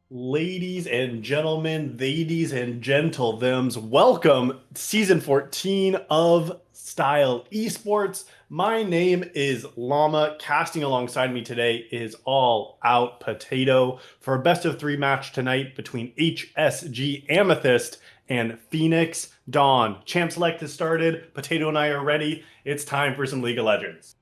Ladies and gentlemen, ladies and gentle thems, welcome season 14 of Style Esports. My name is Llama. Casting alongside me today is All Out Potato for a best of three match tonight between HSG Amethyst and Phoenix Dawn. Champ Select has started. Potato and I are ready. It's time for some League of Legends.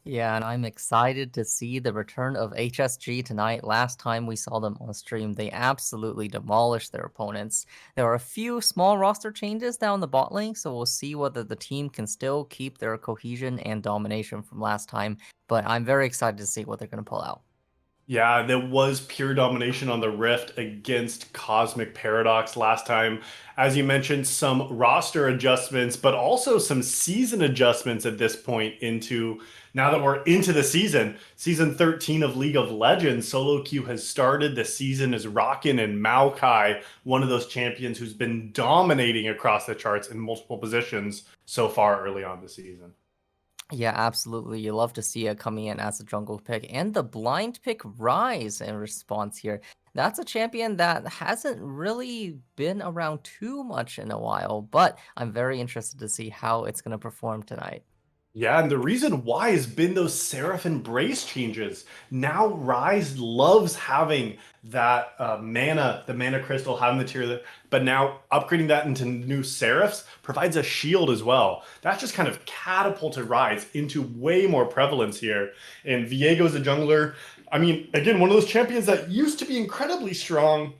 Yeah, and I'm excited to see the return of HSG tonight. Last time we saw them on stream, they absolutely demolished their opponents. There are a few small roster changes down the bot lane, so we'll see whether the team can still keep their cohesion and domination from last time. But I'm very excited to see what they're going to pull out. Yeah, there was pure domination on the Rift against Cosmic Paradox last time. As you mentioned, some roster adjustments, but also some season adjustments at this point into now that we're into the season. Season 13 of League of Legends, solo queue has started. The season is rocking, and Maokai, one of those champions who's been dominating across the charts in multiple positions so far early on the season. Yeah, absolutely. You love to see it coming in as a jungle pick. And the blind pick Rise in response here. That's a champion that hasn't really been around too much in a while, but I'm very interested to see how it's going to perform tonight. Yeah, and the reason why has been those Seraph Embrace changes. Now Rise loves having that mana, the mana crystal, having the tier that, but now upgrading that into new Seraphs provides a shield as well. That's just kind of catapulted Rise into way more prevalence here. And Viego's a jungler. I mean, again, one of those champions that used to be incredibly strong,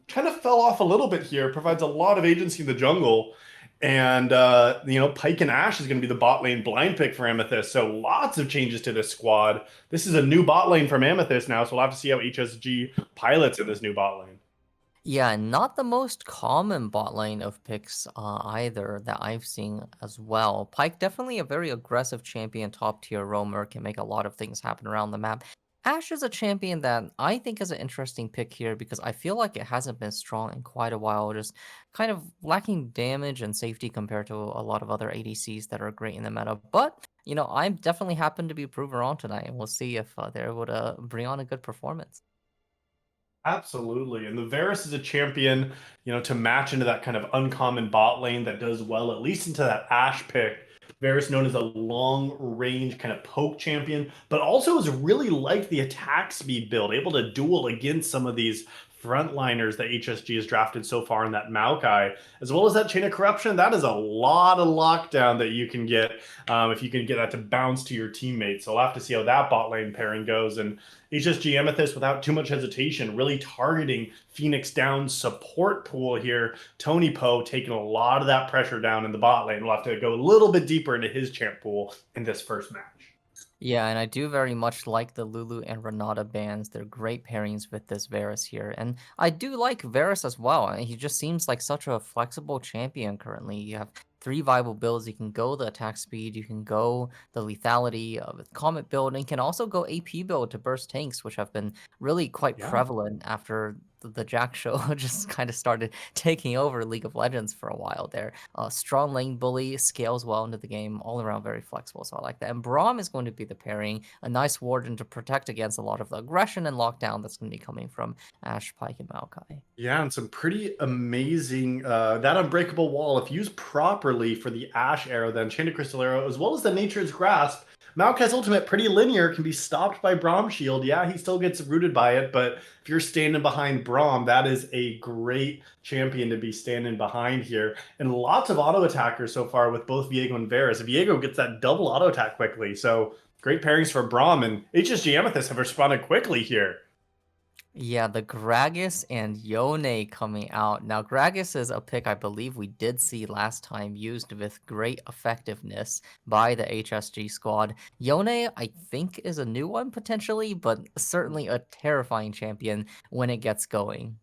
kind of fell off a little bit here, provides a lot of agency in the jungle. And Pike and Ash is going to be the bot lane blind pick for Amethyst. So lots of changes to this squad. This is a new bot lane from Amethyst now, so we'll have to see how HSG pilots in this new bot lane. Yeah, not the most common bot lane of picks either that I've seen as well. Pyke definitely a very aggressive champion, top tier roamer, can make a lot of things happen around the map. Ashe is a champion that I think is an interesting pick here because I feel like it hasn't been strong in quite a while, just kind of lacking damage and safety compared to a lot of other ADCs that are great in the meta. But, I'm definitely happen to be proven wrong tonight, and we'll see if they're able to bring on a good performance. Absolutely. And the Varus is a champion, to match into that kind of uncommon bot lane that does well, at least into that Ashe pick. Varus known as a long range kind of poke champion, but also is really like the attack speed build, able to duel against some of these frontliners that HSG has drafted so far in that Maokai, as well as that Chain of Corruption. That is a lot of lockdown that you can get if you can get that to bounce to your teammates. So we'll have to see how that bot lane pairing goes. And HSG Amethyst, without too much hesitation, really targeting Phoenix Down's support pool here. Tony Poe taking a lot of that pressure down in the bot lane. We'll have to go a little bit deeper into his champ pool in this first match. Yeah, and I do very much like the Lulu and Renata bands. They're great pairings with this Varus here. And I do like Varus as well. He just seems like such a flexible champion currently. You have three viable builds. You can go the attack speed, you can go the lethality with Comet build, and can also go AP build to burst tanks, which have been really quite Yeah. prevalent after the Jack show just kind of started taking over League of Legends for a while there. Strong lane bully, scales well into the game, all around very flexible, so I like that. And Braum is going to be the pairing, a nice warden to protect against a lot of the aggression and lockdown that's going to be coming from Ashe, Pike, and Maokai. Yeah, and some pretty amazing that unbreakable wall, if used properly for the Ash arrow, then Chain of Crystal arrow, as well as the Nature's Grasp. Maokai's ultimate, pretty linear, can be stopped by Braum Shield. Yeah, he still gets rooted by it, but if you're standing behind Braum, that is a great champion to be standing behind here. And lots of auto attackers so far with both Viego and Varus. Viego gets that double auto attack quickly, so great pairings for Braum, and HSG Amethyst have responded quickly here. Yeah, the Gragas and Yone coming out. Now, Gragas is a pick I believe we did see last time used with great effectiveness by the HSG squad. Yone, I think, is a new one potentially, but certainly a terrifying champion when it gets going.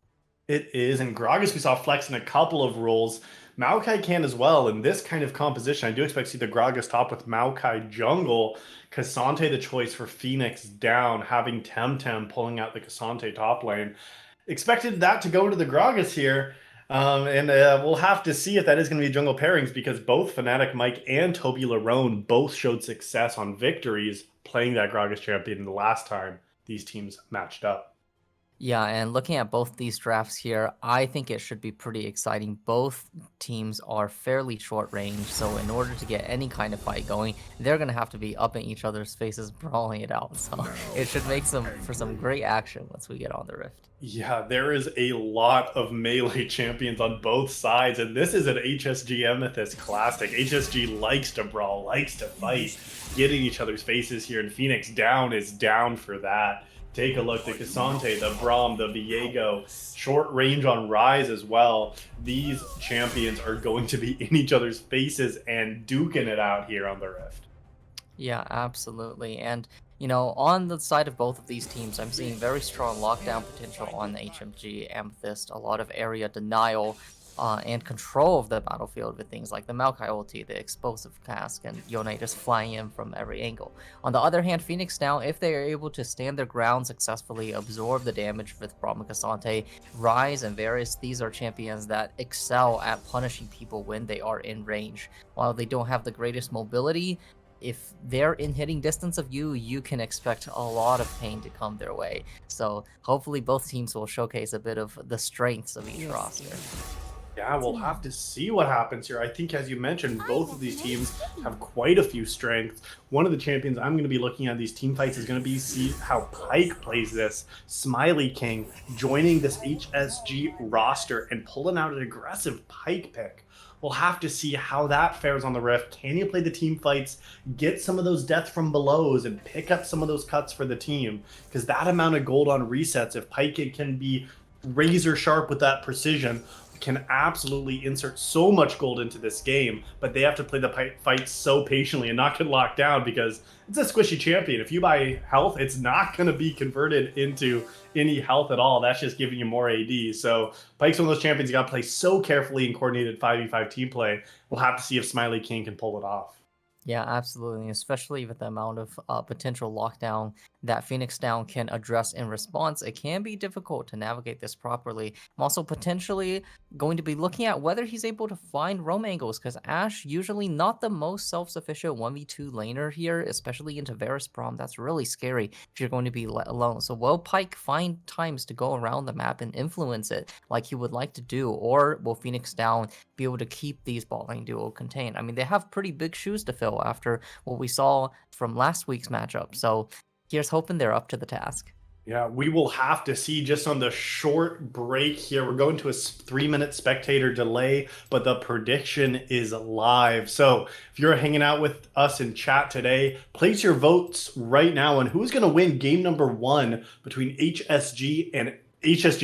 It is, and Gragas we saw flex in a couple of roles. Maokai can as well. In this kind of composition, I do expect to see the Gragas top with Maokai jungle. Cassante the choice for Phoenix down, having Temtem pulling out the Cassante top lane. Expected that to go into the Gragas here. And we'll have to see if that is going to be jungle pairings because both Fnatic Mike and Toby Larone both showed success on victories playing that Gragas champion the last time these teams matched up. Yeah, and looking at both these drafts here, I think it should be pretty exciting. Both teams are fairly short range, so in order to get any kind of fight going, they're gonna have to be up in each other's faces, brawling it out. So it should make some great action once we get on the Rift. Yeah, there is a lot of melee champions on both sides, and this is an HSG Amethyst classic. HSG likes to brawl, likes to fight, get in each other's faces here, and Phoenix Down is down for that. Take a look, the Cassante, the Braum, the Viego, short range on Rise as well. These champions are going to be in each other's faces and duking it out here on the Rift. Yeah, absolutely. And, on the side of both of these teams, I'm seeing very strong lockdown potential on the HMG Amethyst, a lot of area denial and control of the battlefield with things like the Maokai ulti, the explosive cask, and Yone just flying in from every angle. On the other hand, Phoenix now, if they are able to stand their ground successfully, absorb the damage with Brahma Cassante, Rise, and Varus, these are champions that excel at punishing people when they are in range. While they don't have the greatest mobility, if they're in hitting distance of you, you can expect a lot of pain to come their way. So hopefully both teams will showcase a bit of the strengths of each roster. Yeah, we'll have to see what happens here. I think, as you mentioned, both of these teams have quite a few strengths. One of the champions I'm going to be looking at these team fights is going to be see how Pyke plays this. Smiley King joining this HSG roster and pulling out an aggressive Pyke pick. We'll have to see how that fares on the Rift. Can you play the team fights, get some of those death from belows, and pick up some of those cuts for the team? Because that amount of gold on resets, if Pyke can be razor sharp with that precision, can absolutely insert so much gold into this game, but they have to play the fight so patiently and not get locked down because it's a squishy champion. If you buy health, it's not going to be converted into any health at all. That's just giving you more AD. So Pyke's one of those champions you got to play so carefully in coordinated 5v5 team play. We'll have to see if Smiley King can pull it off. Yeah, absolutely. Especially with the amount of potential lockdown that Phoenix Down can address in response, it can be difficult to navigate this properly. I'm also potentially going to be looking at whether he's able to find roam angles, because Ashe usually not the most self-sufficient 1v2 laner here, especially into Varus Braum. That's really scary if you're going to be let alone. So will Pyke find times to go around the map and influence it like he would like to do, or will Phoenix Down be able to keep these bot lane duo contained? I mean, they have pretty big shoes to fill after what we saw from last week's matchup. So here's hoping they're up to the task. Yeah, we will have to see just on the short break here. We're going to a 3-minute spectator delay, but the prediction is live. So if you're hanging out with us in chat today, place your votes right now on who's going to win game number 1 between HSG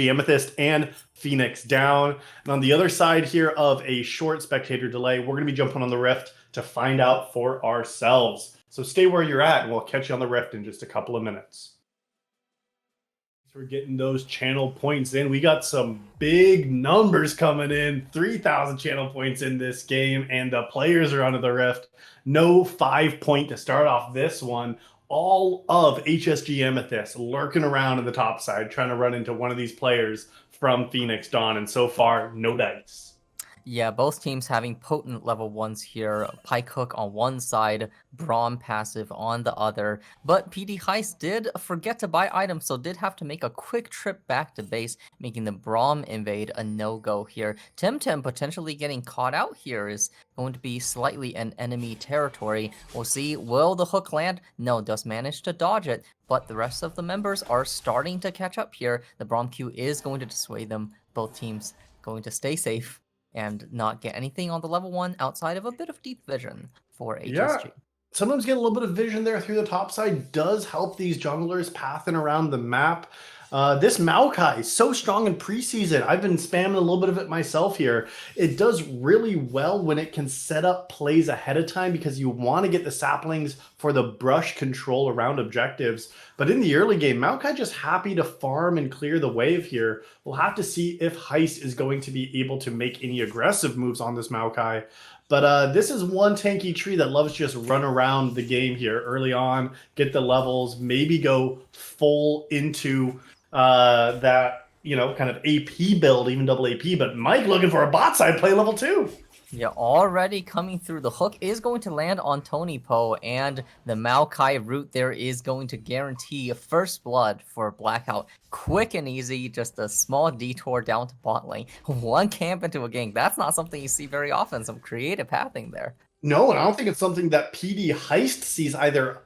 Amethyst and Phoenix Down. And on the other side here of a short spectator delay, we're going to be jumping on the Rift to find out for ourselves. So stay where you're at, and we'll catch you on the Rift in just a couple of minutes. We're getting those channel points in. We got some big numbers coming in. 3,000 channel points in this game, and the players are onto the Rift. No 5-point to start off this one. All of HSG Amethyst lurking around in the top side, trying to run into one of these players from Phoenix Dawn, and so far, no dice. Yeah, both teams having potent level 1s here. Pyke Hook on one side, Braum passive on the other. But PD Heist did forget to buy items, so did have to make a quick trip back to base, making the Braum invade a no-go here. Temtem potentially getting caught out here is going to be slightly an enemy territory. We'll see, will the hook land? No, does manage to dodge it, but the rest of the members are starting to catch up here. The Braum Q is going to dissuade them. Both teams going to stay safe and not get anything on the level 1 outside of a bit of deep vision for HSG. Yeah. Sometimes getting a little bit of vision there through the top side does help these junglers pathing around the map. This Maokai is so strong in preseason. I've been spamming a little bit of it myself here. It does really well when it can set up plays ahead of time because you want to get the saplings for the brush control around objectives. But in the early game, Maokai just happy to farm and clear the wave here. We'll have to see if Heist is going to be able to make any aggressive moves on this Maokai. But this is one tanky tree that loves just run around the game here early on, get the levels, maybe go full into that, kind of AP build, even double AP. But Mike looking for a bot side play level 2. Yeah, already coming through. The hook is going to land on Tony Poe, and the Maokai route there is going to guarantee first blood for Blackout. Quick and easy, just a small detour down to bot lane. One camp into a gank. That's not something you see very often. Some creative pathing there. No, and I don't think it's something that PD Heist sees either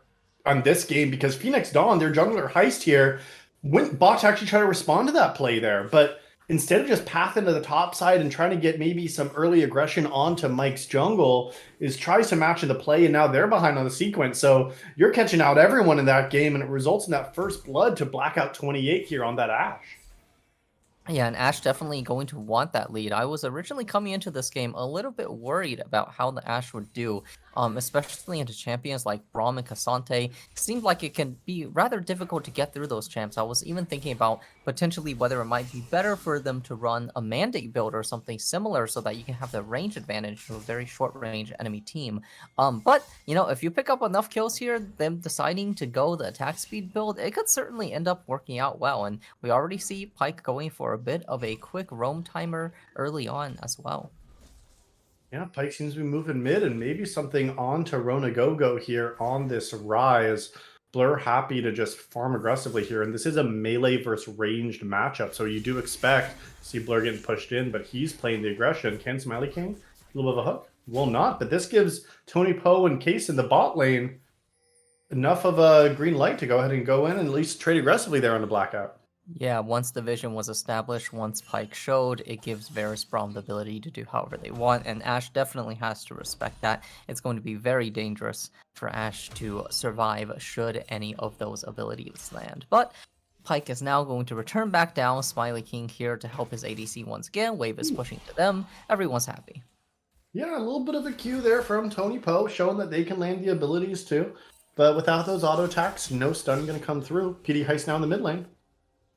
on this game, because Phoenix Dawn, their jungler Heist here, went bot to actually try to respond to that play there. But instead of just pathing to the top side and trying to get maybe some early aggression onto Mike's jungle, is tries to match in the play, and now they're behind on the sequence. So you're catching out everyone in that game, and it results in that first blood to Blackout 28 here on that Ashe. Yeah, and Ashe definitely going to want that lead. I was originally coming into this game a little bit worried about how the Ashe would do, especially into champions like Braum and Cassante. Seemed like it can be rather difficult to get through those champs. I was even thinking about potentially whether it might be better for them to run a mandate build or something similar so that you can have the range advantage to a very short range enemy team. But, you know, if you pick up enough kills here, them deciding to go the attack speed build, it could certainly end up working out well. And we already see Pyke going for a bit of a quick roam timer early on as well. Yeah, Pyke seems to be moving mid, and maybe something on to Ronagogo here on this rise. Blur happy to just farm aggressively here, and this is a melee versus ranged matchup, so you do expect to see Blur getting pushed in, but he's playing the aggression. Can Smiley King? A little bit of a hook? Will not, but this gives Tony Poe and Case in the bot lane enough of a green light to go ahead and go in and at least trade aggressively there on the Blackout. Yeah, once the vision was established, once Pyke showed, it gives Varus Braum the ability to do however they want, and Ashe definitely has to respect that. It's going to be very dangerous for Ashe to survive should any of those abilities land. But Pyke is now going to return back down, Smiley King here to help his ADC once again, Wave is pushing to them, everyone's happy. Yeah, a little bit of a cue there from Tony Poe, showing that they can land the abilities too. But without those auto attacks, no stun going to come through. PD Heist now in the mid lane.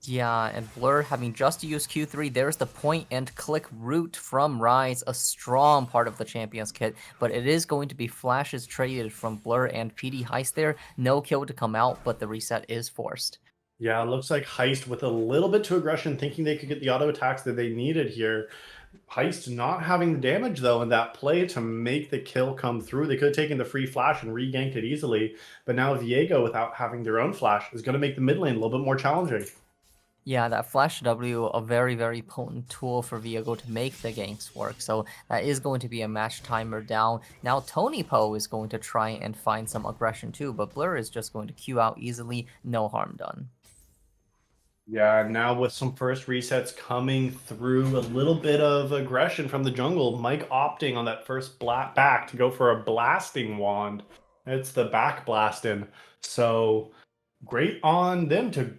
Yeah, and Blur having just used Q3, there's the point and click route from Rise, a strong part of the Champions kit, but it is going to be flashes traded from Blur and PD Heist there. No kill to come out, but the reset is forced. Yeah, it looks like Heist with a little bit too aggression, thinking they could get the auto attacks that they needed here. Heist not having the damage, though, in that play to make the kill come through. They could have taken the free flash and re-ganked it easily, but now Viego, without having their own flash, is going to make the mid lane a little bit more challenging. Yeah, that Flash W, a very, very potent tool for Viego to make the ganks work. So that is going to be a match timer down. Now Tony Poe is going to try and find some aggression too, but Blur is just going to queue out easily, no harm done. Yeah, now with some first resets coming through, a little bit of aggression from the jungle. Mike opting on that first back to go for a blasting wand. It's the back blasting. So great on them to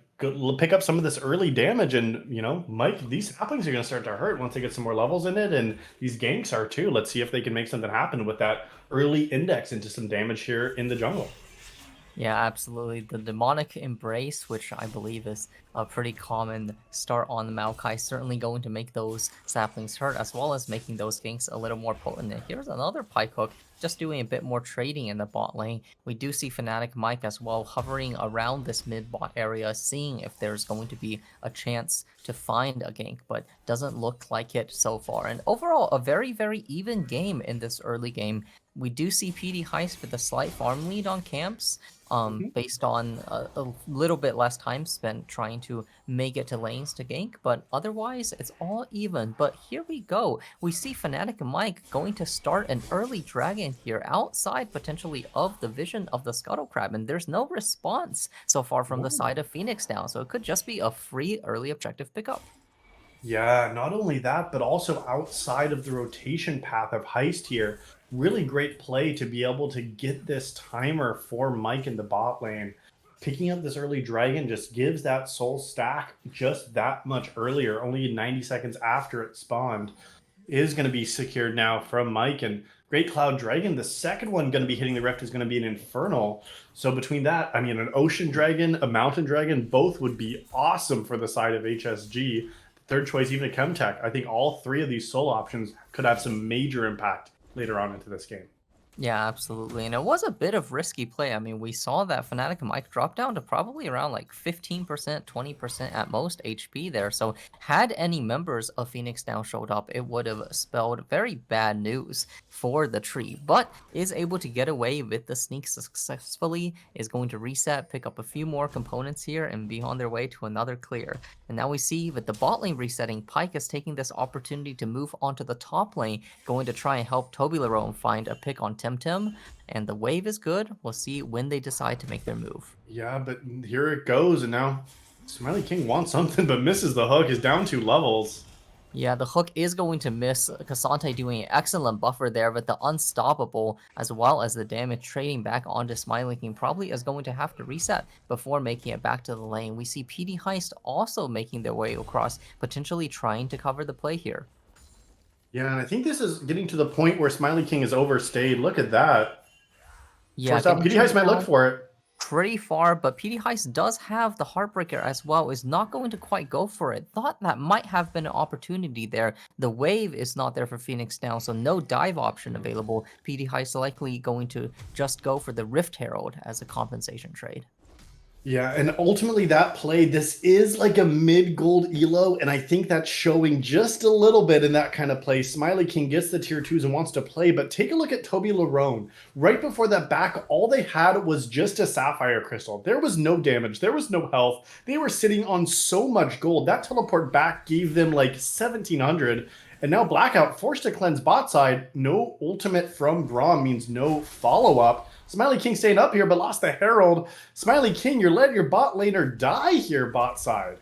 pick up some of this early damage. And, you know, Mike, these saplings are going to start to hurt once they get some more levels in it. And these ganks are too. Let's see if they can make something happen with that early index into some damage here in the jungle. Yeah, absolutely. The Demonic Embrace, which I believe is a pretty common start on the Maokai, certainly going to make those saplings hurt, as well as making those ganks a little more potent. And here's another Pyke hook, just doing a bit more trading in the bot lane. We do see Fnatic Mike as well hovering around this mid-bot area, seeing if there's going to be a chance to find a gank, but doesn't look like it so far. And overall, a very, very even game in this early game. We do see PD Heist with a slight farm lead on camps, based on a little bit less time spent trying to make it to lanes to gank, but otherwise it's all even. But here we go. We see Fnatic Mike going to start an early dragon here outside potentially of the vision of the Scuttle Crab, and there's no response so far from the side of Phoenix now, so it could just be a free early objective pickup. Yeah, not only that, but also outside of the rotation path of Heist here. Really great play to be able to get this timer for Mike in the bot lane. Picking up this early dragon just gives that soul stack just that much earlier, only 90 seconds after it spawned. Is going to be secured now from Mike. And Great Cloud Dragon, the second one going to be hitting the Rift is going to be an Infernal. So between that, I mean, an Ocean Dragon, a Mountain Dragon, both would be awesome for the side of HSG. Third choice, even a Chemtech. I think all three of these soul options could have some major impact later on into this game. Yeah, absolutely. And it was a bit of risky play. I mean, we saw that Fnatic and Mike drop down to probably around like 15%, 20% at most HP there. So had any members of Phoenix now showed up, it would have spelled very bad news for the tree. But is able to get away with the sneak successfully, is going to reset, pick up a few more components here, and be on their way to another clear. And now we see with the bot lane resetting, Pyke is taking this opportunity to move onto the top lane, going to try and help Toblerone find a pick on Temtem. And the wave is good. We'll see when they decide to make their move. Yeah, but here it goes, and now Smiley King wants something but misses the hook. Is down 2 levels. Yeah, the hook is going to miss. Cassante doing an excellent buffer there, but the unstoppable as well as the damage trading back onto Smiley King probably is going to have to reset before making it back to the lane. We see PD Heist also making their way across, potentially trying to cover the play here. Yeah, and I think this is getting to the point where Smiley King is overstayed. Look at that. Yeah, Forced out. getting PD Heist might look down for it. pretty far, but PD Heist does have the Heartbreaker as well, is not going to quite go for it. Thought that might have been an opportunity there. The wave is not there for Phoenix now, so no dive option available. PD Heist likely going to just go for the Rift Herald as a compensation trade. Yeah, and ultimately that play, this is like a mid-gold elo, and I think that's showing just a little bit in that kind of play. Smiley King gets the tier 2s and wants to play, but take a look at Toby Larone. Right before that back, all they had was just a Sapphire Crystal. There was no damage. There was no health. They were sitting on so much gold. That teleport back gave them like 1,700. And now Blackout forced to cleanse bot side. No ultimate from Braum means no follow-up. Smiley King staying up here, but lost the Herald. Smiley King, you're letting your bot laner die here, bot side.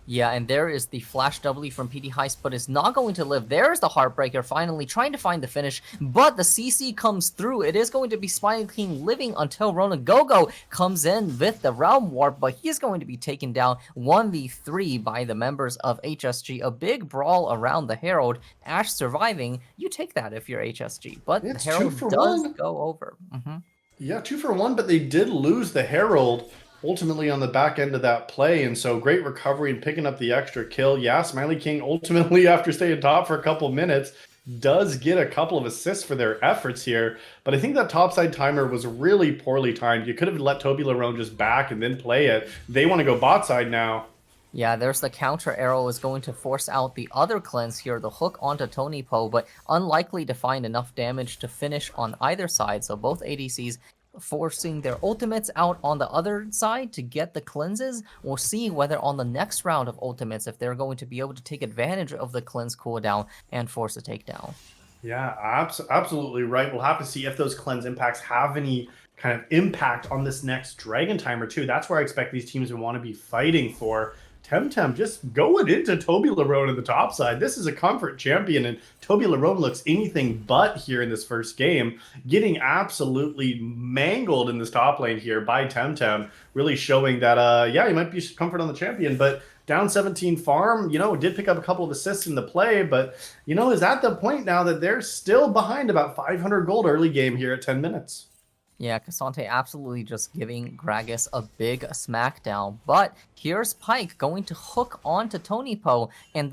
Yeah, and there is the Flash W from PD Heist, but it's not going to live. There's the Heartbreaker finally trying to find the finish, but the CC comes through. It is going to be Smiley King living until Rona Gogo comes in with the Realm Warp, but he's going to be taken down 1v3 by the members of HSG. A big brawl around the Herald. Ash surviving. You take that if you're HSG, but It's the Herald 2 for does 1. go over. Yeah, 2 for 1, but they did lose the Herald ultimately on the back end of that play. And so great recovery and picking up the extra kill. Yeah, Smiley King ultimately, after staying top for a couple minutes, does get a couple of assists for their efforts here. But I think that topside timer was really poorly timed. You could have let Toby Larone just back and then play it. They want to go bot side now. Yeah, there's the counter arrow is going to force out the other cleanse here, the hook onto Tony Po, but unlikely to find enough damage to finish on either side. So both ADCs forcing their ultimates out on the other side to get the cleanses. We'll see whether on the next round of ultimates, if they're going to be able to take advantage of the cleanse cooldown and force a takedown. Yeah, absolutely right. We'll have to see if those cleanse impacts have any kind of impact on this next Dragon Timer too. That's where I expect these teams to want to be fighting for. Temtem just going into Toby Larone in the top side. This is a comfort champion, and Toby Larone looks anything but here in this first game, getting absolutely mangled in this top lane here by Temtem, really showing that, yeah, he might be comfort on the champion, but down 17 farm, did pick up a couple of assists in the play, but, is at the point now that they're still behind about 500 gold early game here at 10 minutes. Yeah, Cassante absolutely just giving Gragas a big smackdown. But here's Pyke going to hook onto Tony Po, and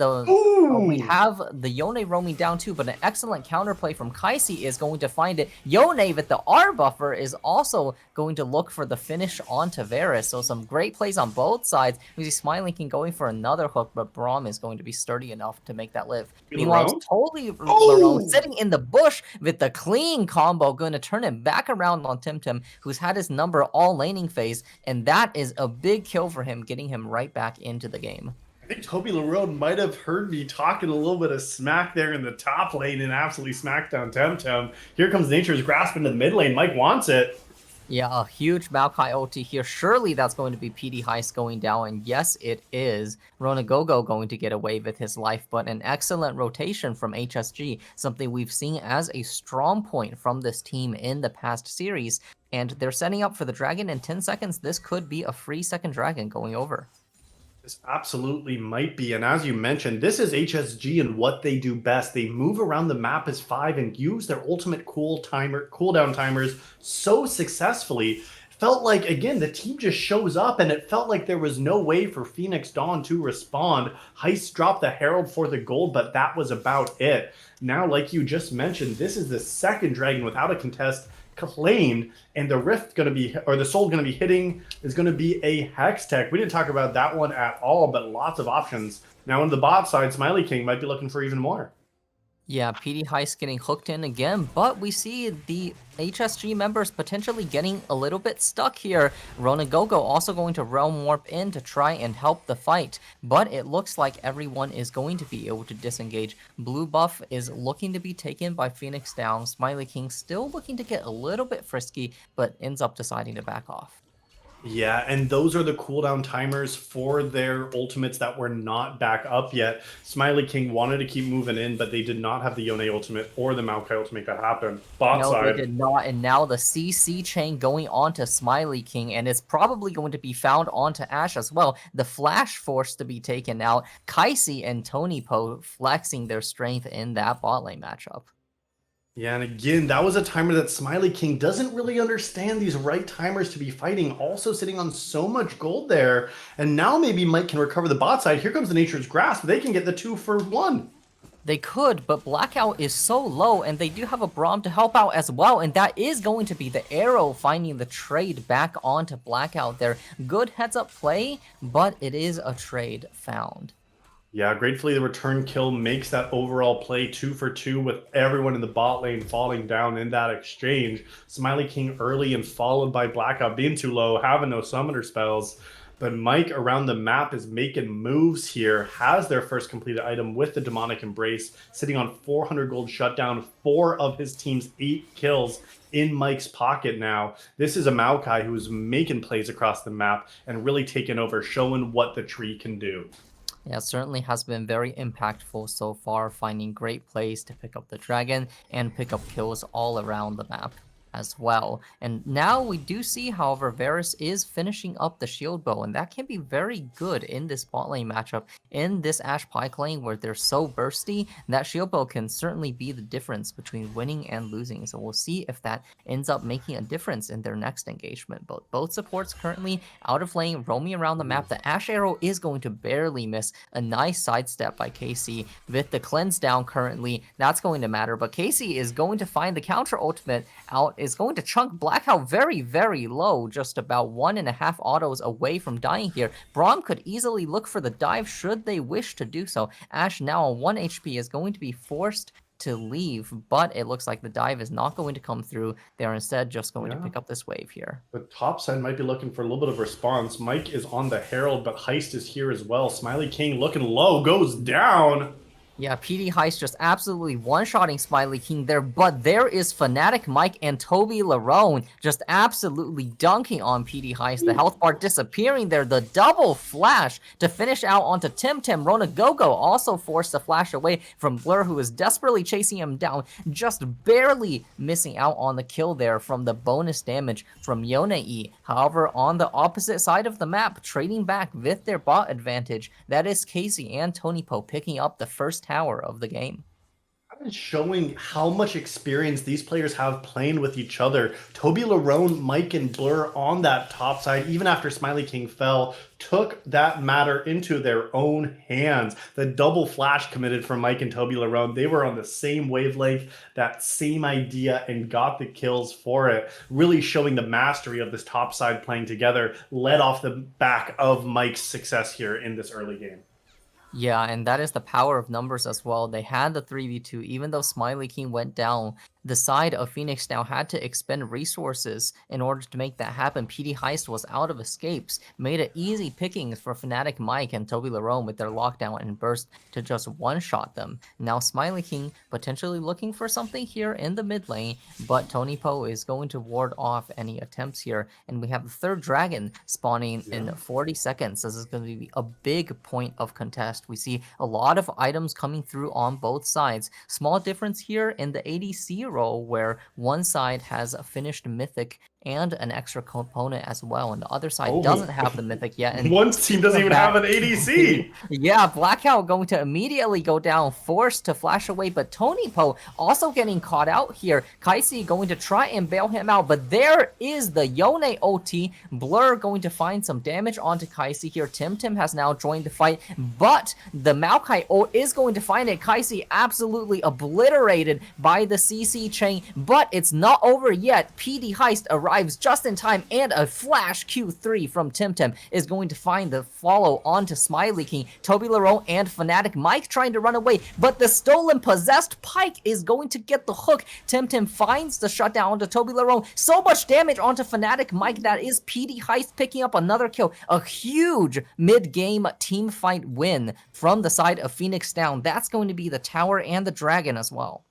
we have the Yone roaming down too, but an excellent counterplay from Kaisi is going to find it. Yone with the R buffer is also going to look for the finish onto Varus. So some great plays on both sides. We see Smiley King going for another hook, but Braum is going to be sturdy enough to make that live. Meanwhile, it's totally Larone sitting in the bush with the clean combo, going to turn him back around on Temtem, who's had his number all laning phase, and that is a big kill for him, getting him right back into the game. I think Toby Larone might have heard me talking a little bit of smack there in the top lane and absolutely smacked down Temtem. Here comes Nature's Grasp into the mid lane. Mike wants it. Yeah, a huge Maokai ulti here. Surely that's going to be PD Heist going down, and yes, it is. Ronagogo going to get away with his life, but an excellent rotation from HSG, something we've seen as a strong point from this team in the past series, and they're setting up for the dragon in 10 seconds. This could be a free second dragon going over. This absolutely might be. And as you mentioned, this is HSG and what they do best. They move around the map as 5 and use their ultimate cooldown timers so successfully. felt like, again, the team just shows up and it felt like there was no way for Phoenix Dawn to respond. Heist dropped the Herald for the gold, but that was about it. Now, like you just mentioned, this is the second dragon without a contest claimed, and the rift going to be, or the soul going to be hitting is going to be a hex tech. We didn't talk about that one at all, but lots of options. Now on the bot side, Smiley King might be looking for even more. Yeah, PD Heist getting hooked in again, but we see the HSG members potentially getting a little bit stuck here. Ronagogo also going to Realm Warp in to try and help the fight, but it looks like everyone is going to be able to disengage. Blue buff is looking to be taken by Phoenix Down. Smiley King still looking to get a little bit frisky, but ends up deciding to back off. Yeah, and those are the cooldown timers for their ultimates that were not back up yet. Smiley King wanted to keep moving in, but they did not have the Yone ultimate or the Maokai ultimate to make that happen. Bot No, side. they did not, and now the CC chain going on to Smiley King, and it's probably going to be found onto Ashe as well. The Flash forced to be taken out. Kaisi and Tony Po flexing their strength in that bot lane matchup. Yeah, and again, that was a timer that Smiley King doesn't really understand these right timers to be fighting, also sitting on so much gold there. And now maybe Mike can recover the bot side. Here comes the Nature's Grasp. They can get the 2-for-1. They could, but Blackout is so low, and they do have a Braum to help out as well, and that is going to be the arrow finding the trade back onto Blackout there. Good heads-up play, but it is a trade found. Yeah, gratefully the return kill makes that overall play 2-for-2 with everyone in the bot lane falling down in that exchange. Smiley King early and followed by Blackout being too low, having no summoner spells. But Mike around the map is making moves here, has their first completed item with the Demonic Embrace, sitting on 400 gold shutdown, 4 of his team's 8 kills in Mike's pocket now. This is a Maokai who's making plays across the map and really taking over, showing what the tree can do. Yeah, certainly has been very impactful so far, finding great plays to pick up the dragon and pick up kills all around the map as well. And now we do see, however, Varus is finishing up the shield bow, and that can be very good in this bot lane matchup. In this Ashe Pike lane where they're so bursty, that shield bow can certainly be the difference between winning and losing. So we'll see if that ends up making a difference in their next engagement. But both supports currently out of lane, roaming around the map. The Ashe arrow is going to barely miss. A nice sidestep by KC with the cleanse down currently. That's going to matter, but KC is going to find the counter ultimate out, is going to chunk Blackout very, very low, just about 1.5 autos away from dying here. Braum could easily look for the dive should they wish to do so. Ashe now on 1 HP is going to be forced to leave, but it looks like the dive is not going to come through. They're instead just going to pick up this wave here. The top side might be looking for a little bit of response. Mike is on the Herald, but Heist is here as well. Smiley King looking low, goes down. Yeah, PD Heist just absolutely one-shotting Smiley King there, but there is Fnatic Mike and Toby Larone just absolutely dunking on PD Heist. The health bar disappearing there, the double flash to finish out onto Tim. Ronagogo also forced to flash away from Blur, who is desperately chasing him down, just barely missing out on the kill there from the bonus damage from Yone. However, on the opposite side of the map, trading back with their bot advantage, that is Casey and Tony Po picking up the first tower of the game. Showing how much experience these players have playing with each other. Toby Larone, Mike, and Blur on that top side, even after Smiley King fell, took that matter into their own hands. The double flash committed from Mike and Toby Larone. They were on the same wavelength, that same idea, and got the kills for it. Really showing the mastery of this top side playing together, led off the back of Mike's success here in this early game. Yeah, and that is the power of numbers as well. They had the 3v2, even though Smiley King went down. The side of Phoenix now had to expend resources in order to make that happen. PD Heist was out of escapes, made it easy pickings for Fnatic Mike and Toby Larone with their lockdown and burst to just one-shot them. Now Smiley King potentially looking for something here in the mid lane, but Tony Po is going to ward off any attempts here. And we have the third dragon spawning in 40 seconds. This is going to be a big point of contest. We see a lot of items coming through on both sides. Small difference here in the ADC role where one side has a finished mythic and an extra component as well. And the other side Oh, doesn't have the Mythic yet. And one team doesn't even have an ADC. yeah, Blackout going to immediately go down, forced to flash away, but Tony Po also getting caught out here. Kaisi going to try and bail him out, but there is the Yone OT. Blur going to find some damage onto Kaisi here. Tim has now joined the fight, but the Maokai is going to find it. Kaisi absolutely obliterated by the CC chain, but it's not over yet. PD Heist arrives just in time, and a flash Q3 from Tim is going to find the follow onto Smiley King. Toby Larone and Fnatic Mike trying to run away, but the stolen possessed Pyke is going to get the hook. Tim finds the shutdown onto Toby Larone. So much damage onto Fnatic Mike. That is PD Heist picking up another kill. A huge mid-game team fight win from the side of Phoenix Down. That's going to be the tower and the dragon as well.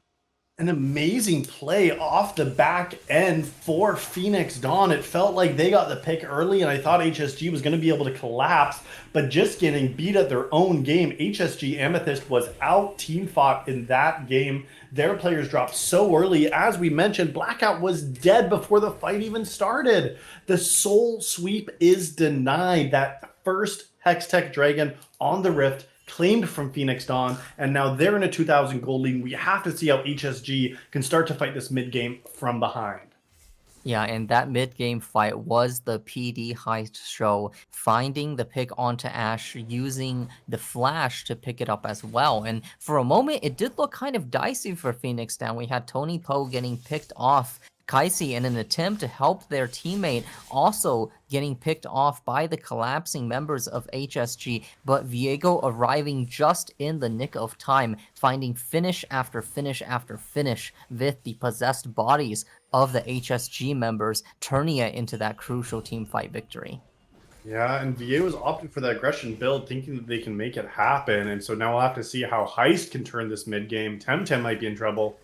An amazing play off the back end for Phoenix Dawn. It felt like they got the pick early, and I thought HSG was going to be able to collapse, but just getting beat at their own game. HSG Amethyst was out team fought in that game. Their players dropped so early. As we mentioned, Blackout was dead before the fight even started. The soul sweep is denied. That first Hextech Dragon on the Rift claimed from Phoenix Dawn, and now they're in a 2,000 gold lead. We have to see how HSG can start to fight this mid game from behind. Yeah, and that mid-game fight was the PD Heist show, finding the pick onto Ashe, using the flash to pick it up as well. And for a moment, it did look kind of dicey for Phoenix Down. We had Tony Po getting picked off, Kaisi in an attempt to help their teammate, also getting picked off by the collapsing members of HSG, but Viego arriving just in the nick of time, finding finish after finish after finish with the possessed bodies of the HSG members, turning it into that crucial team fight victory. Yeah, and VA was opting for that aggression build, thinking that they can make it happen, and so now we'll have to see how Heist can turn this mid game. Temtem might be in trouble.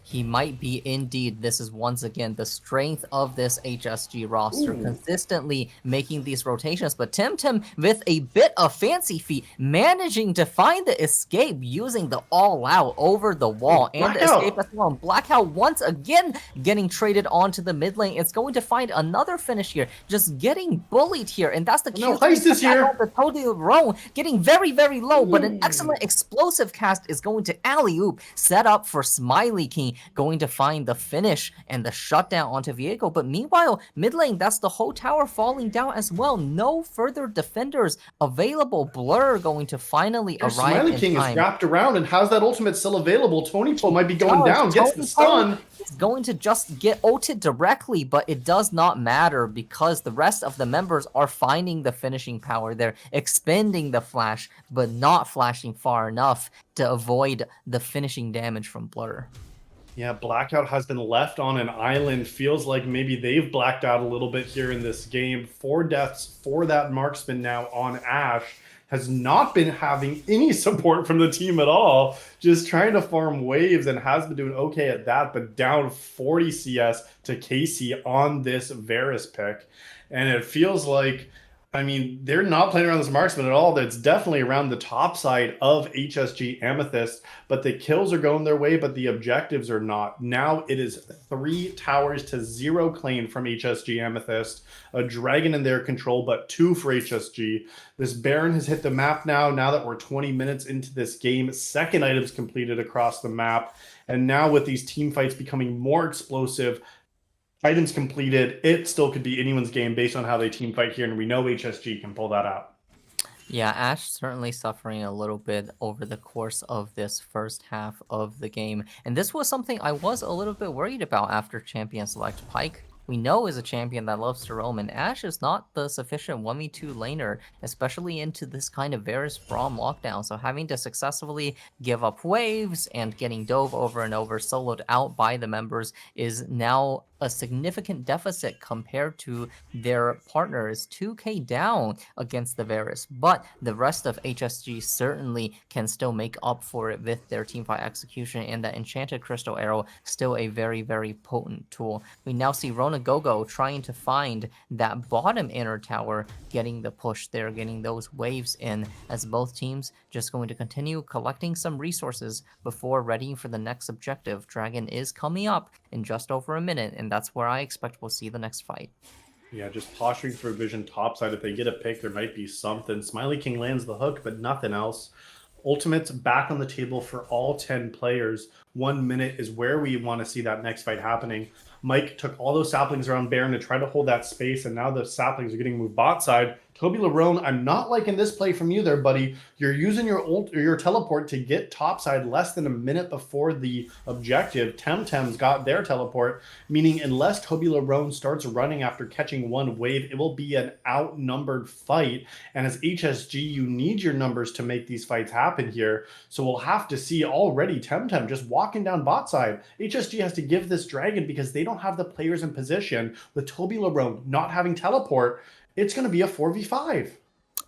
He might be indeed. This is once again the strength of this HSG roster, consistently making these rotations. But Tim with a bit of fancy feet, managing to find the escape using the all out over the wall and the escape as well. And Blackout once again getting traded onto the mid lane. It's going to find another finish here, just getting bullied here, and that's the key. Heist is here. The total row getting very, very low, but an excellent explosive cast is going to alley-oop, set up for Smiley King, going to find the finish and the shutdown onto Viego. But meanwhile, mid lane, that's the whole tower falling down as well. No further defenders available. Blur going to finally arrive Smiley in King time. is wrapped around, and how's that ultimate still available? Tony Po might be going down, gets the stun. He's going to just get ulted directly, but it does not matter because the rest of the members are finding the finishing power. They're expending the flash, but not flashing far enough to avoid the finishing damage from Blur. Yeah, Blackout has been left on an island. Feels like maybe they've blacked out a little bit here in this game. 4 deaths for that marksman now on Ashe. Has not been having any support from the team at all. Just trying to farm waves and has been doing okay at that, but down 40 CS to Casey on this Varus pick. And it feels like, I mean, they're not playing around this marksman at all. That's definitely around the top side of HSG Amethyst, but the kills are going their way, but the objectives are not. Now it is 3 towers to 0 claim from HSG Amethyst, a dragon in their control, but 2 for HSG. This Baron has hit the map now that we're 20 minutes into this game. 2nd items completed across the map, and now with these team fights becoming more explosive, items completed, it still could be anyone's game based on how they team fight here, and we know HSG can pull that out. Yeah, Ashe certainly suffering a little bit over the course of this first half of the game. And this was something I was a little bit worried about after champion select. Pyke, we know, is a champion that loves to roam, and Ashe is not the sufficient 1v2 laner, especially into this kind of Varus Braum lockdown. So having to successfully give up waves and getting dove over and over, soloed out by the members, is now a significant deficit compared to their partners. 2k down against the Varus, but the rest of HSG certainly can still make up for it with their teamfight execution, and that Enchanted Crystal Arrow still a very, very potent tool. We now see Rona Gogo trying to find that bottom inner tower, getting the push there, getting those waves in, as both teams just going to continue collecting some resources before readying for the next objective. Dragon is coming up in just over a minute, and and that's where I expect we'll see the next fight. Yeah, just posturing for vision topside. If they get a pick, there might be something. Smiley King lands the hook, but nothing else. Ultimate's back on the table for all 10 players. 1 minute is where we want to see that next fight happening. Mike took all those saplings around Baron to try to hold that space, and now the saplings are getting moved bot side. Toby Larone, I'm not liking this play from you there, buddy. You're using your ult or your teleport to get topside less than a minute before the objective. Temtem's got their teleport, meaning unless Toby Larone starts running after catching one wave, it will be an outnumbered fight. And as HSG, you need your numbers to make these fights happen here. So we'll have to see already Temtem just walking down bot side. HSG has to give this dragon because they don't have the players in position. With Toby Larone not having teleport, it's going to be a 4v5.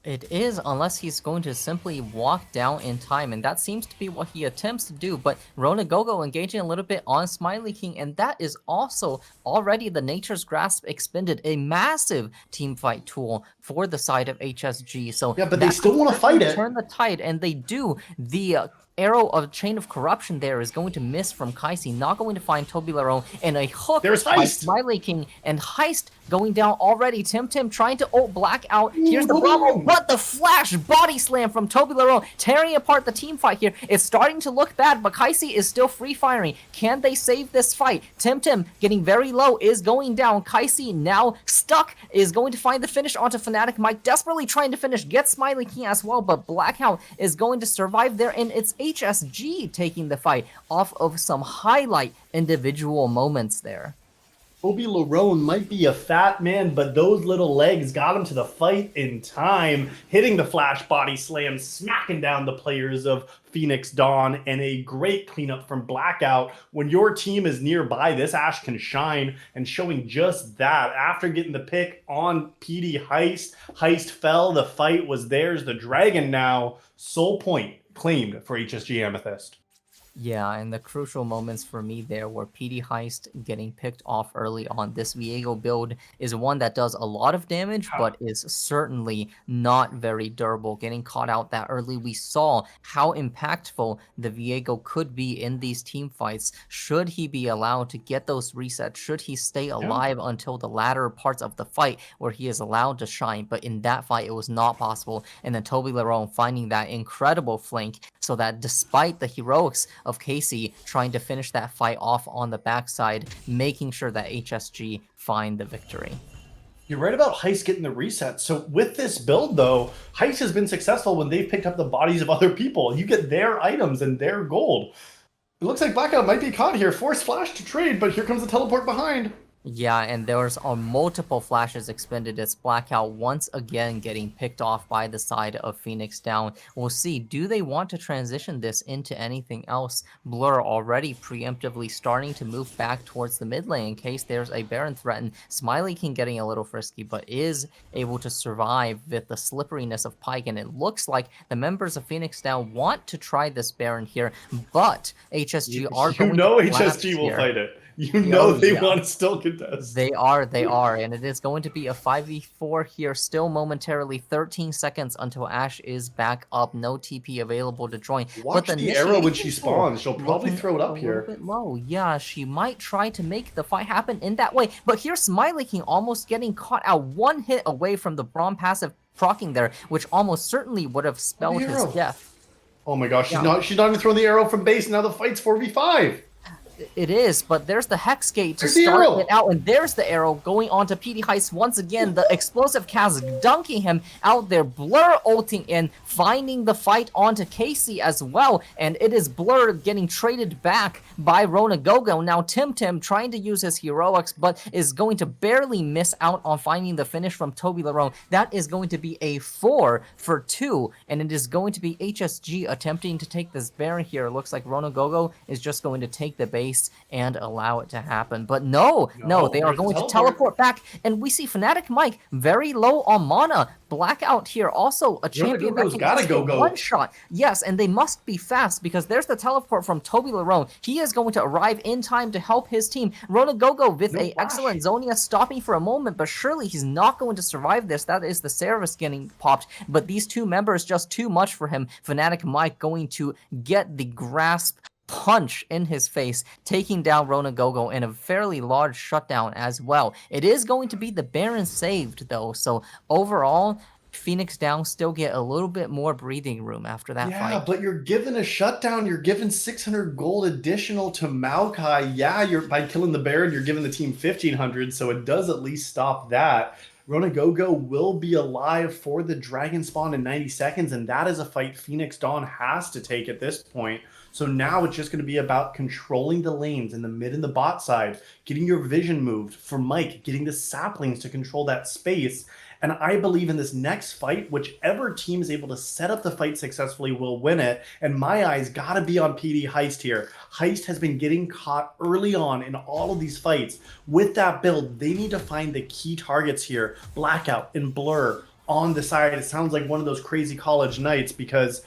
It is, unless he's going to simply walk down in time, and that seems to be what he attempts to do. But Ronagogo engaging a little bit on Smiley King, and that is also already the Nature's Grasp expended, a massive team fight tool for the side of HSG. So yeah, but they still want to fight it. Turn the tide, and they do. The arrow of Chain of Corruption there is going to miss from Kaisi, not going to find Toby Larone, and a hook There's by Heist. Smiley King, and Heist going down already. Temtem trying to ult Blackout. Here's the Bravo, but the flash body slam from Toby Larone, tearing apart the team fight here. It's starting to look bad, but Kaisi is still free firing. Can they save this fight? Temtem getting very low, is going down. Kaisi now stuck, is going to find the finish onto Fnatic. Mike desperately trying to finish, gets Smiley King as well, but Blackout is going to survive there, and it's HSG taking the fight off of some highlight individual moments there. Toby Larone might be a fat man, but those little legs got him to the fight in time, hitting the flash body slam, smacking down the players of Phoenix Dawn, and a great cleanup from Blackout. When your team is nearby, this Ashe can shine, and showing just that. After getting the pick on PD Heist, Heist fell, the fight was theirs. The Dragon now, soul point claimed for HSG Amethyst. Yeah, and the crucial moments for me there were PD Heist getting picked off early on. This Viego build is one that does a lot of damage, but is certainly not very durable. Getting caught out that early, we saw how impactful the Viego could be in these team fights. Should he be allowed to get those resets? Should he stay alive until the latter parts of the fight where he is allowed to shine? But in that fight, it was not possible. And then Toby Larone finding that incredible flank so that despite the heroics of Casey trying to finish that fight off on the backside, making sure that HSG find the victory. You're right about Heist getting the reset. So with this build, though, Heist has been successful when they've picked up the bodies of other people. You get their items and their gold. It looks like Blackout might be caught here. Force flash to trade, but here comes the teleport behind. Yeah, and there's multiple flashes expended as Blackout once again getting picked off by the side of Phoenix Down. We'll see, do they want to transition this into anything else? Blur already preemptively starting to move back towards the mid lane in case there's a Baron threatened. Smiley King getting a little frisky, but is able to survive with the slipperiness of Pyke, and it looks like the members of Phoenix Down want to try this Baron here, but HSG are going to HSG will fight it. You know they want to still contest. They are, and it is going to be a 5v4 here, still momentarily 13 seconds until Ashe is back up. No TP available to join. Watch but the arrow when she spawns. She'll probably throw it up here. A little bit low. Yeah, she might try to make the fight happen in that way. But here's Smiley King almost getting caught out, one hit away from the Braum passive proccing there, which almost certainly would have spelled his death. Oh my gosh, she's not even throwing the arrow from base. Now the fight's 4v5. It is, but there's the Hex Gate to start it out, and there's the arrow going on to PD Heist once again. The explosive Kaz dunking him out there. Blur ulting in, finding the fight onto Casey as well, and it is Blur getting traded back by Ronagogo. Now Temtem trying to use his heroics, but is going to barely miss out on finding the finish from Toby Larone. That is going to be a 4 for 2, and it is going to be HSG attempting to take this Baron here. It looks like Ronagogo is just going to take the base and allow it to happen. But no, they are going to teleport back, and we see Fnatic Mike very low on mana. Blackout here, also a champion that can go one shot. Yes, and they must be fast because there's the teleport from Toby Larone. He is going to arrive in time to help his team. Ronagogo with a excellent Zonia stopping for a moment, but surely he's not going to survive this. That is the Cerberus getting popped, but these two members just too much for him. Fnatic Mike going to get the grasp punch in his face, taking down Ronagogo in a fairly large shutdown as well. It is going to be the Baron saved, though, so overall, Phoenix Down still get a little bit more breathing room after that Yeah, fight. but you're given a shutdown. You're given 600 gold additional to Maokai. Yeah, you're by killing the Baron, you're giving the team 1500, so it does at least stop that. Ronagogo will be alive for the Dragon Spawn in 90 seconds, and that is a fight Phoenix Dawn has to take at this point. So now it's just going to be about controlling the lanes in the mid and the bot side, getting your vision moved for Mike, getting the saplings to control that space. And I believe in this next fight, whichever team is able to set up the fight successfully will win it. And my eyes got to be on PD Heist here. Heist has been getting caught early on in all of these fights. With that build, they need to find the key targets here. Blackout and Blur on the side. It sounds like one of those crazy college nights because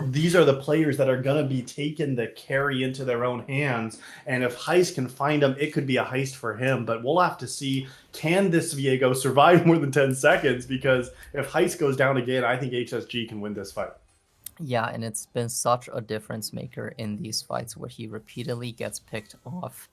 these are the players that are going to be taking the carry into their own hands. And if Heist can find them, it could be a heist for him. But we'll have to see, can this Viego survive more than 10 seconds? Because if Heist goes down again, I think HSG can win this fight. Yeah, and it's been such a difference maker in these fights where he repeatedly gets picked off,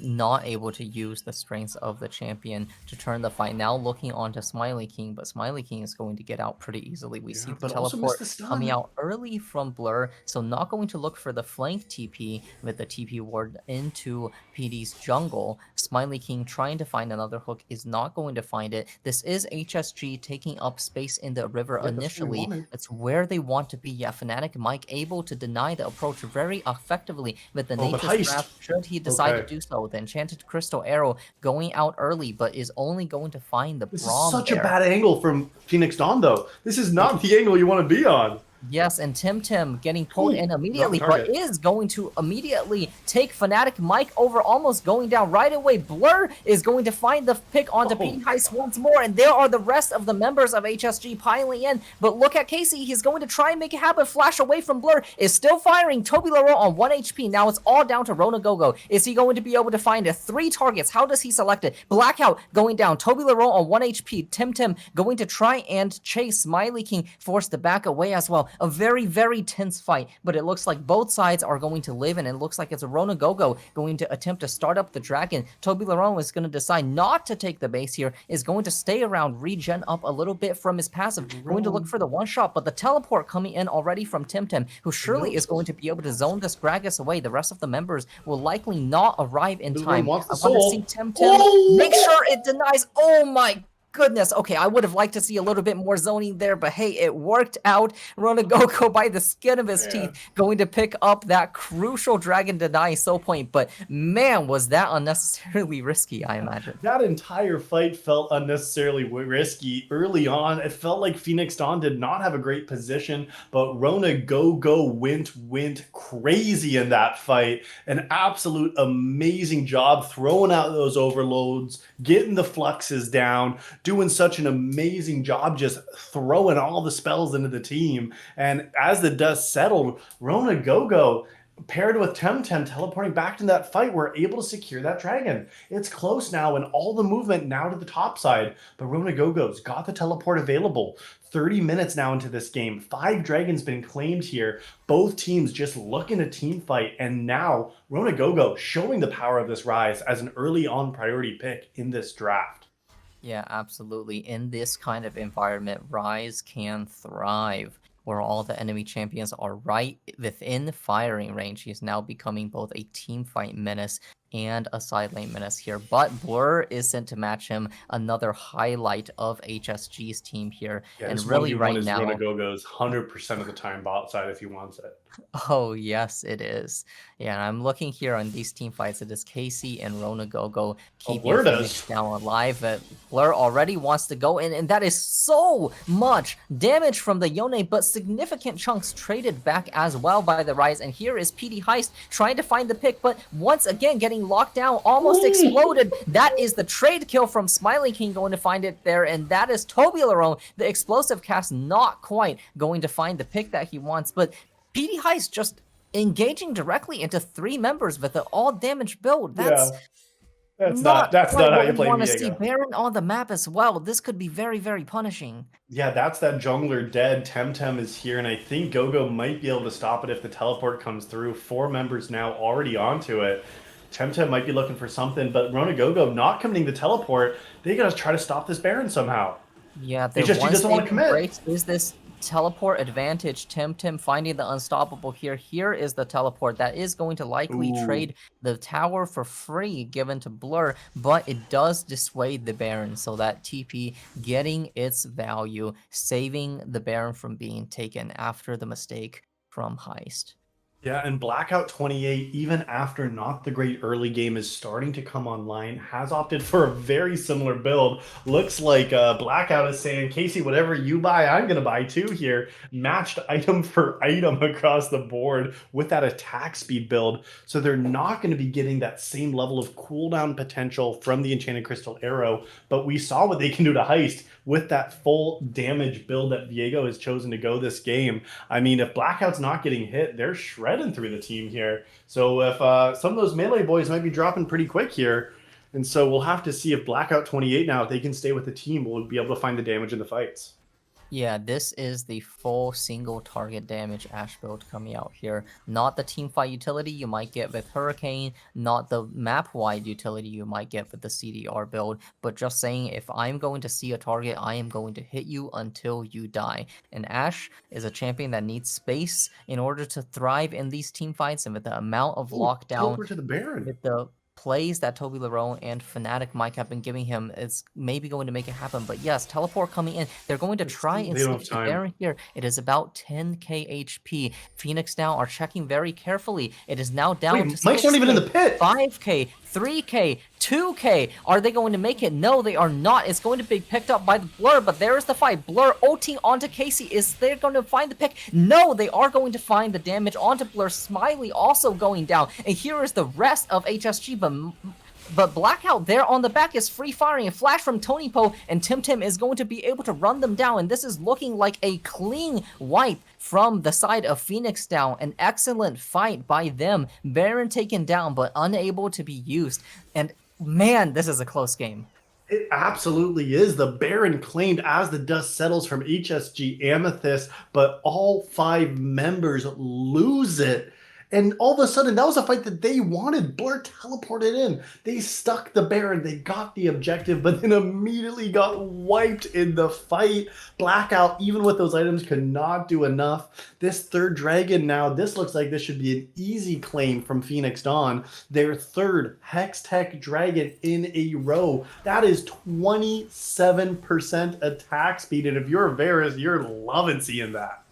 not able to use the strengths of the champion to turn the fight. Now looking on to Smiley King, but Smiley King is going to get out pretty easily. We see the teleport coming out early from Blur, so not going to look for the flank TP with the TP ward into PD's jungle. Smiley King trying to find another hook is not going to find it. This is HSG taking up space in the river initially. It's where they want to be. Yeah, Fnatic Mike able to deny the approach very effectively with the Nature's Wrath should he decide to do so. The Enchanted Crystal Arrow going out early, but is only going to find the Braum. This is such a bad angle from Phoenix Dawn, though. This is not the angle you want to be on. Yes, and Tim getting pulled in immediately, but is going to immediately take Fnatic Mike over, almost going down right away. Blur is going to find the pick onto PD Heist once more, and there are the rest of the members of HSG piling in. But look at Casey, he's going to try and make it happen. Flash away from Blur, is still firing. Toby Leroux on 1 HP. Now it's all down to Ronagogo. Is he going to be able to find 3 targets? How does he select it? Blackout going down. Toby Leroux on 1 HP. Tim going to try and chase. Smiley King forced to back away as well. A very, very tense fight, but it looks like both sides are going to live, and it looks like it's Ronagogo going to attempt to start up the dragon. Toby Leroux is going to decide not to take the base here, is going to stay around, regen up a little bit from his passive, going to look for the one shot, but the teleport coming in already from Tim, who surely is going to be able to zone this Gragas away. The rest of the members will likely not arrive in time. I want to see Tim make sure it denies. Oh my goodness. Okay, I would have liked to see a little bit more zoning there, but hey, it worked out. Ronagogo by the skin of his teeth going to pick up that crucial dragon deny soul point, but man, was that unnecessarily risky, I imagine. That entire fight felt unnecessarily risky early on. It felt like Phoenix Dawn did not have a great position, but Ronagogo went crazy in that fight. An absolute amazing job throwing out those overloads, getting the fluxes down, doing such an amazing job just throwing all the spells into the team. And as the dust settled, Ronagogo paired with Temtem teleporting back to that fight, were able to secure that dragon. It's close now, and all the movement now to the top side, but Ronagogo's got the teleport available. 30 minutes now into this game, 5 dragons been claimed here, both teams just looking to team fight, and now Ronagogo showing the power of this Rise as an early on priority pick in this draft. Yeah, absolutely. In this kind of environment, Rise can thrive, where all the enemy champions are right within firing range. He's now becoming both a team fight menace and a side lane menace here, but Blur is sent to match him. Another highlight of HSG's team here, and really right now, Ronagogo's 100% of the time bot side if he wants it. Oh yes, it is. Yeah, and I'm looking here on these team fights. It is Casey and Ronagogo keeping Phoenix Down alive. Blur already wants to go in, and that is so much damage from the Yone, but significant chunks traded back as well by the Rise. And here is PD Heist trying to find the pick, but once again getting locked down, almost exploded. That is the trade kill from Smiley King going to find it there, and that is Toby Leroux. The explosive cast not quite going to find the pick that he wants, but PD Heist just engaging directly into 3 members with an all damage build. That's Not that's quite not how what you we play want to see. Viego. Baron on the map as well. This could be very, very punishing. Yeah, that's that jungler dead. Temtem is here, and I think Gogo might be able to stop it if the teleport comes through. 4 members now already onto it. Temtem might be looking for something, but Rona Gogo not committing the teleport. They gotta try to stop this Baron somehow. Yeah, their HSG one doesn't want to saving commit. grace is this teleport advantage. Temtem finding the unstoppable here. Here is the teleport that is going to likely Ooh. trade the tower for free given to Blur, but it does dissuade the Baron, so that TP getting its value, saving the Baron from being taken after the mistake from Heist. Yeah, and Blackout 28, even after not the great early game is starting to come online, has opted for a very similar build. Looks like Blackout is saying, Casey, whatever you buy, I'm going to buy too here. Matched item for item across the board with that attack speed build. So they're not going to be getting that same level of cooldown potential from the Enchanted Crystal Arrow. But we saw what they can do to Heist with that full damage build that Viego has chosen to go this game. I mean, if Blackout's not getting hit, they're shredding through the team here. So if some of those melee boys might be dropping pretty quick here. And so we'll have to see if Blackout 28 now, if they can stay with the team, will be able to find the damage in the fights. Yeah, this is the full single target damage Ash build coming out here. Not the teamfight utility you might get with Hurricane, not the map-wide utility you might get with the CDR build, but just saying if I'm going to see a target, I am going to hit you until you die. And Ash is a champion that needs space in order to thrive in these teamfights, and with the amount of Ooh, lockdown, teleport to the Baron. with the plays that Toby Larone and Fnatic Mike have been giving him, is maybe going to make it happen. But yes, teleport coming in. They're going to try and They don't have save the time. Baron here. It is about 10k HP. Phoenix now are checking very carefully. It is now down Wait, to Mike's not even in the pit. 5k, 3k, 2k. Are they going to make it? No, they are not. It's going to be picked up by the Blur, but there is the fight. Blur ulting onto Casey. Is they going to find the pick? No, they are going to find the damage onto Blur. Smiley also going down. And here is the rest of HSG, but Blackout there on the back is free firing a flash from Tony Poe, and Tim is going to be able to run them down. And this is looking like a clean wipe from the side of Phoenix down. An excellent fight by them. Baron taken down, but unable to be used. And man, this is a close game. It absolutely is. The Baron claimed as the dust settles from HSG Amethyst, but all 5 members lose it. And all of a sudden, that was a fight that they wanted. Blur teleported in. They stuck the Baron. They got the objective, but then immediately got wiped in the fight. Blackout, even with those items, could not do enough. This third dragon now, this looks like this should be an easy claim from Phoenix Dawn. Their third Hex Tech dragon in a row. That is 27% attack speed. And if you're Varus, you're loving seeing that.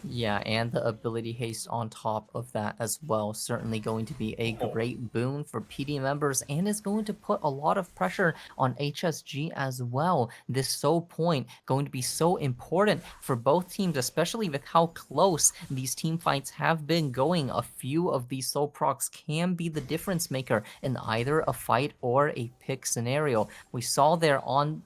Yeah, and the ability haste on top of that as well. Certainly going to be a great boon for PD members, and is going to put a lot of pressure on HSG as well. This sole point going to be so important for both teams, especially with how close these team fights have been going. A few of these soul procs can be the difference maker in either a fight or a pick scenario. We saw there on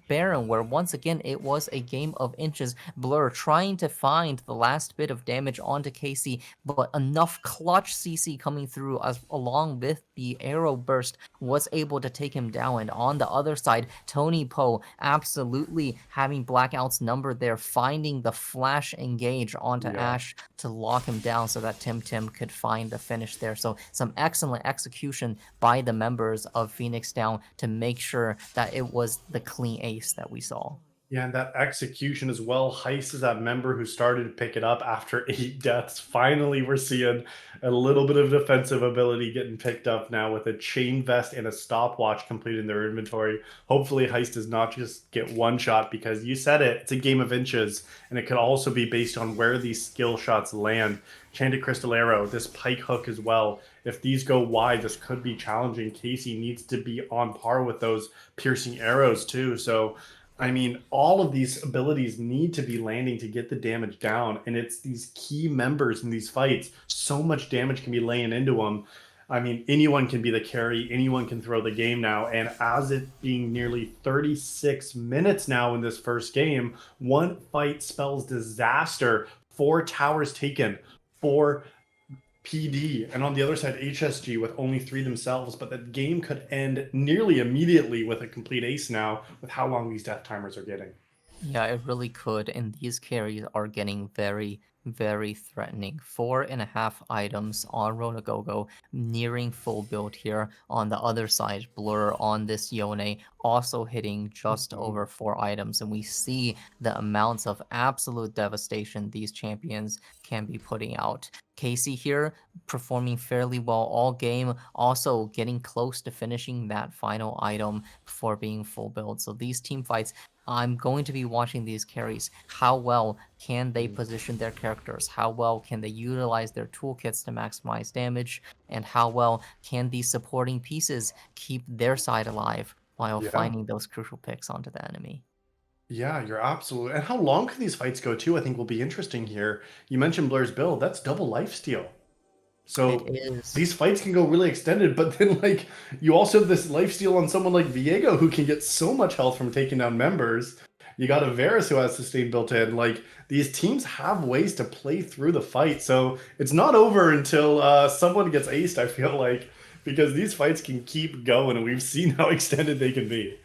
Baron, where once again it was a game of inches. Blur trying to find the last bit of damage onto Casey, but enough clutch CC coming through as along with the arrow burst was able to take him down. And on the other side, Tony Poe absolutely having Blackout's number there, finding the flash engage onto Ash to lock him down so that Tim could find the finish there. So some excellent execution by the members of Phoenix Down to make sure that it was the clean ace that we saw. Yeah, and that execution as well. Heist is that member who started to pick it up after 8 deaths. Finally, we're seeing a little bit of defensive ability getting picked up now with a chain vest and a stopwatch completed in their inventory. Hopefully, Heist does not just get one shot, because you said it, it's a game of inches, and it could also be based on where these skill shots land. Enchanted Crystal Arrow, this pike hook as well. If these go wide, this could be challenging. Casey needs to be on par with those piercing arrows too. So I mean, all of these abilities need to be landing to get the damage down, and it's these key members in these fights. So much damage can be laying into them. I mean, anyone can be the carry, anyone can throw the game now, and as it being nearly 36 minutes now in this first game, one fight spells disaster. 4 towers taken, 4 PD, and on the other side, HSG with only 3 themselves. But that game could end nearly immediately with a complete ace now, with how long these death timers are getting. Yeah, it really could, and these carries are getting very, very threatening. 4.5 items on Ronagogo, nearing full build here. On the other side, Blur on this Yone, also hitting just over 4 items, and we see the amounts of absolute devastation these champions can be putting out. Casey here performing fairly well all game, also getting close to finishing that final item before being full build. So these team fights, I'm going to be watching these carries. How well can they position their characters? How well can they utilize their toolkits to maximize damage? And how well can these supporting pieces keep their side alive while Yeah. finding those crucial picks onto the enemy? Yeah, you're absolutely. And how long can these fights go too? I think will be interesting here. You mentioned Blur's build. That's double lifesteal. It So is. these fights can go really extended, but then like you also have this lifesteal on someone like Viego who can get so much health from taking down members. You got a Varus who has sustain built in. Like these teams have ways to play through the fight, so it's not over until someone gets aced. I feel like because these fights can keep going, and we've seen how extended they can be.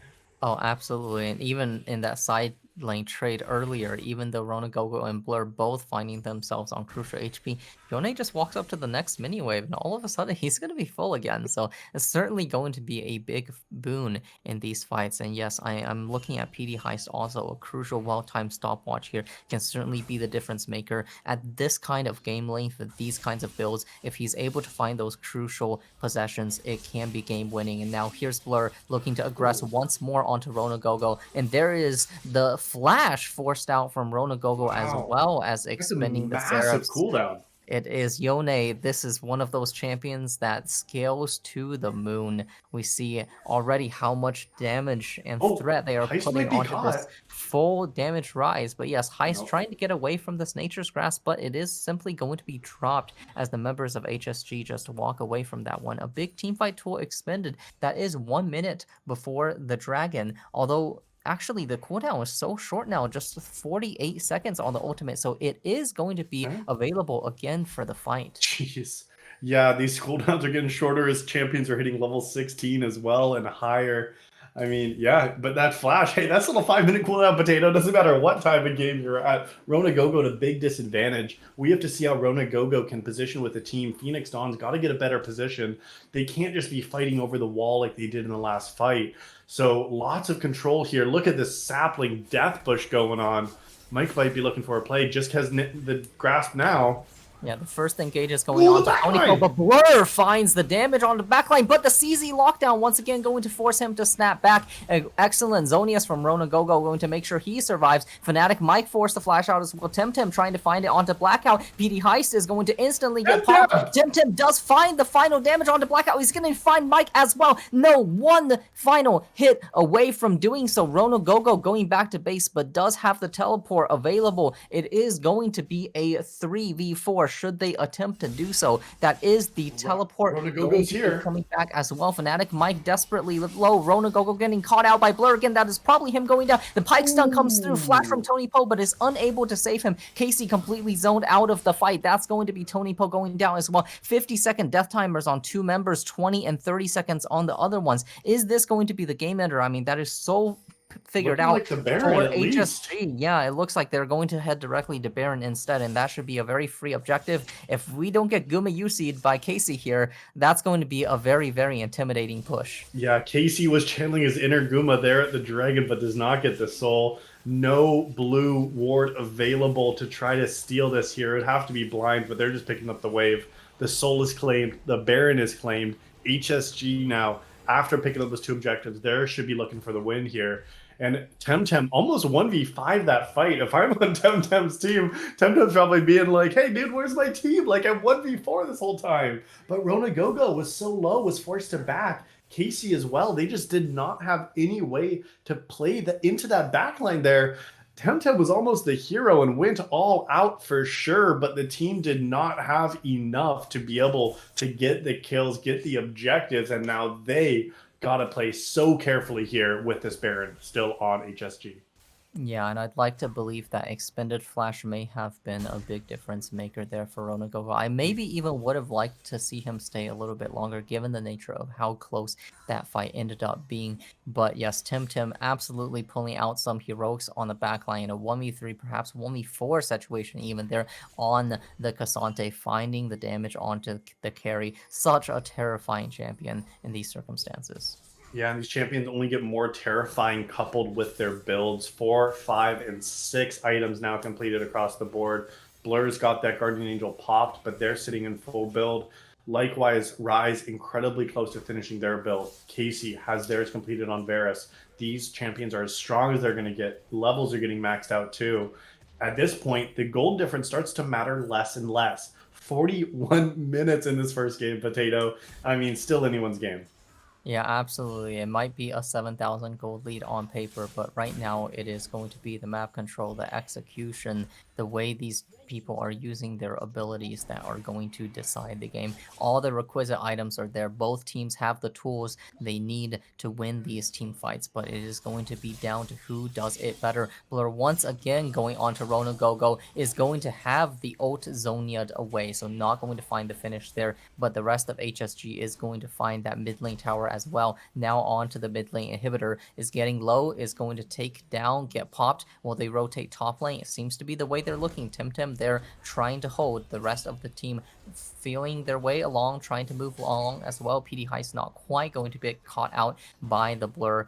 Oh, absolutely. And even in that side lane trade earlier, even though Ronagogo and Blur both finding themselves on crucial HP, Yone just walks up to the next mini wave and all of a sudden he's going to be full again. So it's certainly going to be a big boon in these fights. And yes, I'm looking at PD Heist also. A crucial well-timed stopwatch here can certainly be the difference maker at this kind of game length, with these kinds of builds. If he's able to find those crucial possessions, it can be game winning. And now here's Blur looking to aggress once more onto Ronagogo, and there is the flash forced out from Ronagogo as Wow, well as that's a expending the massive Seraphs. cooldown. It is Yone. This is one of those champions that scales to the moon. We see already how much damage and Oh, threat they are Heist putting might be onto this caught. full damage rise. But yes, Heist Nope. trying to get away from this Nature's Grasp, but it is simply going to be dropped as the members of HSG just walk away from that one. A big teamfight tool expended. That is 1 minute before the dragon, although actually the cooldown is so short now, just 48 seconds on the ultimate, so it is going to be Okay. available again for the fight. Jeez. Yeah, these cooldowns are getting shorter as champions are hitting level 16 as well and higher. I mean, yeah, but that flash, hey, that's a little 5 minute cooldown potato. Doesn't matter what time of game you're at. Rona Gogo at a big disadvantage. We have to see how Rona Gogo can position with the team. Phoenix Dawn's got to get a better position. They can't just be fighting over the wall like they did in the last fight. So lots of control here. Look at this sapling death bush going on. Mike might be looking for a play, just has the grasp now. Yeah, the first engage is going Ooh, on the to Tonyco, backline! but Blur finds the damage on the backline, but the CZ lockdown once again going to force him to snap back. Excellent Zonius from Rona Gogo going to make sure he survives. Fnatic might force the flash out as well. Temtem trying to find it onto Blackout. PD Heist is going to instantly get popped. Temtem does find the final damage onto Blackout. He's going to find Mike as well. No, one final hit away from doing so. Rona Gogo going back to base, but does have the teleport available. It is going to be a 3v4 should they attempt to do so. That is the teleport Rona going Gogo's to be here. coming back as well. Fnatic Mike desperately low. Rona Gogo getting caught out by Blur again. That is probably him going down. The Pike stun comes through. Flash from Tony Poe, but is unable to save him. Casey completely zoned out of the fight. That's going to be Tony Poe going down as well. 50-second death timers on 2 members, 20 and 30 seconds on the other ones. Is this going to be the game ender? I mean, that is so figured Looking out like the Baron for at least. HSG. Yeah, it looks like they're going to head directly to Baron instead, and that should be a very free objective. If we don't get Guma UC'd by Casey here, that's going to be a very, very intimidating push. Yeah, Casey was channeling his inner Guma there at the Dragon, but does not get the soul. No blue ward available to try to steal this here. It'd have to be blind, but they're just picking up the wave. The soul is claimed. The Baron is claimed. HSG now, after picking up those 2 objectives, there should be looking for the win here. And Temtem almost 1v5 that fight. If I'm on Temtem's team, Temtem's probably being like, hey, dude, where's my team? Like, I'm 1v4 this whole time. But Rona Gogo was so low, was forced to back. Casey as well. They just did not have any way to play into that backline there. Temtem was almost the hero and went all out for sure, but the team did not have enough to be able to get the kills, get the objectives, and now they got to play so carefully here with this Baron still on HSG. Yeah, and I'd like to believe that Expended Flash may have been a big difference maker there for Ronagogo. I maybe even would have liked to see him stay a little bit longer, given the nature of how close that fight ended up being. But yes, Tim absolutely pulling out some heroics on the backline in a 1v3, perhaps 1v4 situation even there on the Cassante, finding the damage onto the carry. Such a terrifying champion in these circumstances. Yeah, and these champions only get more terrifying coupled with their builds. 4, 5, and 6 items now completed across the board. Blur's got that Guardian Angel popped, but they're sitting in full build. Likewise, Rise incredibly close to finishing their build. Casey has theirs completed on Varus. These champions are as strong as they're going to get. Levels are getting maxed out too. At this point, the gold difference starts to matter less and less. 41 minutes in this first game, Potato. I mean, still anyone's game. Yeah, absolutely. It might be a 7,000 gold lead on paper, but right now it is going to be the map control, the execution, the way these people are using their abilities that are going to decide the game. All the requisite items are there. Both teams have the tools they need to win these team fights, but it is going to be down to who does it better. Blur once again going on to Ronagogo is going to have the ult Zonia'd away, so not going to find the finish there, but the rest of HSG is going to find that mid lane tower as well. Now on to the mid lane inhibitor, is getting low, is going to take down, get popped while they rotate top lane. It seems to be the way they're looking. Tim they're trying to hold. The rest of the team feeling their way along, trying to move along as well. PD Heist not quite going to get caught out by the Blur.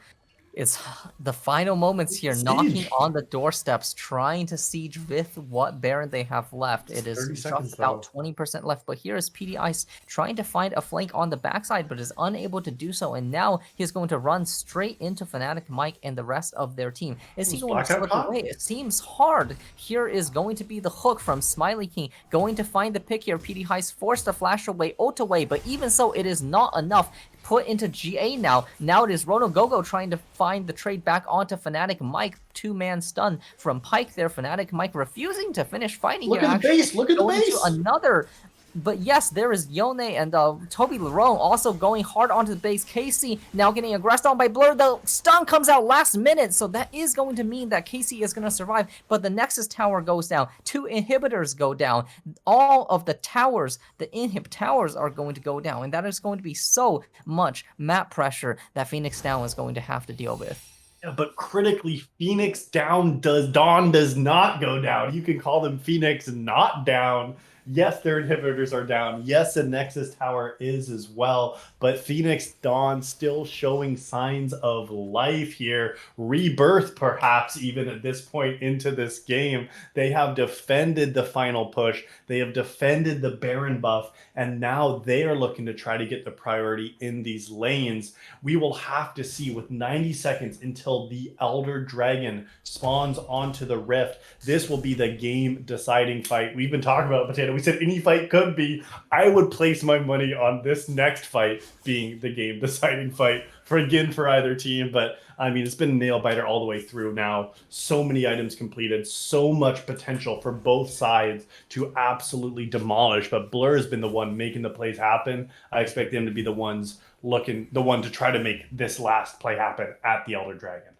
It's the final moments here, knocking on the doorsteps, trying to siege with what Baron they have left. It is 30 just seconds, about though. 20% left, but here is PD Ice trying to find a flank on the backside, but is unable to do so, and now he's going to run straight into Fnatic Mike and the rest of their team. Is he going to slip away? It seems hard. Here is going to be the hook from Smiley King, going to find the pick here. PD Heist forced to flash away, ult away, but even so, it is not enough. Put into GA now. Now it is Ronagogo trying to find the trade back onto Fnatic Mike. Two-man stun from Pyke there. Fnatic Mike refusing to finish fighting Look here. at the base. Look at the base. To another. But yes, there is Yone and Toby Lerone also going hard onto the base. Casey now getting aggressed on by Blur. The stun comes out last minute, so that is going to mean that Casey is going to survive. But the Nexus tower goes down. 2 inhibitors go down. All of the towers, the inhib towers are going to go down. And that is going to be so much map pressure that Phoenix Down is going to have to deal with. Yeah, but critically, Phoenix Dawn does not go down. You can call them Phoenix not down. Yes, their inhibitors are down. Yes, the Nexus Tower is as well. But Phoenix Dawn still showing signs of life here. Rebirth, perhaps, even at this point into this game. They have defended the final push. They have defended the Baron buff. And now they are looking to try to get the priority in these lanes. We will have to see with 90 seconds until the Elder Dragon spawns onto the Rift. This will be the game deciding fight. We've been talking about Potato. We said any fight could be. I would place my money on this next fight being the game deciding fight for either team. But I mean, it's been a nail biter all the way through now. So many items completed, so much potential for both sides to absolutely demolish. But Blur has been the one making the plays happen. I expect them to be the one to try to make this last play happen at the Elder Dragon.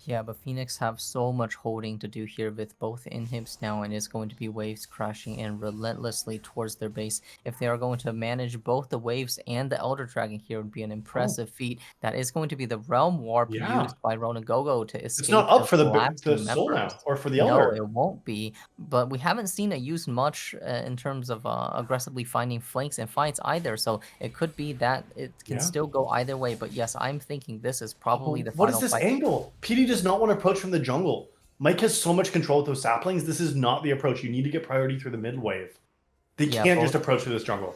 Yeah, but Phoenix have so much holding to do here with both inhibs now, and it's going to be waves crashing in relentlessly towards their base. If they are going to manage both the waves and the Elder Dragon here, would be an impressive feat. That is going to be the Realm Warp used by Ronagogo to escape. It's not up for the Soul now, or for the Elder. No, it won't be. But we haven't seen it used much in terms of aggressively finding flanks and fights either. So it could be that it can still go either way. But yes, I'm thinking this is probably the final fight. What is this angle? PD does not want to approach from the jungle. Mike has so much control with those saplings. This is not the approach. You need to get priority through the mid wave. They can't just approach through this jungle.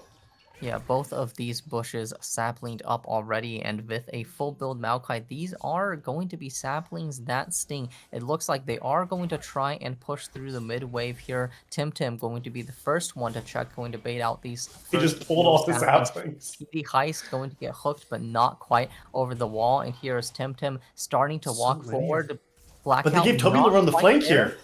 Yeah, both of these bushes saplinged up already, and with a full build Maokai, these are going to be saplings that sting. It looks like they are going to try and push through the mid wave here. Tim going to be the first one to check, going to bait out these. He just pulled off the saplings. PD Heist going to get hooked, but not quite over the wall. And here is Tim starting to walk forward. But they gave Toby Lerone the flank here.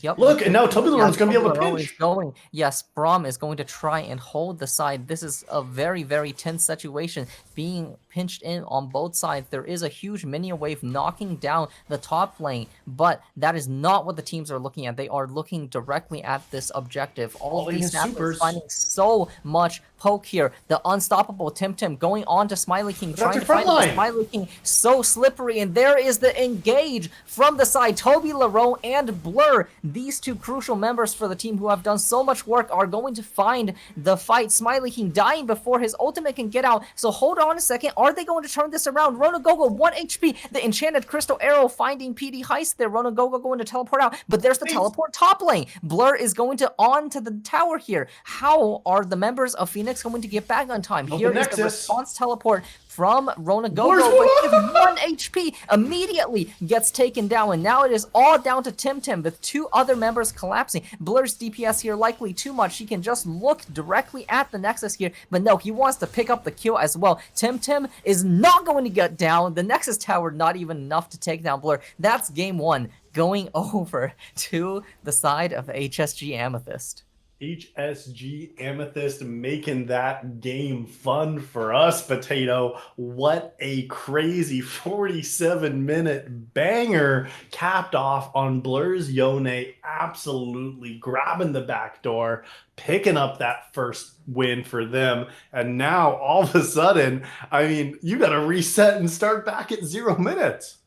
Yep. Look, and now Toby Lerone's going to be able to pinch. Yes, Braum is going to try and hold the side. This is a very, very tense situation. Being pinched in on both sides. There is a huge minion wave knocking down the top lane, but that is not what the teams are looking at. They are looking directly at this objective. All of Falling these his saplings supers. finding so much poke here. The unstoppable Tim going on to Smiley King, That's trying your to front find it, but line. Smiley King so slippery, and there is the engage from the side. Toblerone and Blur, these two crucial members for the team who have done so much work, are going to find the fight. Smiley King dying before his ultimate can get out, so hold on a second. Are they going to turn this around? Ronagogo, 1 HP. The Enchanted Crystal Arrow finding PD Heist there. Ronagogo going to teleport out, but there's the teleport top lane. Blur is going to on to the tower here. How are the members of Phoenix going to get back on time? Oh, Here the is the Nexus. response teleport from Ronagogo, Blur's but he one has 1 HP, immediately gets taken down, and now it is all down to Tim with 2 other members collapsing. Blur's DPS here likely too much. He can just look directly at the Nexus here, but no, he wants to pick up the kill as well. Tim is not going to get down. The Nexus tower not even enough to take down Blur. That's game 1 going over to the side of HSG Amethyst. HSG Amethyst making that game fun for us, Potato. What a crazy 47-minute banger, capped off on Blur's Yone, absolutely grabbing the back door, picking up that first win for them. And now all of a sudden, I mean, you got to reset and start back at 0 minutes.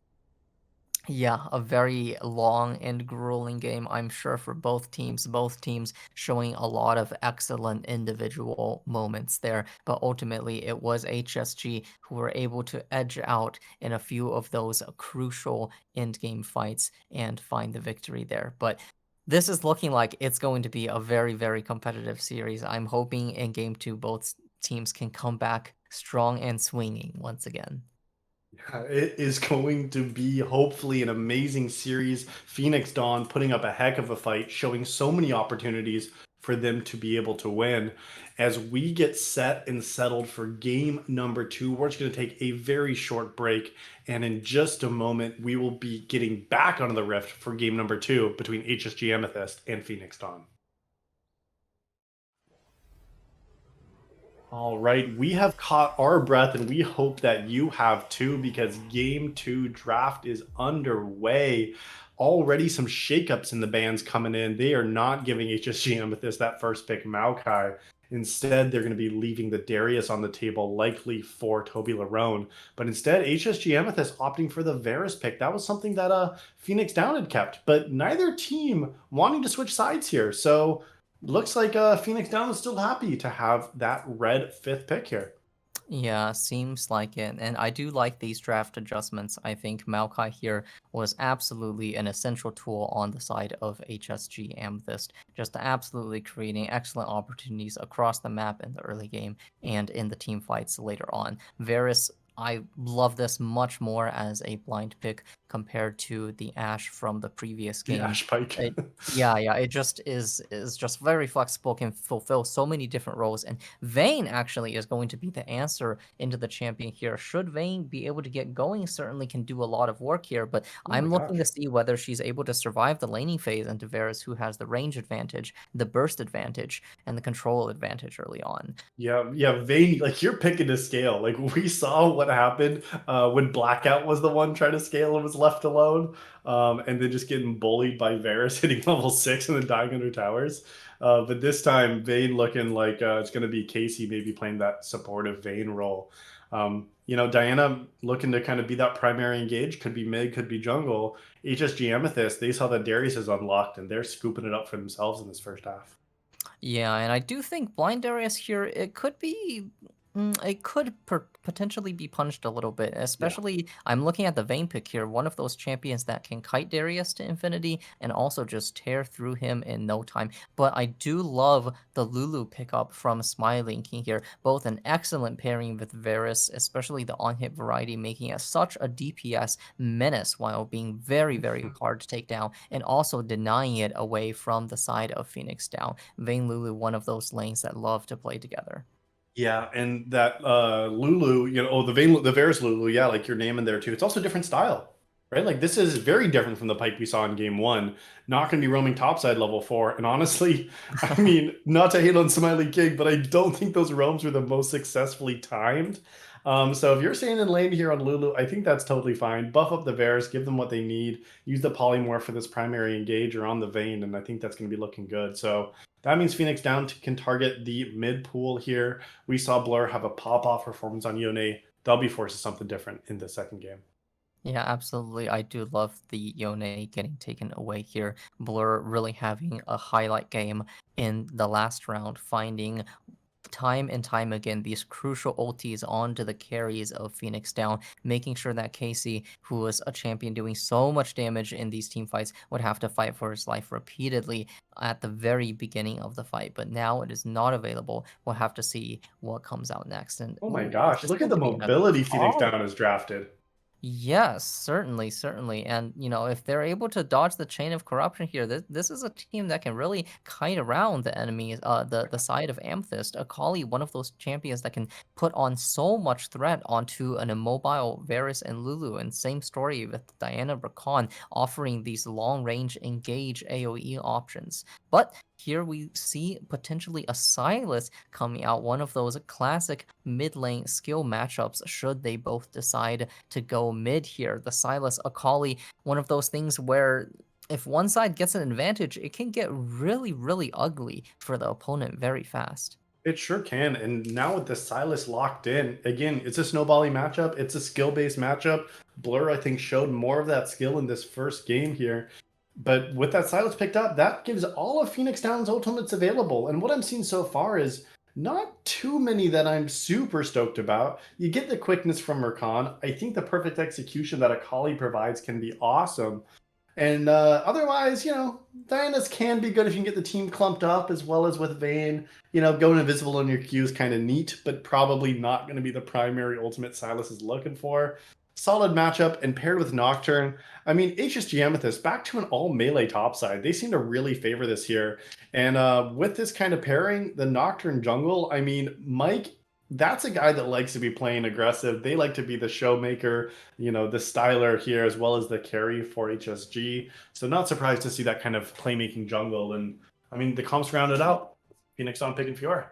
Yeah, a very long and grueling game, I'm sure, for both teams. Both teams showing a lot of excellent individual moments there. But ultimately, it was HSG who were able to edge out in a few of those crucial end-game fights and find the victory there. But this is looking like it's going to be a very, very competitive series. I'm hoping in Game 2, both teams can come back strong and swinging once again. It is going to be hopefully an amazing series. Phoenix Dawn putting up a heck of a fight, showing so many opportunities for them to be able to win. As we get set and settled for game number 2, we're just going to take a very short break. And in just a moment, we will be getting back onto the Rift for game number 2 between HSG Amethyst and Phoenix Dawn. All right, we have caught our breath, and we hope that you have too, because game 2 draft is underway. Already some shakeups in the bans coming in. They are not giving HSG Amethyst that first pick, Maokai. Instead, they're going to be leaving the Darius on the table, likely for Toblerone. But instead, HSG Amethyst opting for the Varus pick. That was something that Phoenix Down had kept, but neither team wanting to switch sides here. So looks like Phoenix Down is still happy to have that red 5th pick here. Yeah, seems like it. And I do like these draft adjustments. I think Maokai here was absolutely an essential tool on the side of HSG Amethyst, just absolutely creating excellent opportunities across the map in the early game and in the team fights later on. Varus, I love this much more as a blind pick compared to the Ashe from the previous game. The Ashe Pike. Yeah, it just is just very flexible, can fulfill so many different roles. And Vayne actually is going to be the answer into the champion here. Should Vayne be able to get going, certainly can do a lot of work here, but I'm looking to see whether she's able to survive the laning phase into Varus, who has the range advantage, the burst advantage, and the control advantage early on. Yeah, Vayne, like, you're picking to scale. Like, we saw what happened when Blackout was the one trying to scale and was left alone, and then just getting bullied by Varus hitting level 6 and then dying under towers. But this time, Vayne looking like it's going to be Casey maybe playing that supportive Vayne role. Diana looking to kind of be that primary engage, could be mid, could be jungle. HSG Amethyst, they saw that Darius is unlocked, and they're scooping it up for themselves in this first half. Yeah, and I do think Blind Darius here, it could be, it could potentially be punished a little bit, especially I'm looking at the Vayne pick here, one of those champions that can kite Darius to infinity and also just tear through him in no time. But I do love the Lulu pickup from Smiling King here, both an excellent pairing with Varus, especially the on-hit variety, making it such a DPS menace while being very, very hard to take down, and also denying it away from the side of Phoenix Down. Vayne Lulu, one of those lanes that love to play together. Yeah, and that Lulu, the Varus Lulu, yeah, like you're naming there too. It's also a different style, right? Like, this is very different from the Pike we saw in game 1. Not going to be roaming topside level 4. And honestly, I mean, not to hate on Smiley King, but I don't think those roams were the most successfully timed. So if you're staying in lane here on Lulu, I think that's totally fine. Buff up the Varus, give them what they need. Use the Polymorph for this primary engage or on the Vayne, and I think that's going to be looking good. So that means Phoenix Down can target the mid pool here. We saw Blur have a pop-off performance on Yone. They'll be forced to something different in the second game. Yeah, absolutely. I do love the Yone getting taken away here. Blur really having a highlight game in the last round, finding time and time again these crucial ultis onto the carries of Phoenix Down, making sure that Casey, who was a champion doing so much damage in these team fights, would have to fight for his life repeatedly at the very beginning of the fight. But now it is not available. We'll have to see what comes out next. And Oh my ooh, is gosh, this look at going the to be a mobility Phoenix call? Down has drafted. Yes, certainly, certainly. And, if they're able to dodge the chain of corruption here, this is a team that can really kite around the enemies, the side of Amethyst. Akali, one of those champions that can put on so much threat onto an immobile Varus and Lulu. And same story with Diana Rakan offering these long-range engage AoE options. But here we see potentially a Sylas coming out, one of those classic mid lane skill matchups should they both decide to go mid here. The Sylas Akali, one of those things where if one side gets an advantage, it can get really, really ugly for the opponent very fast. It sure can. And now with the Silas locked in, again, it's a snowballing matchup. It's a skill-based matchup. Blur, I think, showed more of that skill in this first game here. But with that Silas picked up, that gives all of Phoenix Down's ultimates available. And what I'm seeing so far is not too many that I'm super stoked about. You get the quickness from Rakan. I think the perfect execution that Akali provides can be awesome. And otherwise, Diana's can be good if you can get the team clumped up as well as with Vayne. Going invisible on your Q is kind of neat, but probably not going to be the primary ultimate Silas is looking for. Solid matchup, and paired with Nocturne. I mean, HSG Amethyst, back to an all melee topside. They seem to really favor this here. And with this kind of pairing, the Nocturne jungle, I mean, Mike, that's a guy that likes to be playing aggressive. They like to be the showmaker, the styler here, as well as the carry for HSG. So not surprised to see that kind of playmaking jungle. And I mean, the comps rounded out. Phoenix on picking Fiora.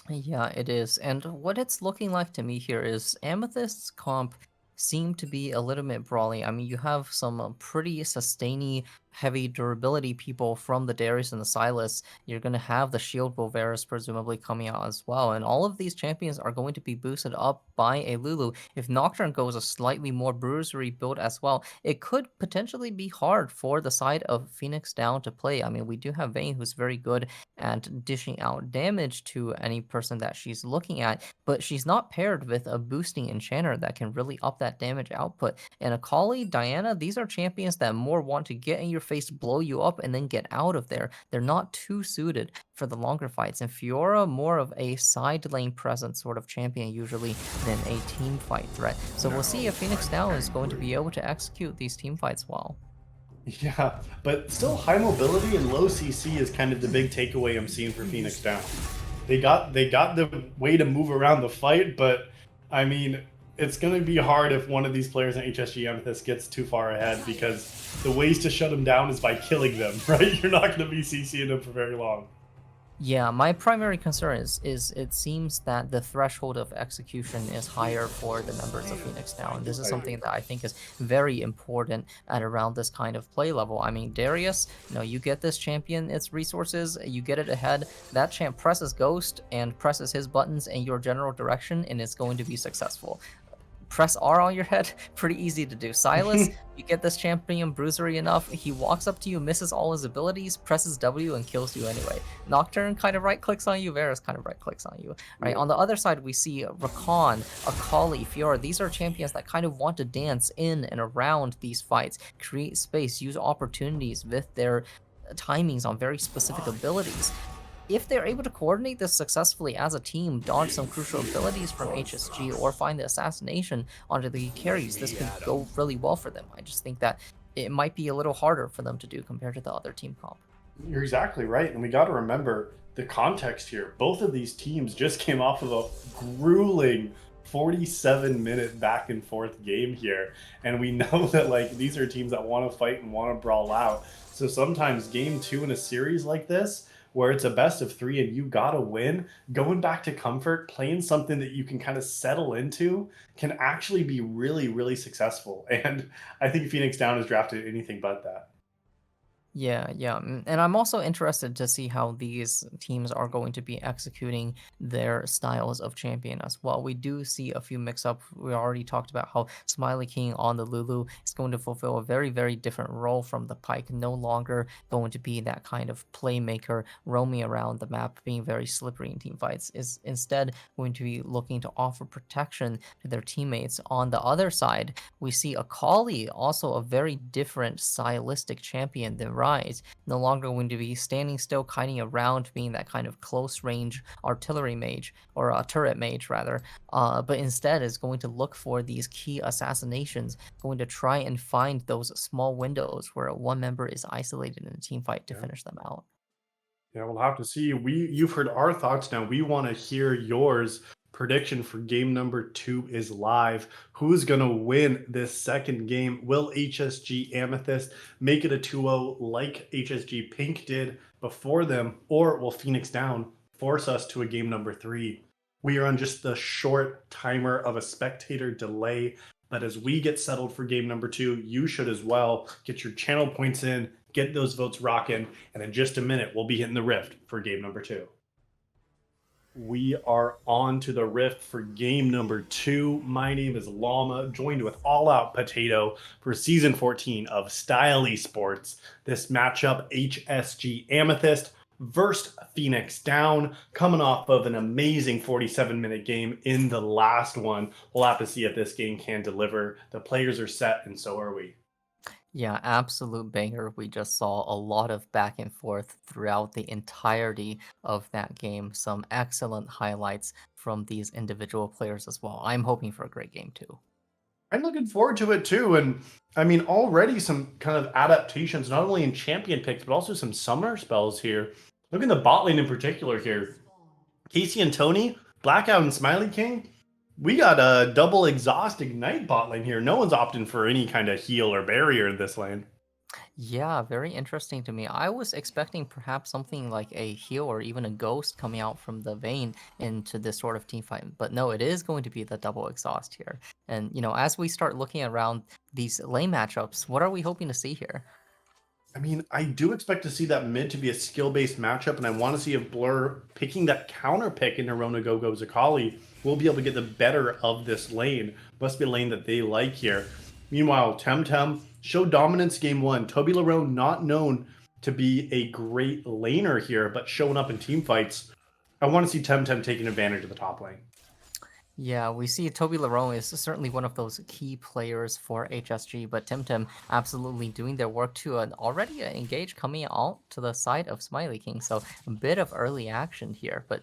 Yeah, it is. And what it's looking like to me here is Amethyst's comp seem to be a little bit brawly. I mean, you have some pretty sustainy, heavy durability people from the Darius and the Sylas. You're going to have the Shield Varus presumably coming out as well. And all of these champions are going to be boosted up by a Lulu. If Nocturne goes a slightly more bruisery build as well, it could potentially be hard for the side of Phoenix Down to play. I mean, we do have Vayne, who's very good at dishing out damage to any person that she's looking at, but she's not paired with a boosting enchanter that can really up that damage output. And Akali, Diana, these are champions that more want to get in your face, blow you up, and then get out of there. They're not too suited for the longer fights. And Fiora, more of a side lane presence sort of champion usually than a team fight threat. So we'll see if Phoenix Down is going to be able to execute these team fights well. Yeah, but still high mobility and low CC is kind of the big takeaway I'm seeing for Phoenix Down. They got the way to move around the fight, but I mean, it's going to be hard if one of these players in HSG Amethyst gets too far ahead, because the ways to shut them down is by killing them, right? You're not going to be CCing them for very long. Yeah, my primary concern is it seems that the threshold of execution is higher for the members of Phoenix Down. And this is something that I think is very important at around this kind of play level. I mean, Darius, you get this champion, its resources, you get it ahead. That champ presses Ghost and presses his buttons in your general direction, and it's going to be successful. Press R on your head, pretty easy to do. Sylas, you get this champion bruisery enough, he walks up to you, misses all his abilities, presses W and kills you anyway. Nocturne kind of right-clicks on you, Varus kind of right-clicks on you. Right, on the other side, we see Rakan, Akali, Fiora. These are champions that kind of want to dance in and around these fights, create space, use opportunities with their timings on very specific abilities. If they're able to coordinate this successfully as a team, dodge some crucial abilities from HSG, or find the assassination onto the carries, this could go really well for them. I just think that it might be a little harder for them to do compared to the other team comp. You're exactly right. And we got to remember the context here. Both of these teams just came off of a grueling 47-minute back and forth game here. And we know that these are teams that want to fight and want to brawl out. So sometimes game 2 in a series like this where it's a best of three and you gotta win, going back to comfort, playing something that you can kind of settle into can actually be really, really successful. And I think Phoenix Down has drafted anything but that. Yeah, yeah. And I'm also interested to see how these teams are going to be executing their styles of champion as well. We do see a few mix up. We already talked about how Smiley King on the Lulu is going to fulfill a very, very different role from the Pike, no longer going to be that kind of playmaker roaming around the map, being very slippery in team fights, is instead going to be looking to offer protection to their teammates. On the other side, we see Akali, also a very different stylistic champion than Rise, no longer going to be standing still, kiting around, being that kind of close range artillery mage, or a turret mage rather, but instead is going to look for these key assassinations, going to try and find those small windows where one member is isolated in a team fight to Yeah. finish them out. Yeah, we'll have to see. You've heard our thoughts now. We want to hear yours. Prediction for game number 2 is live. Who's gonna win this second game? Will HSG Amethyst make it a 2-0 like HSG Pink did before them, or will Phoenix Down force us to a game number 3? We are on just the short timer of a spectator delay, but as we get settled for game number 2, you should as well. Get your channel points in, get those votes rocking, and in just a minute, we'll be hitting the Rift for game number 2. We are on to the Rift for game number 2. My name is Llama, joined with AllOutPotato for season 14 of Style Esports. This matchup, HSG Amethyst versus Phoenix Down, coming off of an amazing 47-minute game in the last one. We'll have to see if this game can deliver. The players are set, and so are we. Yeah, absolute banger. We just saw a lot of back and forth throughout the entirety of that game. Some excellent highlights from these individual players as well. I'm hoping for a great game too. I'm looking forward to it too. And I mean, already some kind of adaptations, not only in champion picks, but also some summer spells here. Look at the bot lane in particular here. Casey and Tony, Blackout and Smiley King. We got a double exhaust ignite bot lane here. No one's opting for any kind of heal or barrier in this lane. Yeah, very interesting to me. I was expecting perhaps something like a heal or even a ghost coming out from the vein into this sort of team fight, but no, it is going to be the double exhaust here. And as we start looking around these lane matchups, what are we hoping to see here? I mean, I do expect to see that mid to be a skill-based matchup, and I want to see if Blur picking that counter pick in Hirona Gogo Zakali will be able to get the better of this lane. Must be a lane that they like here. Meanwhile, Temtem showed dominance game 1. Toby Larone not known to be a great laner here, but showing up in team fights. I want to see Temtem taking advantage of the top lane. Yeah, we see Toby Larone is certainly one of those key players for HSG, but Temtem absolutely doing their work too, and already engaged coming out to the side of Smiley King, so a bit of early action here. But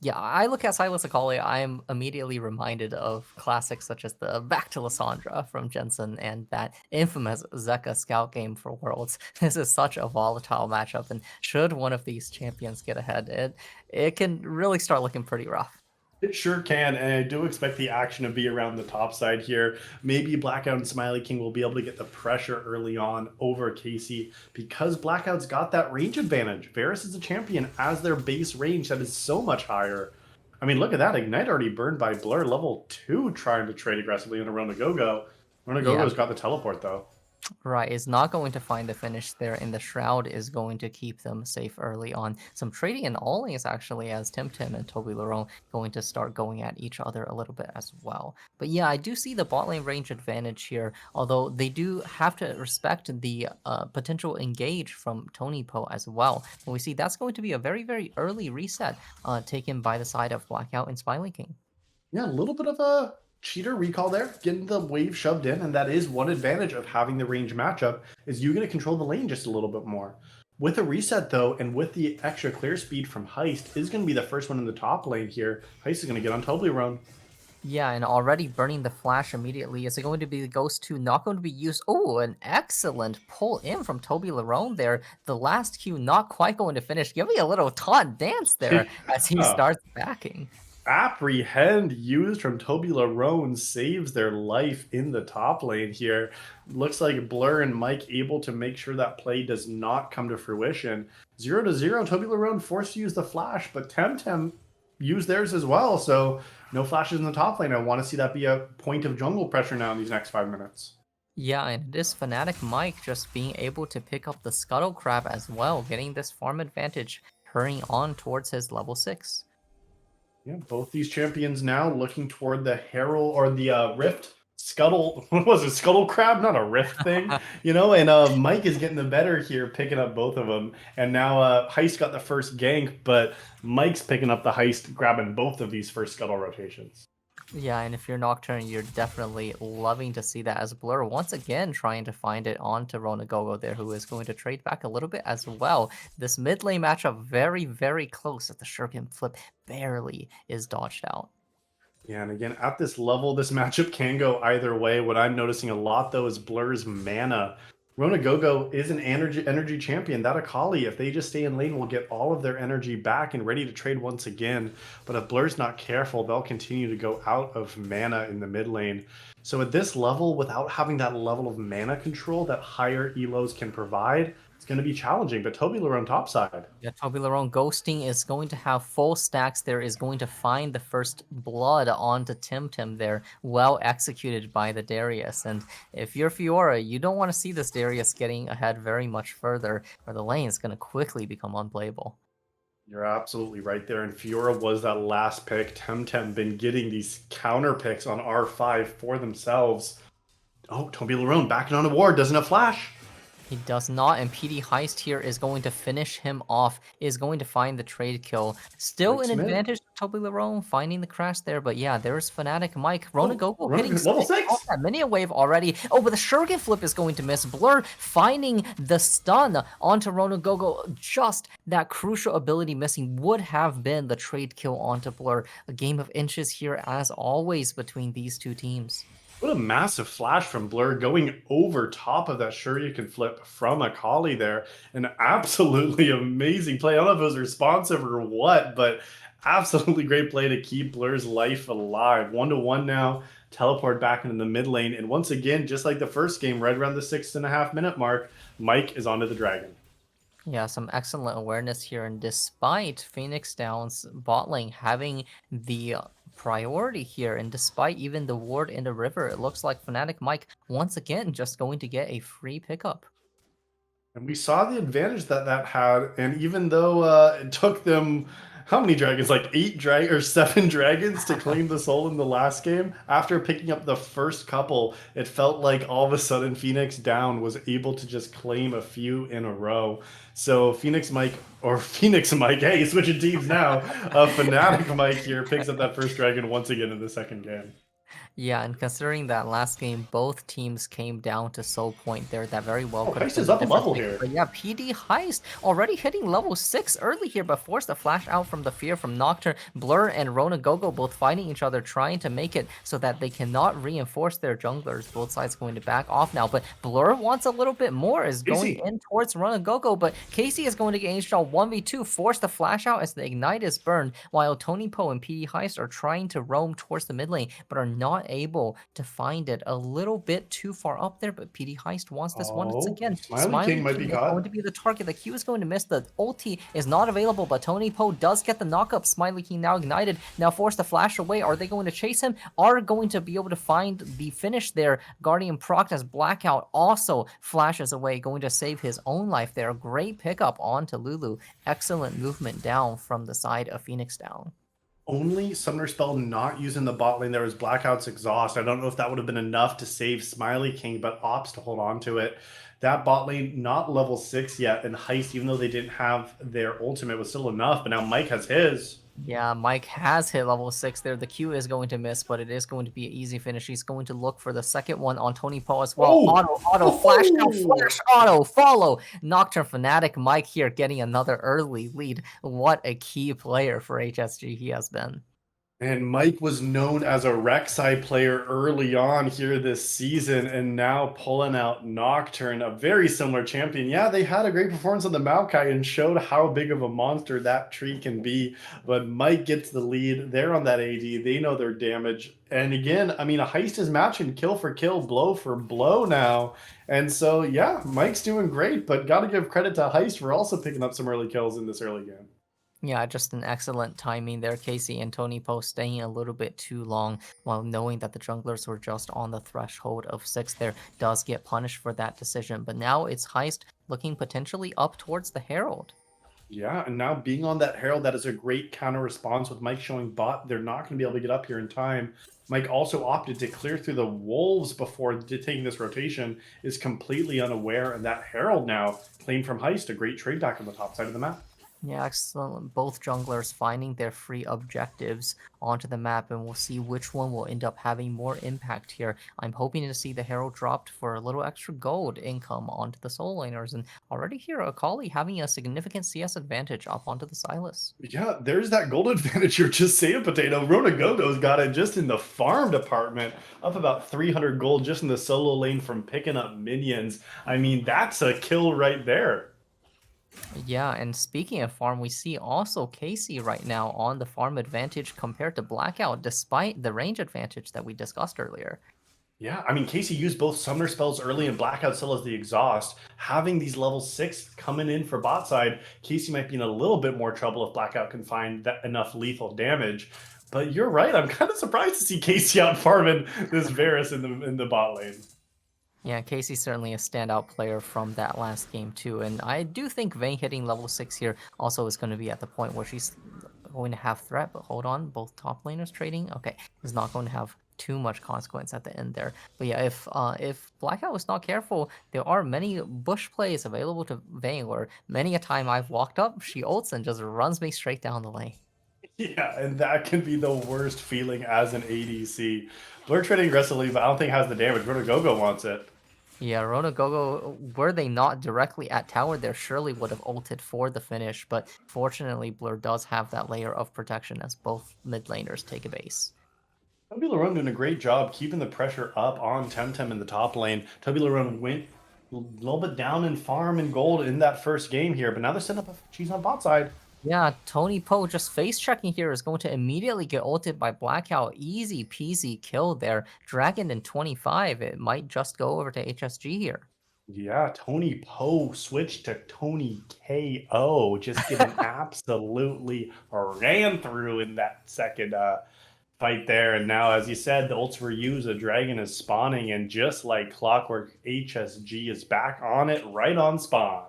yeah, I look at Silas Akali, I am immediately reminded of classics such as the Back to Lysandra from Jensen and that infamous Zeka Scout game for Worlds. This is such a volatile matchup, and should one of these champions get ahead, it can really start looking pretty rough. It sure can, and I do expect the action to be around the top side here. Maybe Blackout and Smiley King will be able to get the pressure early on over Casey because Blackout's got that range advantage. Varus is a champion as their base range that is so much higher. I mean, look at that. Ignite already burned by Blur, level 2, trying to trade aggressively on a Rona Gogo. Rona Gogo's got the teleport, though. Right, is not going to find the finish there, and the Shroud is going to keep them safe early on. Some trading and all-ins actually, as Temtem and Toby Larone going to start going at each other a little bit as well. But yeah, I do see the bot lane range advantage here, although they do have to respect the potential engage from Tony Po as well. And we see that's going to be a very, very early reset taken by the side of Blackout and Smiley King. Yeah, a little bit of a cheater recall there, getting the wave shoved in, and that is one advantage of having the range matchup, is you get to control the lane just a little bit more. With a reset though, and with the extra clear speed from Heist, is going to be the first one in the top lane here. Heist is going to get on Toblerone. Yeah, and already burning the flash immediately. Is it going to be the Ghost 2 not going to be used? Oh, an excellent pull in from Toby Larone there. The last Q not quite going to finish. Give me a little taunt dance there as he starts backing. Apprehend used from Toby Larone saves their life in the top lane here. Looks like Blur and Mike able to make sure that play does not come to fruition. 0-0, Toby Larone forced to use the flash, but Temtem used theirs as well. So no flashes in the top lane. I want to see that be a point of jungle pressure now in these next 5 minutes. Yeah, and it is Fnatic Mike just being able to pick up the Scuttle Crab as well, getting this farm advantage, hurrying on towards his level 6. Yeah, both these champions now looking toward the Herald or the Rift Scuttle. What was it? Scuttle Crab, not a Rift thing, you know. And Mike is getting the better here, picking up both of them. And now Heist got the first gank, but Mike's picking up the Heist, grabbing both of these first Scuttle rotations. Yeah, and if you're Nocturne, you're definitely loving to see that as Blur once again trying to find it onto Ronagogo there, who is going to trade back a little bit as well. This mid lane matchup very, very close as the Shuriken flip barely is dodged out. Yeah, and again, at this level, this matchup can go either way. What I'm noticing a lot, though, is Blur's mana. Ronagogo is an energy champion. That Akali, if they just stay in lane, will get all of their energy back and ready to trade once again. But if Blur's not careful, they'll continue to go out of mana in the mid lane. So at this level, without having that level of mana control that higher elos can provide, it's going to be challenging. But Toby Lure on top side. Yeah, Toby Larone ghosting is going to have full stacks there, is going to find the first blood onto Tim there, well executed by the Darius. And if you're Fiora, you don't want to see this Darius getting ahead very much further, or the lane is going to quickly become unplayable. You're absolutely right there. And Fiora was that last pick. Temtem been getting these counter picks on R5 for themselves. Oh, Toby Larone backing on a ward, doesn't have flash. He does not, and PD Heist here is going to finish him off, is going to find the trade kill. Still Mike's an mid. advantage to Toby Larone, finding the crash there, but yeah, there's Fnatic Mike. Oh, Ronagogo hitting level 6 off 6. that mini wave already. Oh, but the Shuriken flip is going to miss. Blur finding the stun onto Ronagogo. Just that crucial ability missing would have been the trade kill onto Blur. A game of inches here, as always, between these two teams. What a massive flash from Blur going over top of that Shuriken flip from Akali there. An absolutely amazing play. I don't know if it was responsive or what, but absolutely great play to keep Blur's life alive. 1-1 now. Teleport back into the mid lane. And once again, just like the first game, right around the 6.5 minute mark, Mike is onto the dragon. Yeah, some excellent awareness here, and despite Phoenix Down's bot lane having the priority here, and despite even the ward in the river, it looks like Fnatic Mike once again just going to get a free pickup. And we saw the advantage that that had. And even though it took them how many dragons? Like 7 dragons to claim the soul in the last game. After picking up the first couple, it felt like all of a sudden Phoenix Down was able to just claim a few in a row. So Phoenix Mike, or Phoenix Mike, hey, switching teams now. Fnatic Mike here picks up that first dragon once again in the second game. Yeah, and considering that last game, both teams came down to soul point there, that very well Oh, could have Heist been is the up a difference level maker. here. But yeah, PD Heist already hitting level 6 early here, but forced a flash out from the fear from Nocturne. Blur and Ronagogo both fighting each other, trying to make it so that they cannot reinforce their junglers. Both sides going to back off now, but Blur wants a little bit more, is going in towards Ronagogo, but Casey is going to get engaged on 1v2, force the flash out as the Ignite is burned, while Tony Poe and PD Heist are trying to roam towards the mid lane, but are not able to find it. A little bit too far up there, but PD Heist wants this once Oh, again. Smiley King might be is caught. going to be the target. The Q is going to miss. The ulti is not available, but Tony Poe does get the knockup. Smiley King now ignited, now forced to flash away. Are they going to chase him? Are going to be able to find the finish there? Guardian proc as Blackout also flashes away, going to save his own life there. Great pickup onto Lulu. Excellent movement down from the side of Phoenix Down. Only Summoner Spell not using the bot lane there was Blackout's Exhaust. I don't know if that would have been enough to save Smiley King, but opts to hold on to it. That bot lane not level 6 yet, and Heist, even though they didn't have their ultimate, was still enough, but now Mike has his. Yeah, Mike has hit level 6 there. The Q is going to miss, but it is going to be an easy finish. He's going to look for the second one on Tony Poe as well. Auto, flash, now flash, auto, follow. Nocturne Fnatic Mike here getting another early lead. What a key player for HSG he has been. And Mike was known as a Rek'Sai player early on here this season, and now pulling out Nocturne, a very similar champion. Yeah, they had a great performance on the Maokai and showed how big of a monster that tree can be. But Mike gets the lead. They're on that AD. They know their damage. And again, I mean, a Heist is matching kill for kill, blow for blow now. And so, yeah, Mike's doing great, but got to give credit to Heist for also picking up some early kills in this early game. Yeah, just an excellent timing there. Casey and Tony Poe staying a little bit too long while knowing that the junglers were just on the threshold of 6 there does get punished for that decision. But now it's Heist looking potentially up towards the Herald. Yeah, and now being on that Herald, that is a great counter response with Mike showing bot. They're not going to be able to get up here in time. Mike also opted to clear through the wolves before taking this rotation, is completely unaware, and that Herald now claimed from Heist, a great trade back on the top side of the map. Yeah, excellent. Both junglers finding their free objectives onto the map, and we'll see which one will end up having more impact here. I'm hoping to see the Herald dropped for a little extra gold income onto the soul laners, and already here, Akali having a significant CS advantage up onto the Sylas. Yeah, there's that gold advantage you're just saying, Potato. Ronagogo's got it just in the farm department, up about 300 gold just in the solo lane from picking up minions. I mean, that's a kill right there. Yeah, and speaking of farm, we see also Casey right now on the farm advantage compared to Blackout, despite the range advantage that we discussed earlier. Yeah, I mean, Casey used both summoner spells early and Blackout still has the exhaust. Having these level 6 coming in for bot side, Casey might be in a little bit more trouble if Blackout can find enough lethal damage. But you're right, I'm kind of surprised to see Casey out farming this Varus in the bot lane. Yeah, Casey's certainly a standout player from that last game too, and I do think Vayne hitting level 6 here also is going to be at the point where she's going to have threat, but hold on, both top laners trading? Okay, is not going to have too much consequence at the end there. But yeah, if Blackout was not careful, there are many bush plays available to Vayne where many a time I've walked up, she ults and just runs me straight down the lane. Yeah, and that can be the worst feeling as an ADC. Blur trading aggressively, but I don't think it has the damage. Gogo wants it. Yeah, Rona Gogo, were they not directly at tower, there surely would have ulted for the finish, but fortunately Blur does have that layer of protection as both mid laners take a base. Toby Larone doing a great job keeping the pressure up on Temtem in the top lane. Toby Larone went a little bit down in farm and gold in that first game here, but now they're setting up a cheese on bot side. Yeah, Tony Poe just face checking here is going to immediately get ulted by Blackout. Easy peasy kill there. Dragon in 25, it might just go over to HSG here. Yeah, Tony Poe switched to Tony KO, just getting absolutely ran through in that second fight there. And now, as you said, the ults were used, a dragon is spawning, and just like clockwork, HSG is back on it right on spawn.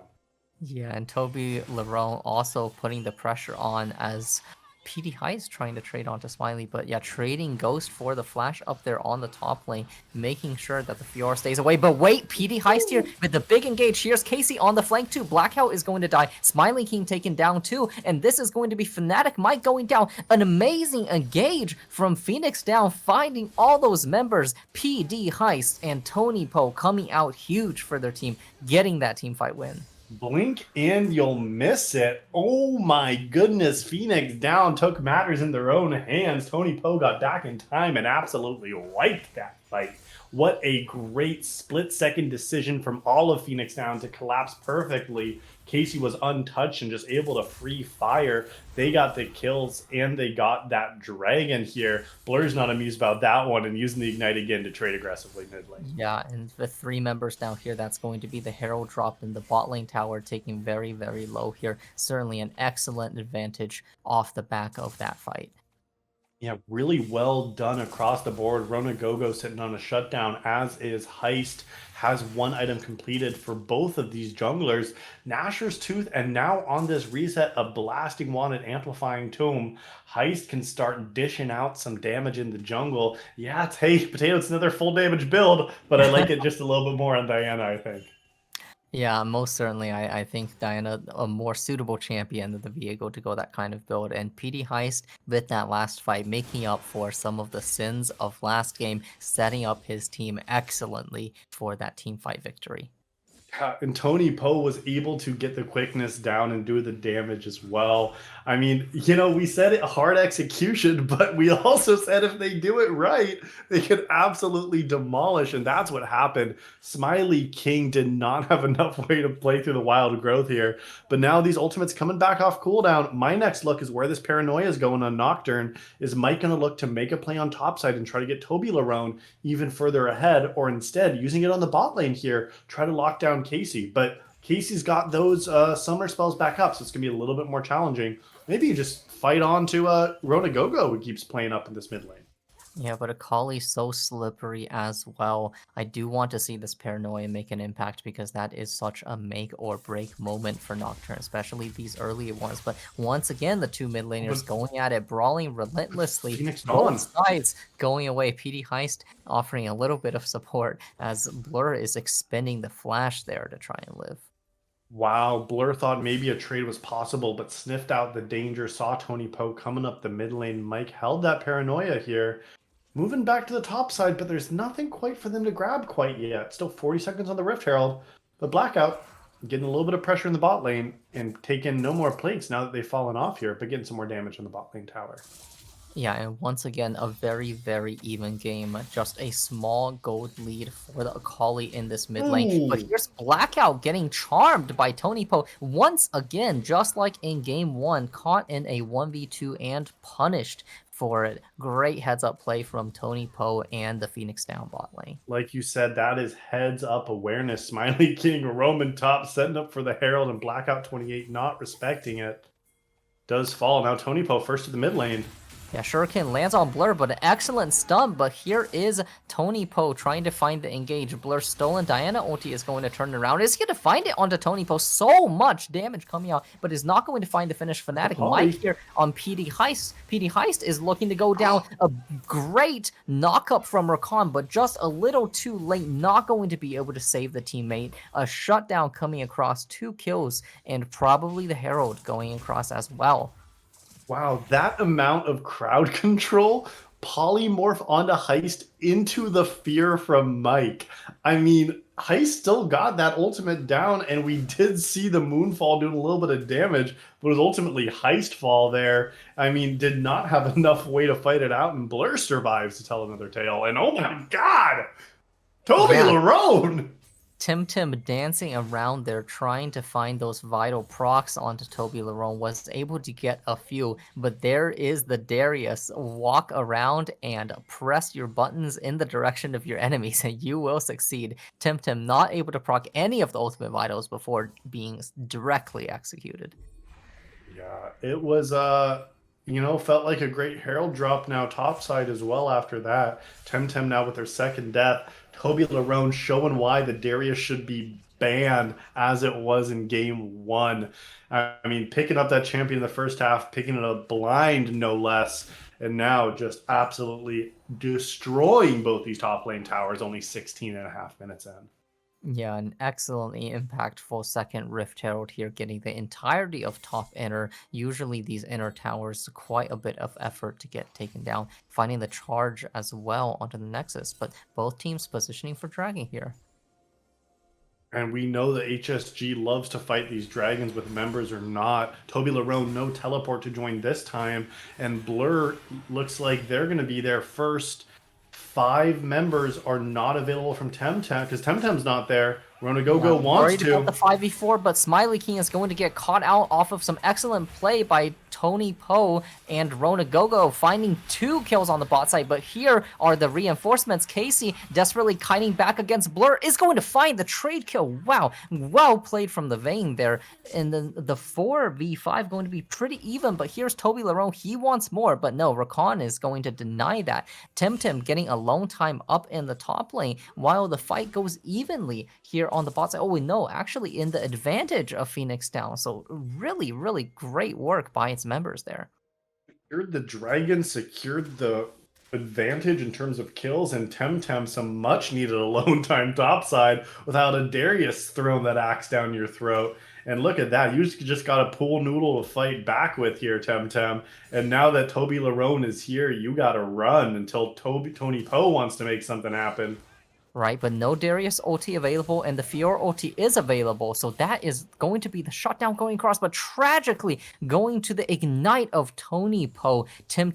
Yeah, and Toby Larone also putting the pressure on as PD High is trying to trade onto Smiley, but yeah, trading Ghost for the flash up there on the top lane, making sure that the Fiora stays away. But wait, PD Heist here with the big engage. Here's Casey on the flank too. Blackout is going to die. Smiley King taken down too, and this is going to be Fnatic Mike going down. An amazing engage from Phoenix down, finding all those members. PD Heist and Tony Poe coming out huge for their team, getting that team fight win. Blink and you'll miss it. Oh my goodness. Phoenix down, took matters in their own hands. Tony Poe got back in time and absolutely wiped that fight. What a great split-second decision from all of Phoenix down to collapse perfectly. Casey was untouched and just able to free fire. They got the kills and they got that dragon here. Blur's not amused about that one and using the ignite again to trade aggressively mid lane. Yeah, and the 3 members down here, that's going to be the Herald dropped in the bot lane tower, taking very, very low here. Certainly an excellent advantage off the back of that fight. Yeah, really well done across the board. Rona Gogo sitting on a shutdown, as is Heist. Has one item completed for both of these junglers. Nashor's Tooth, and now on this reset, a Blasting Wand and Amplifying Tomb. Heist can start dishing out some damage in the jungle. Yeah, hey, Potato, it's another full damage build, but I like it just a little bit more on Diana, I think. Yeah, most certainly. I think Diana a more suitable champion than the Viego to go that kind of build. And PD Heist with that last fight, making up for some of the sins of last game, setting up his team excellently for that team fight victory. And Tony Poe was able to get the quickness down and do the damage as well. I mean, we said it hard execution, but we also said if they do it right, they could absolutely demolish. And that's what happened. Smiley King did not have enough way to play through the wild growth here. But now these ultimates coming back off cooldown. My next look is where this paranoia is going on Nocturne. Is Mike going to look to make a play on topside and try to get Toby Larone even further ahead, or instead using it on the bot lane here, try to lock down Casey? But Casey's got those summer spells back up, so it's going to be a little bit more challenging. Maybe you just fight on to Rona Gogo, who keeps playing up in this mid lane. Yeah, but Akali's so slippery as well. I do want to see this paranoia make an impact because that is such a make or break moment for Nocturne, especially these early ones. But once again, the two mid laners going at it, brawling relentlessly. Phoenix Both sides going away. PD Heist offering a little bit of support as Blur is expending the flash there to try and live. Wow, Blur thought maybe a trade was possible, but sniffed out the danger, saw Tony Poe coming up the mid lane. Mike held that paranoia here. Moving back to the top side, but there's nothing quite for them to grab quite yet. Still 40 seconds on the Rift Herald. But Blackout getting a little bit of pressure in the bot lane and taking no more plates now that they've fallen off here, but getting some more damage on the bot lane tower. Yeah, and once again, a very, very even game. Just a small gold lead for the Akali in this mid lane. But here's Blackout getting charmed by Tony Poe once again, just like in game 1, caught in a 1v2 and punished for it. Great heads-up play from Tony Poe and the Phoenix down bot lane. Like you said, that is heads-up awareness. Smiley King, Roman top, setting up for the Herald, and Blackout 28 not respecting it. Does fall. Now Tony Poe first to the mid lane. Yeah, Shuriken lands on Blur, but an excellent stun. But here is Tony Poe trying to find the engage. Blur stolen. Diana ulti is going to turn around. Is he going to find it onto Tony Poe? So much damage coming out, but is not going to find the finish. Fnatic might here on PD Heist. PD Heist is looking to go down. A great knock-up from Rakan, but just a little too late. Not going to be able to save the teammate. A shutdown coming across, 2 kills, and probably the Herald going across as well. Wow, that amount of crowd control, polymorph onto Heist into the fear from Mike. I mean, Heist still got that ultimate down, and we did see the Moonfall doing a little bit of damage, but it was ultimately Heist fall there. I mean, did not have enough way to fight it out, and Blur survives to tell another tale. And oh my god, Toby Larone! Tim dancing around there trying to find those vital procs onto Toby Larone, was able to get a few, but there is the Darius. Walk around and press your buttons in the direction of your enemies and you will succeed. Tim not able to proc any of the ultimate vitals before being directly executed. Yeah, it was felt like a great Herald drop now topside as well after that. Temtem now with their second death. Toby Larone showing why the Darius should be banned as it was in game 1. I mean, picking up that champion in the first half, picking it up blind no less, and now just absolutely destroying both these top lane towers only 16 and a half minutes in. Yeah, an excellently impactful second Rift Herald here, getting the entirety of top inner. Usually these inner towers, quite a bit of effort to get taken down. Finding the charge as well onto the Nexus, but both teams positioning for dragging here. And we know that HSG loves to fight these dragons with members or not. Toby Larone, no teleport to join this time. And Blur looks like they're going to be there first. 5 members are not available from Temtem because Temtem's not there. Rona Gogo wants to. About the 5v4, but Smiley King is going to get caught out off of some excellent play by Tony Poe and Rona Gogo, finding 2 kills on the bot side. But here are the reinforcements. Casey desperately kiting back against Blur is going to find the trade kill. Wow, well played from the Vayne there. And then the 4v5 going to be pretty even, but here's Toby Larone. He wants more, but no, Rakan is going to deny that. Temtem getting a lone time up in the top lane while the fight goes evenly here on the bot side. Oh, no, actually in the advantage of Phoenix down. So really, really great work by its members there. Secured the dragon, secured the advantage in terms of kills, and Temtem some much needed alone time topside without a Darius throwing that axe down your throat. And look at that, you just got a pool noodle to fight back with here, Temtem. And now that Toby Larone is here, you got to run until Tony Poe wants to make something happen. right? But no Darius ulti available, and the Fiora ulti is available, so that is going to be the shutdown going across, but tragically going to the ignite of Tony Poe. Tim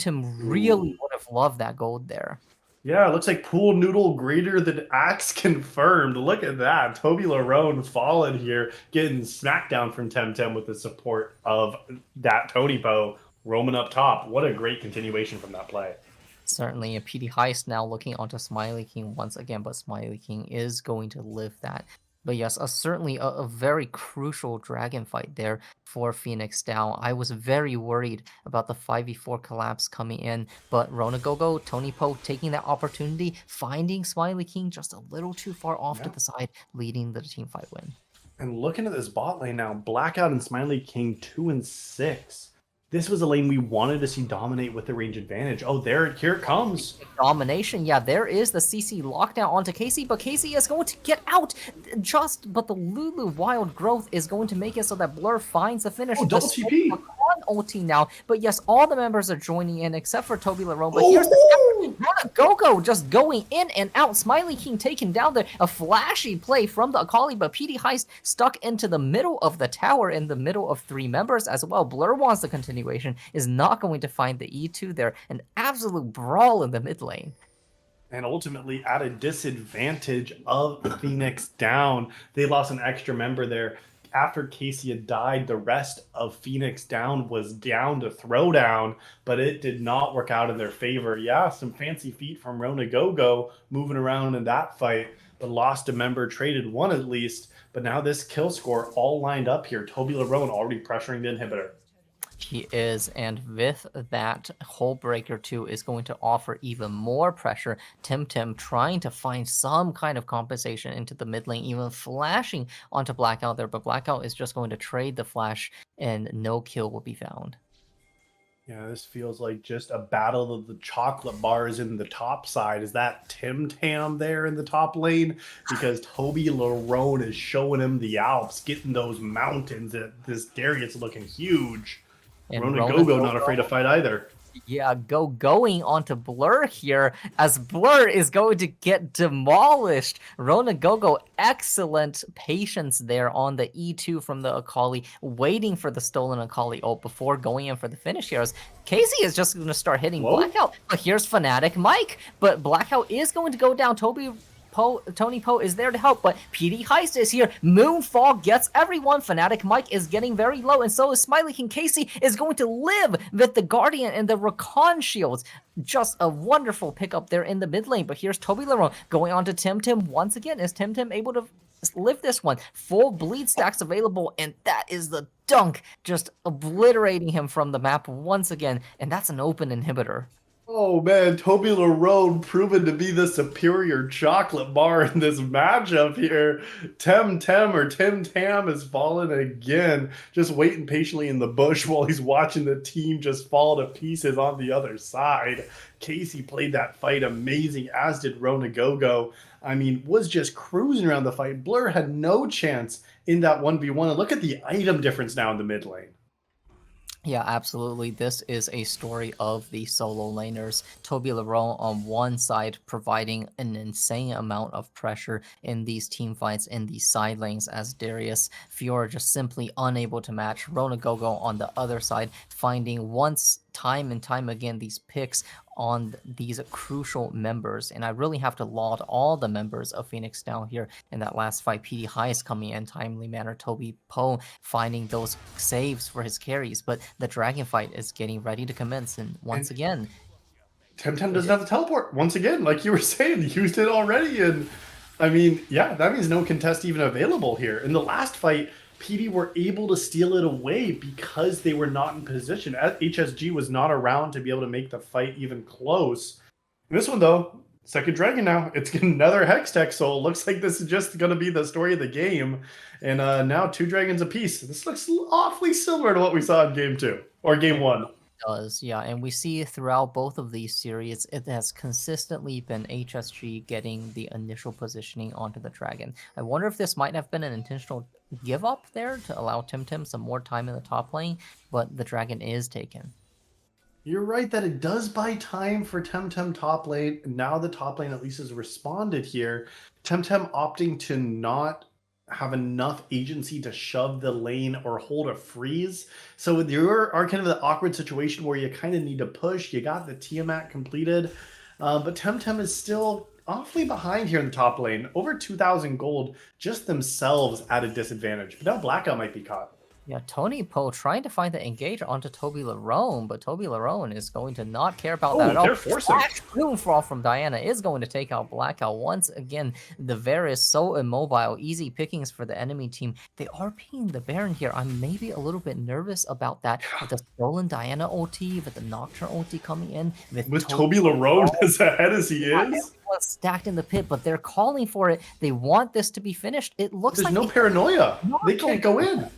really Ooh. would have loved that gold there. Yeah, it looks like Pool Noodle greater than Axe confirmed. Look at that. Toby Larone falling here, getting smacked down from Temtem with the support of that Tony Poe roaming up top. What a great continuation from that play. Certainly, a PD Heist now looking onto Smiley King once again, but Smiley King is going to live that. But yes, certainly a very crucial dragon fight there for Phoenix Down. I was very worried about the 5v4 collapse coming in, but Ronagogo, Tony Poe taking that opportunity, finding Smiley King just a little too far off to Yeah. the side, leading the team fight win. And looking at this bot lane now, Blackout and Smiley King 2 and 6. This was a lane we wanted to see dominate with the range advantage. Oh, here it comes. Domination, yeah, there is the CC lockdown onto Casey, but Casey is going to get out but the Lulu Wild Growth is going to make it so that Blur finds the finish. Oh, double TP. Ulti now, but yes, all the members are joining in except for Toby Larone, but here's Oh! the Go-Go just going in and out. Smiley King taken down there. A flashy play from the Akali, but PD Heist stuck into the middle of the tower in the middle of 3 members as well. Blur wants the continuation, is not going to find the E2 there. An absolute brawl in the mid lane. And ultimately at a disadvantage of Phoenix Down. They lost an extra member there. After Casey had died, the rest of Phoenix Down was down to throwdown, but it did not work out in their favor. Yeah, some fancy feet from Rona Gogo moving around in that fight, but lost a member, traded one at least. But now this kill score all lined up here. Toby Larone already pressuring the inhibitor. He is, and with that, Hullbreaker 2 is going to offer even more pressure. Tim trying to find some kind of compensation into the mid lane, even flashing onto Blackout there, but Blackout is just going to trade the flash, and no kill will be found. Yeah, this feels like just a battle of the chocolate bars in the top side. Is that Tim Tam there in the top lane? Because Toby Larone is showing him the Alps, getting those mountains. This Darius looking huge. And Rona Gogo not afraid to fight either. Yeah, going onto Blur here, as Blur is going to get demolished. Rona Gogo, excellent patience there on the E2 from the Akali, waiting for the stolen Akali ult before going in for the finish here. As Casey is just going to start hitting Blackout, but here's Fnatic Mike, but Blackout is going to go down. Tony Poe is there to help, but PD Heist is here. Moonfall gets everyone. Fnatic Mike is getting very low, and so is Smiley King. Casey is going to live with the Guardian and the Recon Shields. Just a wonderful pickup there in the mid lane, but here's Toby Larone going on to Tim once again. Is Tim able to live this one? Full bleed stacks available, and that is the dunk, just obliterating him from the map once again, and that's an open inhibitor. Oh man, Toby Larone proven to be the superior chocolate bar in this matchup here. Tim Tam has fallen again, just waiting patiently in the bush while he's watching the team just fall to pieces on the other side. Casey played that fight amazing, as did Rona Gogo. I mean, was just cruising around the fight. Blur had no chance in that 1v1. And look at the item difference now in the mid lane. Yeah, absolutely. This is a story of the solo laners. Toby Larone on one side providing an insane amount of pressure in these team fights in the side lanes, as Darius Fiora just simply unable to match. Rona Gogo on the other side finding time and time again these picks on these crucial members, and I really have to laud all the members of Phoenix Down here in that last fight. PD Heist coming in timely manner, Toby Poe finding those saves for his carries, but the dragon fight is getting ready to commence, and once again, Tim doesn't have the teleport once again, like you were saying, used it already, and I mean, yeah, that means no contest even available here. In the last fight, PD were able to steal it away because they were not in position. HSG was not around to be able to make the fight even close. This one, though, second dragon now. It's another Hextech, so it looks like this is just going to be the story of the game. And now 2 dragons apiece. This looks awfully similar to what we saw in Game 2, or Game 1. Does, yeah, and we see throughout both of these series, it has consistently been HSG getting the initial positioning onto the dragon. I wonder if this might have been an intentional give up there to allow Tim some more time in the top lane, but the dragon is taken. You're right that it does buy time for Temtem top lane. Now the top lane at least has responded here. Temtem opting to not have enough agency to shove the lane or hold a freeze. So you are kind of the awkward situation where you kind of need to push. You got the Tiamat completed, but Temtem is still awfully behind here in the top lane. Over 2,000 gold just themselves at a disadvantage. But now Blackout might be caught. Yeah, Tony Poe trying to find the engage onto Toby Larone, but Toby Larone is going to not care about that at all. They're forcing. Doomfall from Diana is going to take out Blackout. Once again, the Varus is so immobile, easy pickings for the enemy team. They are picking the Baron here. I'm maybe a little bit nervous about that with the stolen Diana ulti, with the Nocturne ulti coming in. With Toby Larone as ahead as he is? Stacked in the pit, but they're calling for it. They want this to be finished. It looks like there's no paranoia. They can't go in.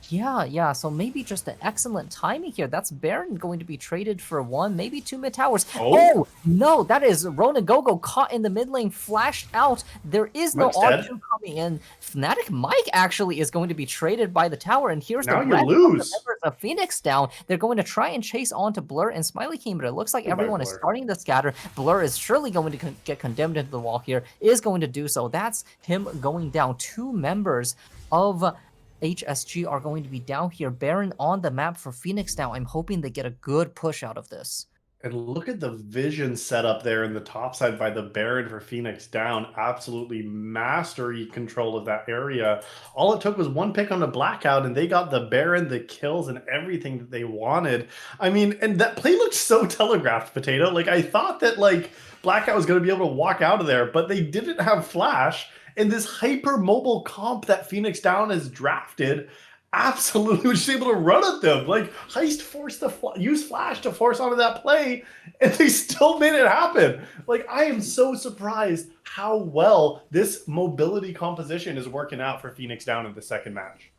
Yeah, so maybe just an excellent timing here. That's Baron going to be traded for 1, maybe 2 mid towers. Oh no, that is Ronagogo caught in the mid lane, flashed out. There is no R2 coming in. Fnatic Mike actually is going to be traded by the tower, and here's now the members of Phoenix down. They're going to try and chase onto Blur and Smiley King, but it looks like everyone is starting to scatter. Blur is surely going to get condemned into the wall here, is going to do so. That's him going down. 2 members of HSG are going to be down here. Baron on the map for Phoenix now. I'm hoping they get a good push out of this. And look at the vision set up there in the top side by the Baron for Phoenix down. Absolutely mastery control of that area. All it took was 1 pick on the Blackout, and they got the Baron, the kills, and everything that they wanted. I mean, and that play looked so telegraphed, Potato. Like, I thought that, like, Blackout was going to be able to walk out of there, but they didn't have Flash. And this hyper mobile comp that Phoenix Down has drafted absolutely was just able to run at them. Like, Heist forced the use Flash to force onto that play, and they still made it happen. Like, I am so surprised how well this mobility composition is working out for Phoenix Down in the second match.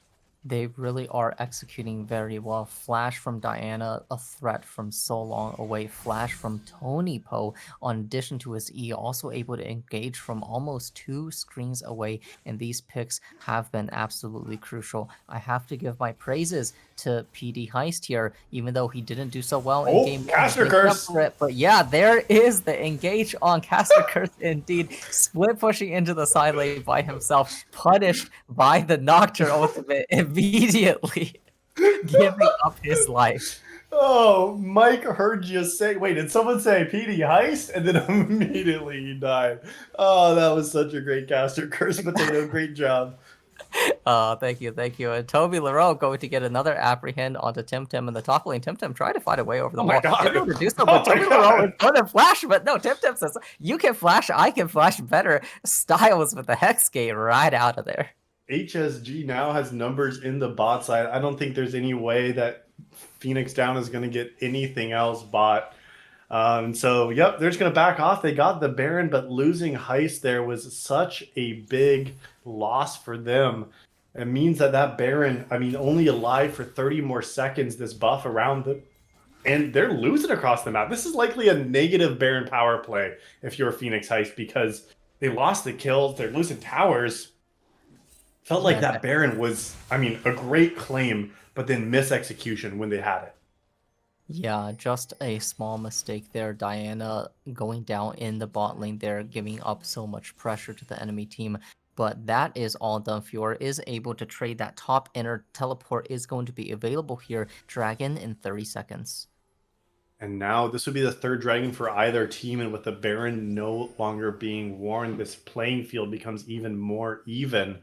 They really are executing very well. Flash from Diana, a threat from so long away. Flash from Tony Poe, on addition to his E, also able to engage from almost 2 screens away. And these picks have been absolutely crucial. I have to give my praises to PD Heist here, even though he didn't do so well in game 1. Caster Curse. But yeah, there is the engage on Caster Curse indeed. Split pushing into the side lane by himself, punished by the Nocturne ultimate immediately, giving up his life. Oh, Mike heard you say, wait, did someone say PD Heist? And then immediately he died. Oh, that was such a great Caster Curse, Potato. Great job. Thank you. And Toby Larone going to get another apprehend onto Temtem in the top lane. Temtem tried to fight away over the wall. To do so, but Toby Larone is going to flash, but no, Temtem says, you can flash, I can flash better. Styles with the Hex Gate right out of there. HSG now has numbers in the bot side. I don't think there's any way that Phoenix Down is going to get anything else bot. So, yep, they're just going to back off. They got the Baron, but losing Heist there was such a big loss for them. It means that Baron, I mean, only alive for 30 more seconds, this buff around them. And they're losing across the map. This is likely a negative Baron power play if you're Phoenix Heist, because they lost the kills. They're losing towers. Felt like that Baron was, I mean, a great claim, but then mis-execution when they had it. Yeah, just a small mistake there. Diana going down in the bot lane there, giving up so much pressure to the enemy team. But that is all done. Fiora is able to trade that top inner. Teleport is going to be available here. Dragon in 30 seconds. And now this would be the 3rd dragon for either team, and with the Baron no longer being worn, this playing field becomes even more even.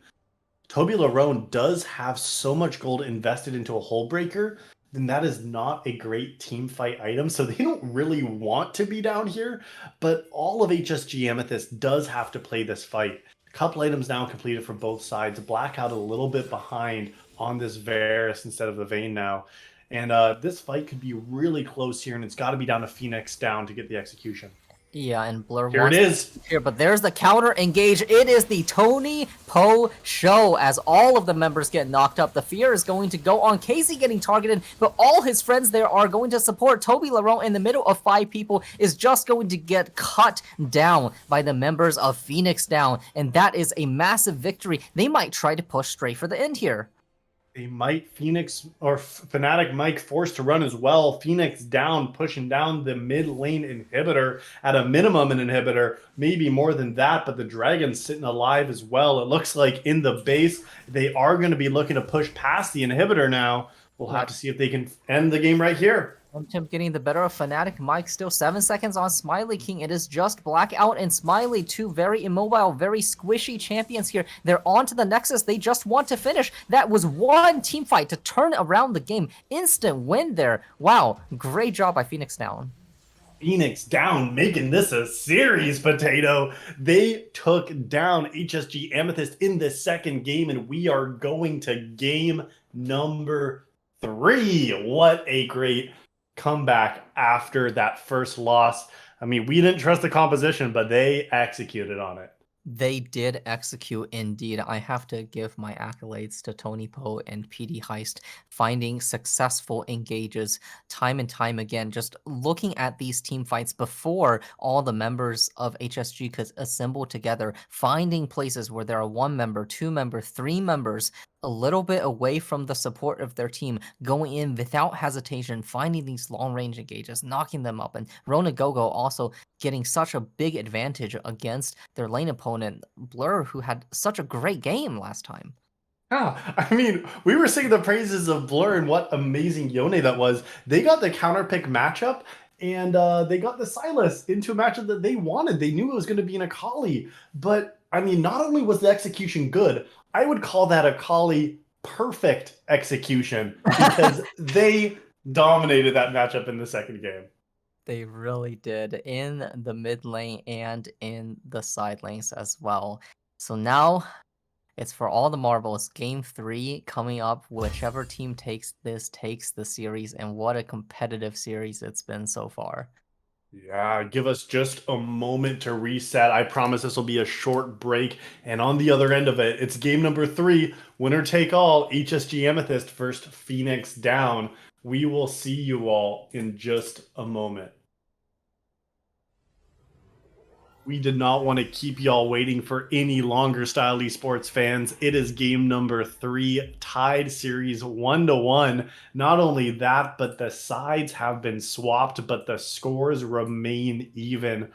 Toby Larone does have so much gold invested into a Hull Breaker, then that is not a great team fight item, so they don't really want to be down here, but all of HSG Amethyst does have to play this fight. Couple items now completed from both sides. Blackout a little bit behind on this Varus instead of the Vayne now. And this fight could be really close here, and it's got to be down to Phoenix Down to get the execution. Yeah, and Blur here it is. Here, but there's the counter engage. It is the Tony Poe show as all of the members get knocked up. The fear is going to go on Casey getting targeted, but all his friends there are going to support. Toby Larone in the middle of 5 people is just going to get cut down by the members of Phoenix Down, and that is a massive victory. They might try to push straight for the end here. They might Phoenix or Fnatic Mike forced to run as well. Phoenix down, pushing down the mid lane inhibitor at a minimum, an inhibitor, maybe more than that. But the Dragon's sitting alive as well. It looks like in the base, they are going to be looking to push past the inhibitor now. We'll Yeah, have to see if they can end the game right here. Tim getting the better of Fnatic. Mike still 7 seconds on Smiley King. It is just Blackout and Smiley, two very immobile, very squishy champions here. They're on to the Nexus. They just want to finish. That was one team fight to turn around the game. Instant win there. Wow, great job by Phoenix Down. Phoenix down, making this a series, Potato. They took down HSG Amethyst in the second game, and we are going to game number 3. What a great comeback after that first loss. I mean, we didn't trust the composition, but they executed on it. They did execute indeed. I have to give my accolades to Tony Poe and PD Heist, finding successful engages time and time again. Just looking at these team fights before all the members of HSG could assemble together, finding places where there are 1 member, 2 member, 3 members, a little bit away from the support of their team, going in without hesitation, finding these long range engages, knocking them up. And Rona Gogo also getting such a big advantage against their lane opponent, Blur, who had such a great game last time. Yeah, I mean, we were singing the praises of Blur and what amazing Yone that was. They got the counter pick matchup, and they got the Silas into a matchup that they wanted. They knew it was going to be an Akali. But, I mean, not only was the execution good, I would call that Akali perfect execution because they dominated that matchup in the second game. They really did in the mid lane and in the side lanes as well. So now it's for all the marbles. Game 3 coming up. Whichever team takes this takes the series, and what a competitive series it's been so far. Yeah, give us just a moment to reset. I promise this will be a short break. And on the other end of it, it's game number 3. Winner take all. HSG Amethyst first, Phoenix down. We will see you all in just a moment. We did not want to keep y'all waiting for any longer, Style Esports fans. It is game number 3, tied series 1-1. Not only that, but the sides have been swapped, but the scores remain even.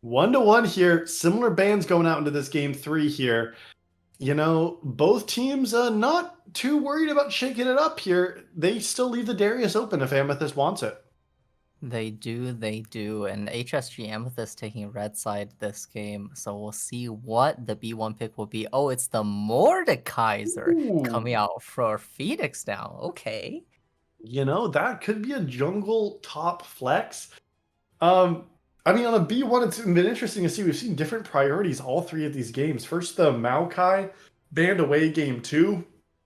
1-1 here. Similar bands going out into this game 3 here. You know, both teams not too worried about shaking it up here. They still leave the Darius open if Amethyst wants it. They do, and HSG Amethyst taking red side this game, so we'll see what the B1 pick will be. Oh, it's the Mordekaiser coming out for Phoenix now. Okay. You know, that could be a jungle top flex. I mean, on a B1, it's been interesting to see. We've seen different priorities all 3 of these games. First, the Maokai banned away game 2.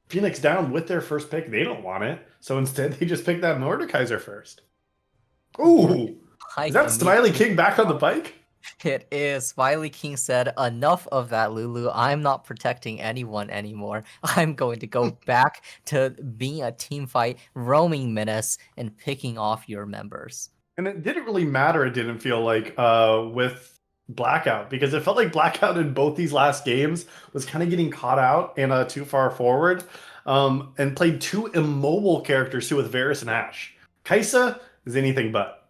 Phoenix down with their first pick. They don't want it. So instead, they just picked that Mordekaiser first. Ooh, is that Smiley King back on the bike? It is. Smiley King said, enough of that, Lulu. I'm not protecting anyone anymore. I'm going to go back to being a team fight, roaming menace, and picking off your members. And it didn't really matter, it didn't feel like, with Blackout, because it felt like Blackout in both these last games was kind of getting caught out and too far forward, and played 2 immobile characters too with Varus and Ashe. Kaisa is anything but.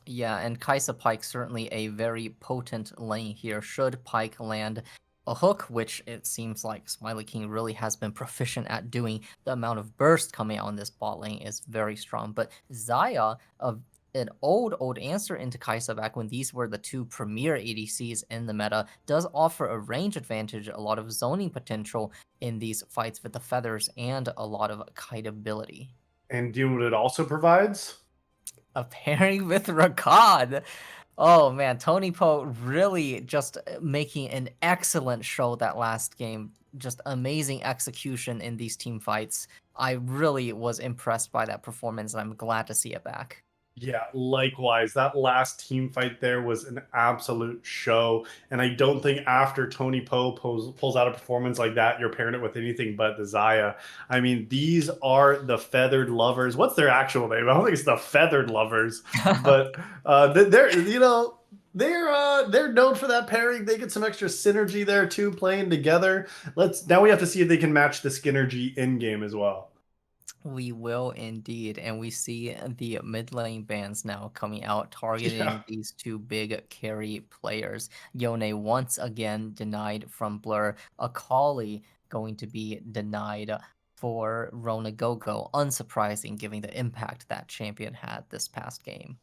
Yeah, and Kaisa Pike certainly a very potent lane here. Should Pike land a hook, which it seems like Smiley King really has been proficient at doing, the amount of burst coming out in this bot lane is very strong. But Xayah, an old answer into Kaisa back when these were the 2 premier ADCs in the meta, does offer a range advantage, a lot of zoning potential in these fights with the feathers, and a lot of kite ability. And do you know what it also provides? A pairing with Rakan. Oh man, Tony Poe really just making an excellent show that last game. Just amazing execution in these team fights. I really was impressed by that performance, and I'm glad to see it back. Yeah, likewise. That last team fight there was an absolute show. And I don't think after Tony Poe pulls out a performance like that, you're pairing it with anything but the Xayah. I mean, these are the Feathered Lovers. What's their actual name? I don't think it's the Feathered Lovers. But they're, you know, They're known for that pairing. They get some extra synergy there too, playing together. Now we have to see if they can match the Skinnergy in game as well. We will indeed, and we see the mid lane bans now coming out, Yeah. targeting these two big carry players. Yone once again denied from Blur. Akali going to be denied for Rona Gogo. Unsurprising, given the impact that champion had this past game.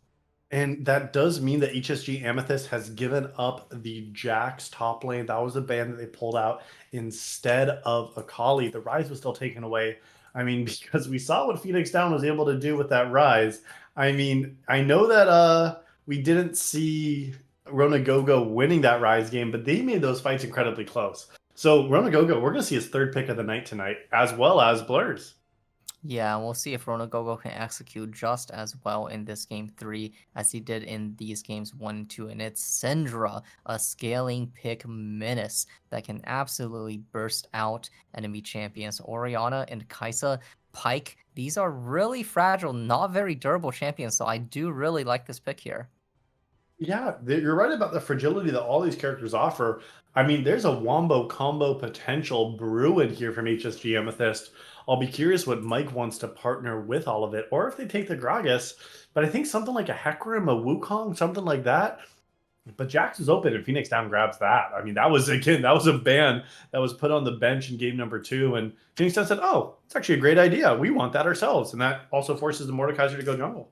And that does mean that HSG Amethyst has given up the Jax top lane. That was a ban that they pulled out instead of Akali. The Rise was still taken away. I mean, because we saw what Phoenix Down was able to do with that Rise. I mean, I know that we didn't see Rona Gogo winning that Rise game, but they made those fights incredibly close. So Rona Gogo, we're gonna see his third pick of the night tonight, as well as Blurs. Yeah, and we'll see if Ronagogo can execute just as well in this game 3 as he did in these games 1 and 2. And it's Syndra, a scaling pick menace that can absolutely burst out enemy champions. Orianna and Kaisa, Pike, these are really fragile, not very durable champions. So I do really like this pick here. Yeah, you're right about the fragility that all these characters offer. I mean, there's a wombo combo potential brewing here from HSG Amethyst. I'll be curious what Mike wants to partner with all of it, or if they take the Gragas. But I think something like a Hecarim, a Wukong, something like that. But Jax is open and Phoenix Down grabs that. I mean, that was a ban that was put on the bench in game number 2. And Phoenix Down said, oh, it's actually a great idea. We want that ourselves. And that also forces the Mordekaiser to go jungle.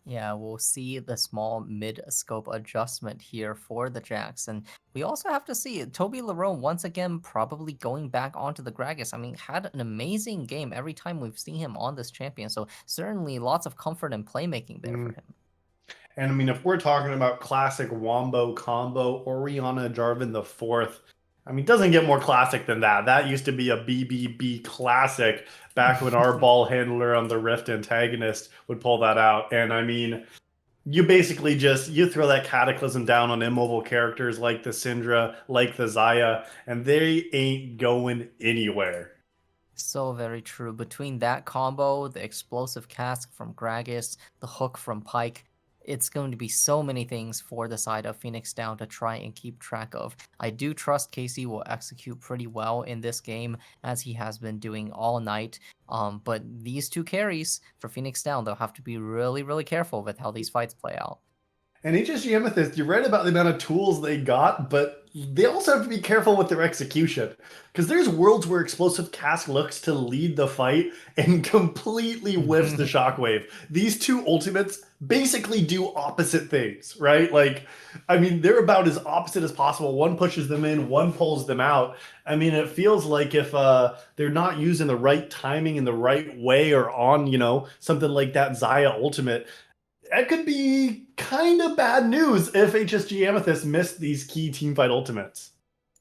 Yeah, we'll see the small mid-scope adjustment here for the Jax. And we also have to see Toby Larone once again probably going back onto the Gragas. I mean, had an amazing game every time we've seen him on this champion. So certainly lots of comfort and playmaking there for him. And I mean, if we're talking about classic wombo combo, Oriana Jarvan the fourth, I mean, doesn't get more classic than that. That used to be a BBB classic back when our ball handler on the Rift antagonist would pull that out. And I mean, you basically you throw that cataclysm down on immobile characters like the Syndra, like the Zaya, and they ain't going anywhere. So very true. Between that combo, the explosive cask from Gragas, the hook from Pike, it's going to be so many things for the side of Phoenix Down to try and keep track of. I do trust Casey will execute pretty well in this game, as he has been doing all night. But these two carries for Phoenix Down, they'll have to be really, really careful with how these fights play out. And HSG Amethyst, you read about the amount of tools they got, but they also have to be careful with their execution. Because there's worlds where Explosive Cask looks to lead the fight and completely whiffs the shockwave. These two ultimates basically do opposite things, right? Like, I mean, they're about as opposite as possible. One pushes them in, one pulls them out. I mean, it feels like if they're not using the right timing in the right way or on, something like that Zaya ultimate, that could be kind of bad news if HSG Amethyst missed these key teamfight ultimates.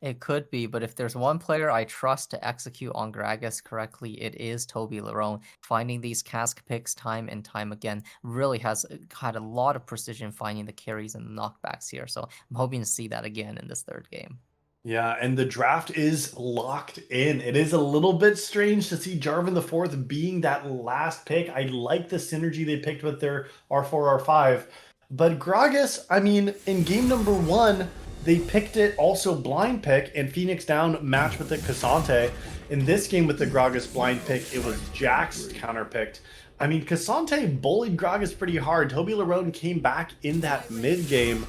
It could be, but if there's one player I trust to execute on Gragas correctly, it is Toby Larone. Finding these cask picks time and time again really has had a lot of precision finding the carries and the knockbacks here. So I'm hoping to see that again in this third game. Yeah, and the draft is locked in. It is a little bit strange to see Jarvan the fourth being that last pick. I like the synergy they picked with their R4, R5. But Gragas, I mean, in game number 1, they picked it also blind pick, and Phoenix Down matched with the Cassante. In this game with the Gragas blind pick, it was Jax counterpicked. I mean, Cassante bullied Gragas pretty hard. Toby Larone came back in that mid game.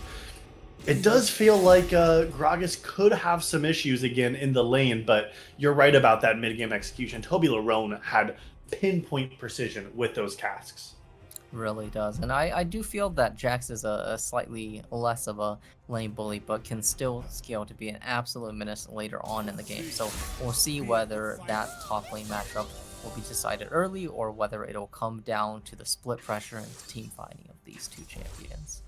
It does feel like Gragas could have some issues again in the lane, but you're right about that mid-game execution. Toby Larone had pinpoint precision with those casks. Really does. And I do feel that Jax is a slightly less of a lane bully, but can still scale to be an absolute menace later on in the game. So we'll see whether that top lane matchup will be decided early or whether it'll come down to the split pressure and team fighting of these two champions.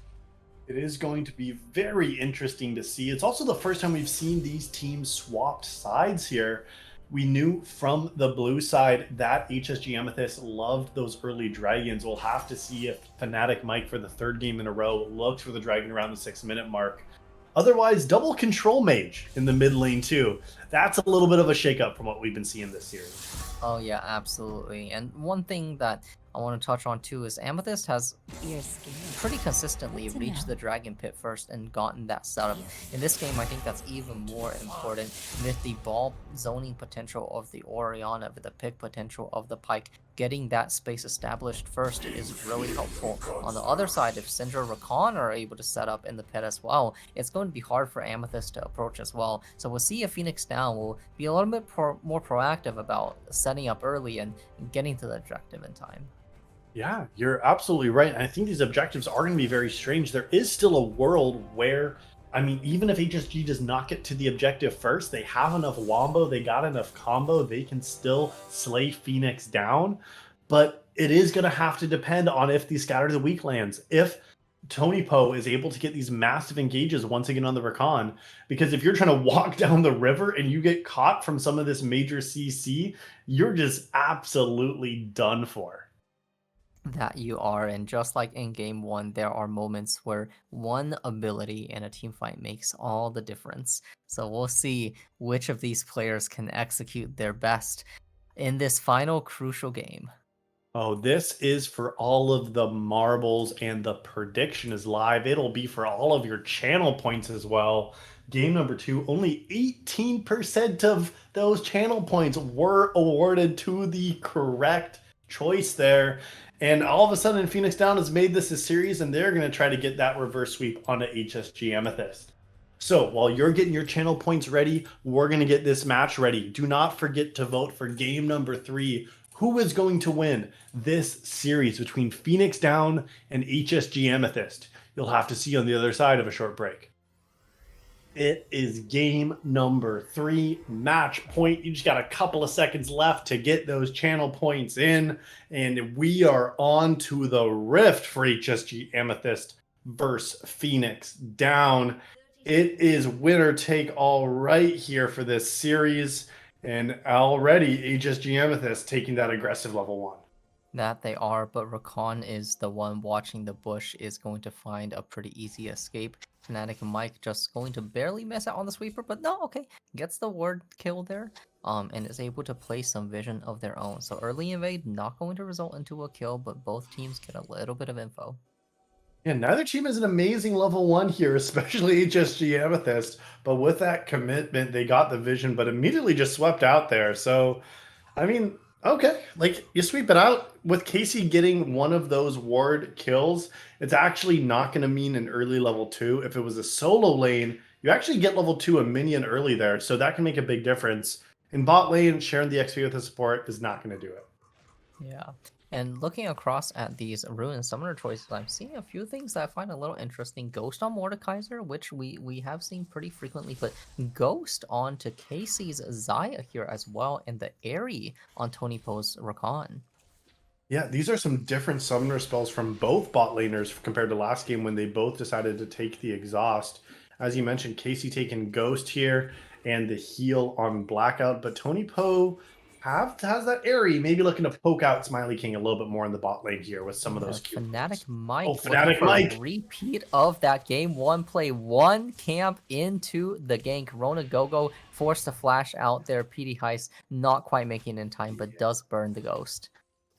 It is going to be very interesting to see. It's also the first time we've seen these teams swapped sides here. We knew from the blue side that HSG Amethyst loved those early dragons. We'll have to see if Fnatic Mike for the third game in a row looks for the dragon around the 6-minute mark. Otherwise, double control mage in the mid lane too. That's a little bit of a shakeup from what we've been seeing this series. Oh yeah, absolutely. And one thing that I want to touch on too is Amethyst has You're scared. pretty consistently Good to reached know. the Dragon Pit first and gotten that setup. In this game, I think that's even more important with the ball zoning potential of the Orianna, with the pick potential of the Pyke. Getting that space established first is really helpful. On the other side, if Syndra Rakan are able to set up in the pit as well, it's going to be hard for Amethyst to approach as well. So we'll see if Phoenix Down will be a little bit more proactive about setting up early and getting to the objective in time. Yeah, you're absolutely right. And I think these objectives are going to be very strange. There is still a world where, I mean, even if HSG does not get to the objective first, they have enough wombo, they got enough combo, they can still slay Phoenix down. But it is going to have to depend on if these Scatter the Weak lands. If Tony Poe is able to get these massive engages once again on the Rakan, because if you're trying to walk down the river and you get caught from some of this major CC, you're just absolutely done for. That you are, and just like in game one, there are moments where one ability in a team fight makes all the difference. So we'll see which of these players can execute their best in this final crucial game. Oh, this is for all of the marbles, and the prediction is live. It'll be for all of your channel points as well. Game number 2, only 18% of those channel points were awarded to the correct choice there. And all of a sudden, Phoenix Down has made this a series, and they're going to try to get that reverse sweep onto HSG Amethyst. So while you're getting your channel points ready, we're going to get this match ready. Do not forget to vote for game number 3. Who is going to win this series between Phoenix Down and HSG Amethyst? You'll have to see on the other side of a short break. It is game number 3, match point. You just got a couple of seconds left to get those channel points in, and we are on to the rift for HSG Amethyst versus Phoenix Down. It is winner take all right here for this series, and already HSG Amethyst taking that aggressive level 1. That they are, but Rakan is the one watching the bush, is going to find a pretty easy escape. Fnatic and Mike just going to barely miss out on the sweeper, but no, okay, gets the ward kill there, and is able to place some vision of their own. So early invade not going to result into a kill, but both teams get a little bit of info. Yeah, neither team is an amazing level 1 here, especially HSG Amethyst. But with that commitment, they got the vision, but immediately just swept out there. So, I mean, okay, like you sweep it out with Casey getting one of those ward kills. It's actually not going to mean an early level 2. If it was a solo lane, you actually get level 2 a minion early there, so that can make a big difference. In bot lane, sharing the XP with the support is not going to do it. Yeah. And looking across at these Ruin Summoner choices, I'm seeing a few things that I find a little interesting. Ghost on Mordekaiser, which we have seen pretty frequently, but Ghost onto Casey's Xayah here as well, and the Airy on Tony Poe's Rakan. Yeah, these are some different summoner spells from both bot laners compared to last game when they both decided to take the exhaust. As you mentioned, Casey taking Ghost here and the heal on Blackout, but Tony Poe has that Airy, maybe looking to poke out Smiley King a little bit more in the bot lane here with some of those cute Fnatic Mike. Oh, Fnatic for Mike. A repeat of that game 1 play, 1 camp into the gank. Rona Gogo forced to flash out there. PD Heist not quite making it in time, but does burn the Ghost.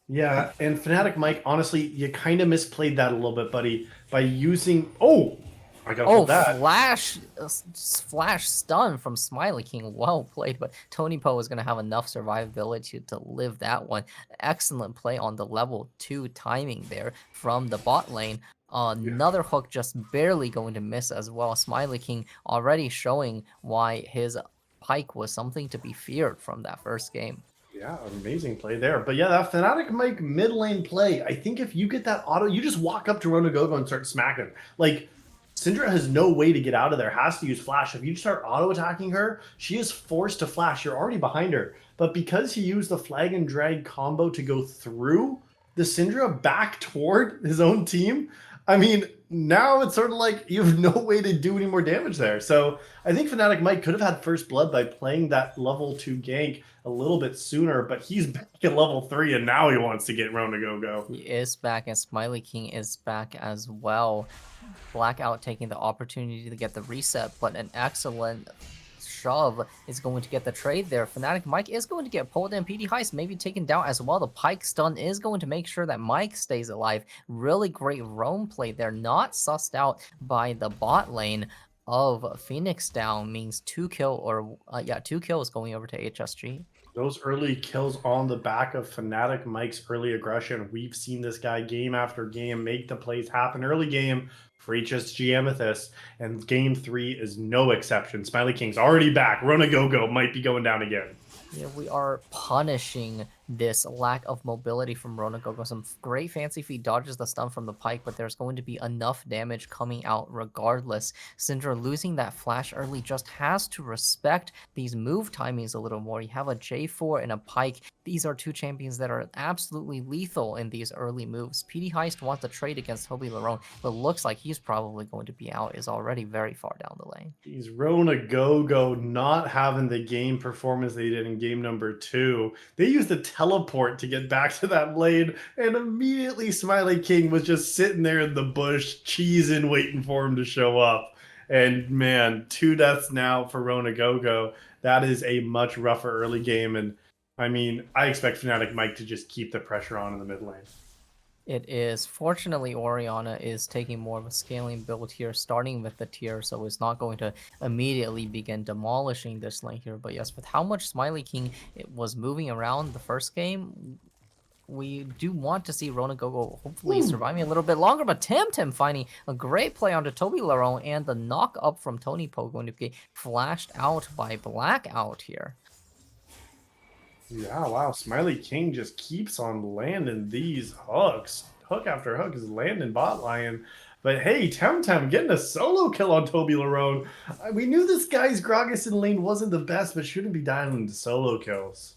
Yeah, and Fnatic Mike, honestly, you kind of misplayed that a little bit, buddy, by using... Oh, I got to hold that. Flash stun from Smiley King. Well played, but Tony Poe is going to have enough survivability to live that one. Excellent play on the level 2 timing there from the bot lane. Another hook just barely going to miss as well. Smiley King already showing why his Pyke was something to be feared from that first game. Yeah, amazing play there. But yeah, that Fnatic Mike mid lane play, I think if you get that auto, you just walk up to Rona Gogo and start smacking. Like, Syndra has no way to get out of there, has to use flash. If you start auto-attacking her, she is forced to flash. You're already behind her. But because he used the flag and drag combo to go through the Syndra back toward his own team, I mean, now it's sort of like you have no way to do any more damage there. So I think Fnatic Mike could have had first blood by playing that level 2 gank a little bit sooner, but he's back at level 3 and now he wants to get Rona Gogo. He is back, and Smiley King is back as well. Blackout taking the opportunity to get the reset, but an excellent shove is going to get the trade there. Fnatic Mike is going to get pulled in. PD Heist maybe taken down as well. The Pike stun is going to make sure that Mike stays alive. Really great roam play there. Not sussed out by the bot lane of Phoenix down means 2 kills going over to HSG. Those early kills on the back of Fnatic Mike's early aggression. We've seen this guy game after game make the plays happen early game for HSG Amethyst, and game 3 is no exception. Smiley King's already back. Rona Gogo might be going down again. Yeah, we are punishing this lack of mobility from Rona Gogo. Some great fancy feet dodges the stun from the Pike, but there's going to be enough damage coming out regardless. Syndra losing that flash early just has to respect these move timings a little more. You have a J4 and a Pike. These are two champions that are absolutely lethal in these early moves. PD Heist wants to trade against Toby Larone, but looks like he's probably going to be out, is already very far down the lane. He's Rona Gogo not having the game performance they did in game number 2. They used the teleport to get back to that lane, and immediately Smiley King was just sitting there in the bush, cheesing, waiting for him to show up. And man, 2 deaths now for Rona Gogo. That is a much rougher early game, and I mean, I expect Fnatic Mike to just keep the pressure on in the mid lane. It is. Fortunately, Orianna is taking more of a scaling build here, starting with the tier, so it's not going to immediately begin demolishing this lane here. But yes, with how much Smiley King was moving around the first game, we do want to see Rona Gogo hopefully surviving a little bit longer. But Tim finding a great play onto Toby Larone, and the knock up from Tony Poe going to get flashed out by Blackout here. Yeah, wow. Smiley King just keeps on landing these hooks. Hook after hook is landing bot lion. But hey, Temtem getting a solo kill on Toby Larone. We knew this guy's Gragas in lane wasn't the best, but shouldn't be dialing into solo kills.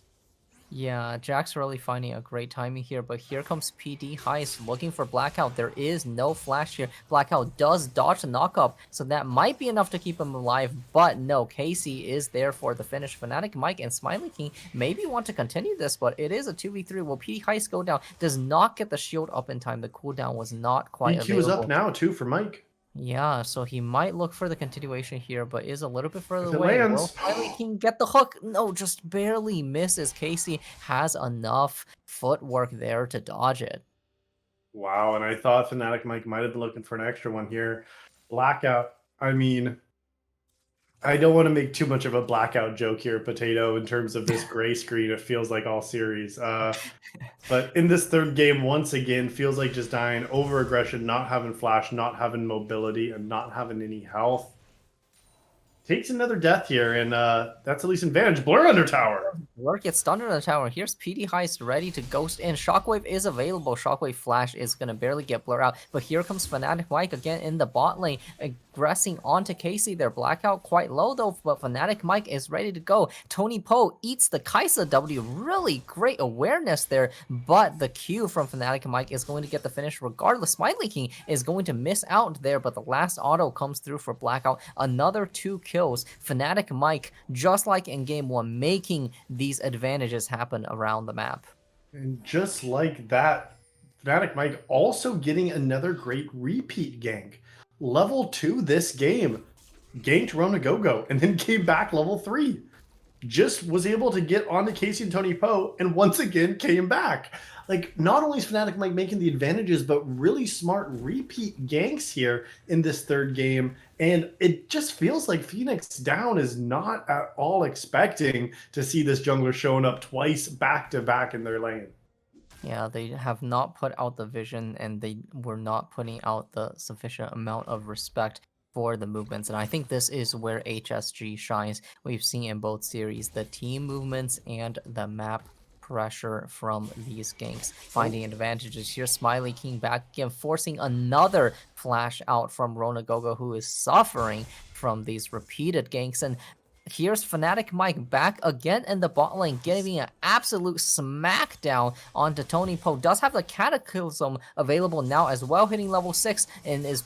Yeah, Jack's really finding a great timing here, but here comes PD Heist looking for Blackout. There is no flash here. Blackout does dodge the knockup, so that might be enough to keep him alive, but no, Casey is there for the finish. Fnatic Mike and Smiley King maybe want to continue this, but it is a 2v3. Will PD Heist go down? Does not get the shield up in time. The cooldown was not quite EQ is up now, too, for Mike. Yeah, so he might look for the continuation here, but is a little bit further If it away. lands. Will Smiley King get the hook? No, just barely misses. Casey has enough footwork there to dodge it. Wow, and I thought Fnatic Mike might have been looking for an extra one here. Blackout, I mean, I don't want to make too much of a blackout joke here, Potato, in terms of this gray screen. It feels like all series. But in this third game, once again, feels like just dying over aggression, not having flash, not having mobility, and not having any health. Takes another death here, and that's at least advantage. Blur under tower. Blur gets stunned under the tower. Here's PD Heist ready to ghost in. Shockwave is available. Shockwave Flash is going to barely get Blur out. But here comes Fnatic Mike again in the bot lane, aggressing onto Casey. Their Blackout quite low though, but Fnatic Mike is ready to go. Tony Poe eats the Kaisa W. Really great awareness there, but the Q from Fnatic Mike is going to get the finish regardless. Smiley King is going to miss out there, but the last auto comes through for Blackout. Another 2 kills. Fnatic Mike, just like in game 1, making these advantages happen around the map. And just like that, Fnatic Mike also getting another great repeat gank. Level 2 this game. Ganked Rona Gogo and then came back level 3. Just was able to get onto Casey and Tony Poe and once again came back. Like, not only is Fnatic Mike making the advantages, but really smart repeat ganks here in this third game. And it just feels like Phoenix Down is not at all expecting to see this jungler showing up twice back to back in their lane. Yeah, they have not put out the vision, and they were not putting out the sufficient amount of respect for the movements. And I think this is where HSG shines. We've seen in both series the team movements and the map pressure from these ganks, finding advantages here. Smiley King back again, forcing another flash out from Rona Gogo, who is suffering from these repeated ganks. And here's Fnatic Mike back again in the bot lane, getting an absolute smackdown onto Tony Poe. Does have the Cataclysm available now as well, hitting level 6, and is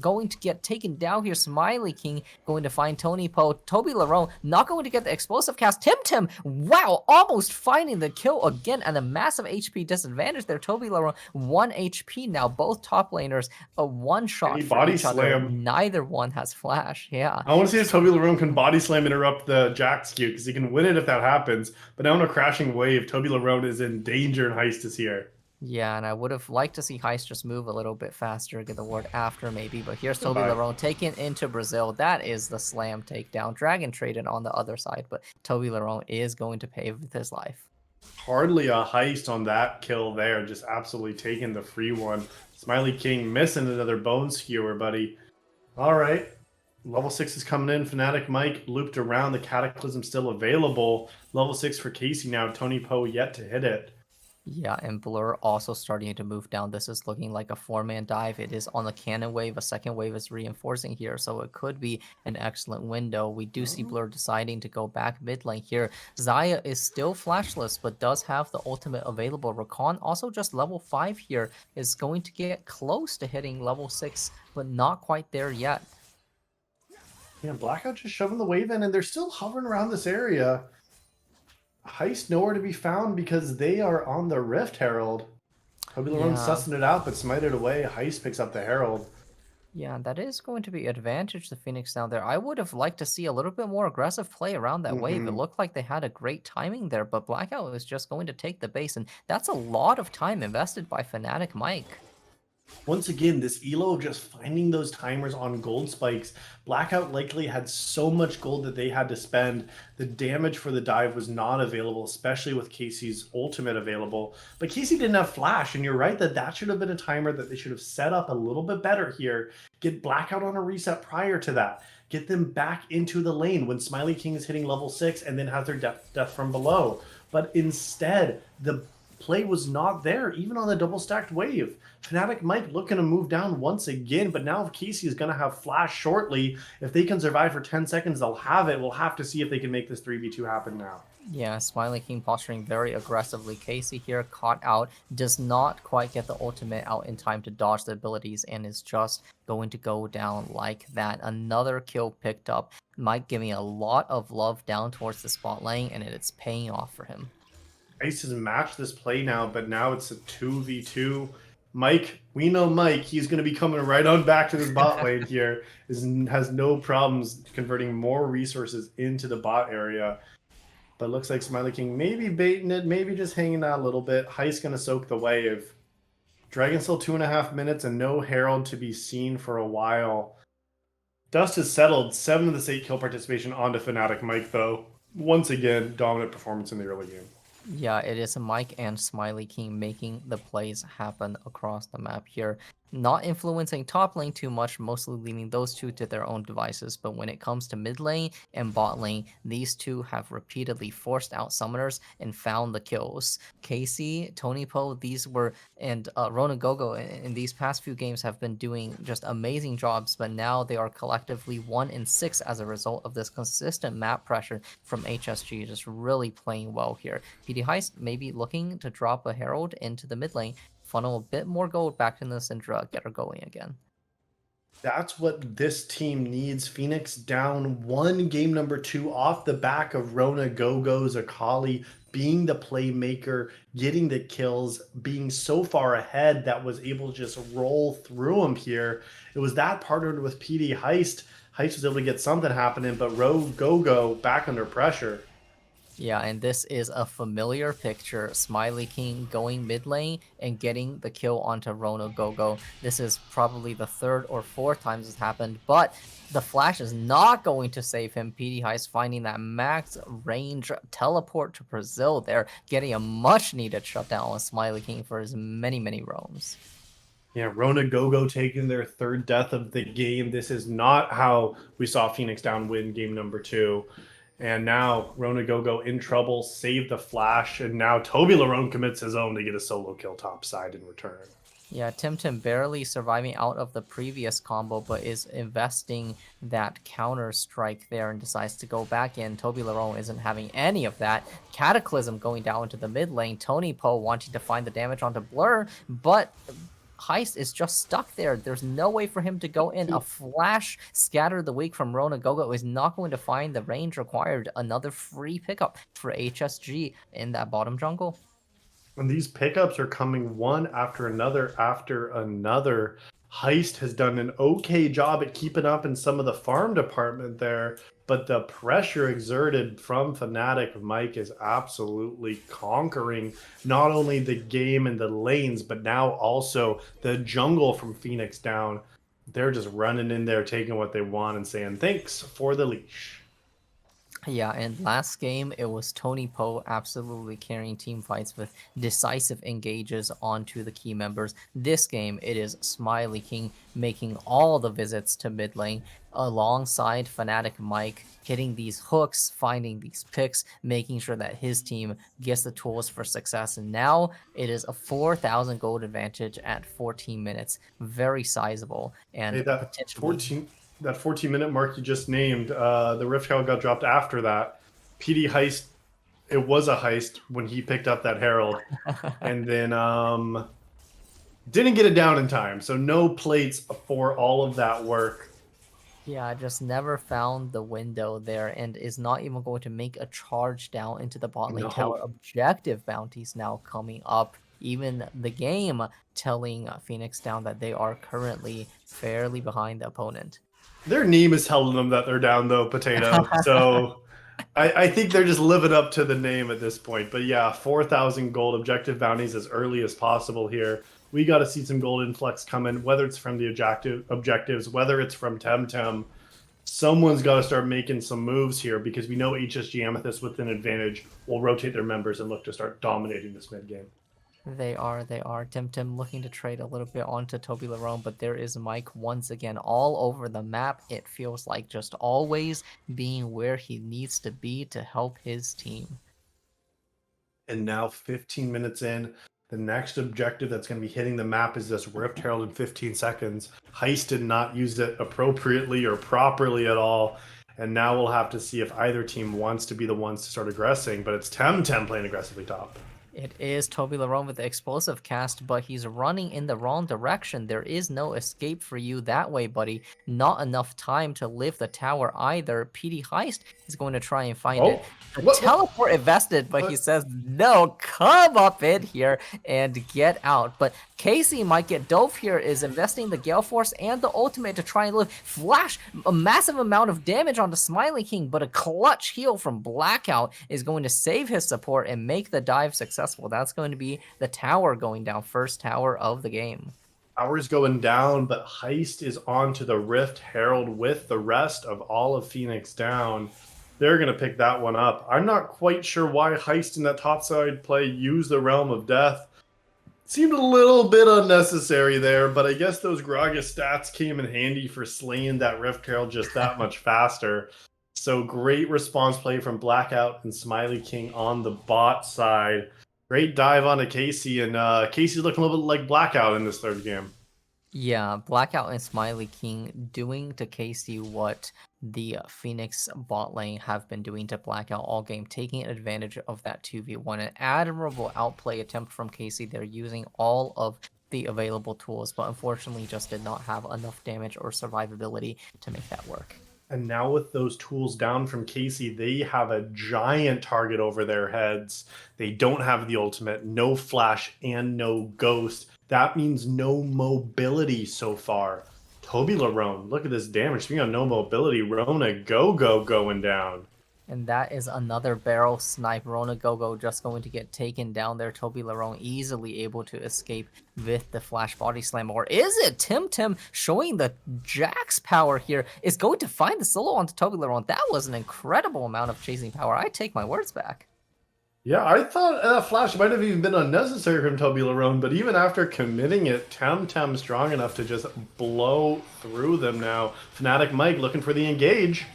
going to get taken down here. Smiley King going to find Tony Poe. Toby Larone not going to get the explosive cast. Tim, wow, almost finding the kill again, and a massive HP disadvantage there. Toby Larone 1 HP now. Both top laners a one shot for body each other. slam. Neither one has flash. Yeah. I want to see if Toby Larone can body slam in a interrupt the Jack skew because he can win it if that happens. But now in a crashing wave, Toby Larone is in danger and Heist is here. Yeah, and I would have liked to see Heist just move a little bit faster, get the ward after maybe, but here's Toby Goodbye. Larone taken into Brazil. That is the slam takedown. Dragon traded on the other side, but Toby Larone is going to pay with his life. Hardly a Heist on that kill there, just absolutely taking the free one. Smiley King missing another bone skewer, buddy. All right. Level 6 is coming in. Fnatic Mike looped around. The Cataclysm still available. Level 6 for Casey now. Tony Poe yet to hit it. Yeah, and Blur also starting to move down. This is looking like a four-man dive. It is on the cannon wave. A second wave is reinforcing here, so it could be an excellent window. We do see Blur deciding to go back mid lane here. Xayah is still flashless, but does have the ultimate available. Rakan, also just level 5 here, is going to get close to hitting level 6, but not quite there yet. Yeah, Blackout just shoving the wave in, and they're still hovering around this area. Heist nowhere to be found because they are on the Rift Herald. Toby Larone sussing it out, but smite it away. Heist picks up the Herald. Yeah, that is going to be advantage to Phoenix down there. I would have liked to see a little bit more aggressive play around that wave. It looked like they had a great timing there, but Blackout was just going to take the base, and that's a lot of time invested by Fnatic Mike. Once again, this elo just finding those timers on gold spikes. Blackout likely had so much gold that they had to spend. The damage for the dive was not available, especially with Casey's ultimate available. But Casey didn't have flash, and you're right that should have been a timer that they should have set up a little bit better here. Get Blackout on a reset prior to that. Get them back into the lane when Smiley King is hitting level 6 and then has their death from below. But instead, the play was not there, even on the double stacked wave. Fnatic Mike looking to move down once again, but now if Casey is going to have flash shortly, if they can survive for 10 seconds, they'll have it. We'll have to see if they can make this 3v2 happen now. Yeah, Smiley King posturing very aggressively. Casey here caught out, does not quite get the ultimate out in time to dodge the abilities, and is just going to go down like that. Another kill picked up. Mike giving a lot of love down towards the spot lane, and it's paying off for him. Ice has matched this play now, but now it's a 2v2. Mike, we know Mike. He's going to be coming right on back to this bot lane here. Has no problems converting more resources into the bot area. But looks like Smiley King maybe baiting it, maybe just hanging out a little bit. Heist going to soak the wave. Dragon still 2.5 minutes and no Herald to be seen for a while. Dust has settled. 7 of this 8 kill participation onto Fnatic Mike, though. Once again, dominant performance in the early game. Yeah, it is Mike and Smiley King making the plays happen across the map here. Not influencing top lane too much, mostly leaving those two to their own devices. But when it comes to mid lane and bot lane, these two have repeatedly forced out summoners and found the kills. Casey, Tony Poe, and Rona Gogo in these past few games have been doing just amazing jobs, but now they are collectively 1-6 as a result of this consistent map pressure from HSG, just really playing well here. PD Heist maybe looking to drop a Herald into the mid lane, funnel a bit more gold back into the Syndra, get her going again. That's what this team needs. Phoenix down 1 game number 2 off the back of Rona Gogo's Akali being the playmaker, getting the kills, being so far ahead that was able to just roll through them here. It was that partnered with PD Heist. Heist was able to get something happening, but Gogo back under pressure. Yeah, and this is a familiar picture. Smiley King going mid lane and getting the kill onto Rona Gogo. This is probably the 3rd or 4th time this has happened, but the flash is not going to save him. PD Heist finding that max range teleport to Brazil there, getting a much needed shutdown on Smiley King for his many roams. Yeah, Rona Gogo taking their 3rd death of the game. This is not how we saw Phoenix down win game number 2. And now Rona Gogo in trouble, save the flash, and now Toby Larone commits his own to get a solo kill top side in return. Yeah, Tim barely surviving out of the previous combo, but is investing that counter strike there and decides to go back in. Toby Larone isn't having any of that. Cataclysm going down into the mid lane. Tony Poe wanting to find the damage onto Blur, but Heist is just stuck there. There's no way for him to go in. A flash scattered the weak from Rona Gogo is not going to find the range required. Another free pickup for HSG in that bottom jungle. And these pickups are coming one after another after another. Heist has done an okay job at keeping up in some of the farm department there, but the pressure exerted from Fnatic Mike is absolutely conquering not only the game and the lanes, but now also the jungle from Phoenix Down. They're just running in there, taking what they want and saying, thanks for the leash. Yeah, and last game it was Tony Poe absolutely carrying team fights with decisive engages onto the key members. This game it is Smiley King making all the visits to mid lane alongside Fnatic Mike, hitting these hooks, finding these picks, making sure that his team gets the tools for success. And now it is a 4,000 gold advantage at 14 minutes, very sizable Hey, and that potentially 14-minute mark you just named, the Rift Herald got dropped after that. PD Heist, it was a heist when he picked up that Herald, and then didn't get it down in time, so no plates for all of that work. Yeah, I just never found the window there and is not even going to make a charge down into the bot lane No, tower. Objective bounties now coming up. Even the game telling Phoenix Down that they are currently fairly behind the opponent. their name is telling them that they're down though, Potato. So I think they're just living up to the name at this point. But yeah, 4,000 gold objective bounties as early as possible here. We got to see some gold influx coming, whether it's from the objectives, whether it's from Temtem. Someone's got to start making some moves here because we know HSG Amethyst with an advantage will rotate their members and look to start dominating this mid game. They are. Tim looking to trade a little bit onto Toby Larone, but there is Mike once again all over the map. It feels like just always being where he needs to be to help his team. And now 15 minutes in, the next objective that's going to be hitting the map is this Rift Herald in 15 seconds. Heist did not use it appropriately or properly at all. And now we'll have to see if either team wants to be the ones to start aggressing, but it's Temtem playing aggressively top. It is Toby Larone with the explosive cast, but he's running in the wrong direction. There is no escape for you that way, buddy. Not enough time to lift the tower either. PD Heist is going to try and find it. The teleport invested, but he says, no, come up in here and get out. But Casey might get dove here, is investing the Gale Force and the ultimate to try and live. Flash, a massive amount of damage on the Smiley King, but a clutch heal from Blackout is going to save his support and make the dive successful. That's going to be the tower going down, first tower of the game. Tower's going down, but Heist is on to the Rift Herald with the rest of all of Phoenix Down. They're going to pick that one up. I'm not quite sure why Heist in that topside play used the Realm of Death. Seemed a little bit unnecessary there, but I guess those Gragas stats came in handy for slaying that Rift Herald just that much faster. So great response play from Blackout and Smiley King on the bot side. Great dive onto Casey, and Casey's looking a little bit like Blackout in this third game. Yeah, Blackout and Smiley King doing to Casey what the Phoenix bot lane have been doing to Blackout all game, taking advantage of that 2v1. An admirable outplay attempt from Casey. They're using all of the available tools, but unfortunately just did not have enough damage or survivability to make that work. And now with those tools down from Casey, they have a giant target over their heads. They don't have the ultimate, no flash, and no ghost. That means no mobility so far. Toby Larone, look at this damage. Speaking of no mobility, Rona Go-Go going down. And that is another barrel snipe. Rona Gogo just going to get taken down there. Toby Larone easily able to escape with the flash body slam. Or is it Tim showing the Jax power here? Is going to find the solo onto Toby Larone. That was an incredible amount of chasing power. I take my words back. Yeah, I thought flash might have even been unnecessary from Toby Larone, but even after committing it, Temtem strong enough to just blow through them now. Fnatic Mike looking for the engage.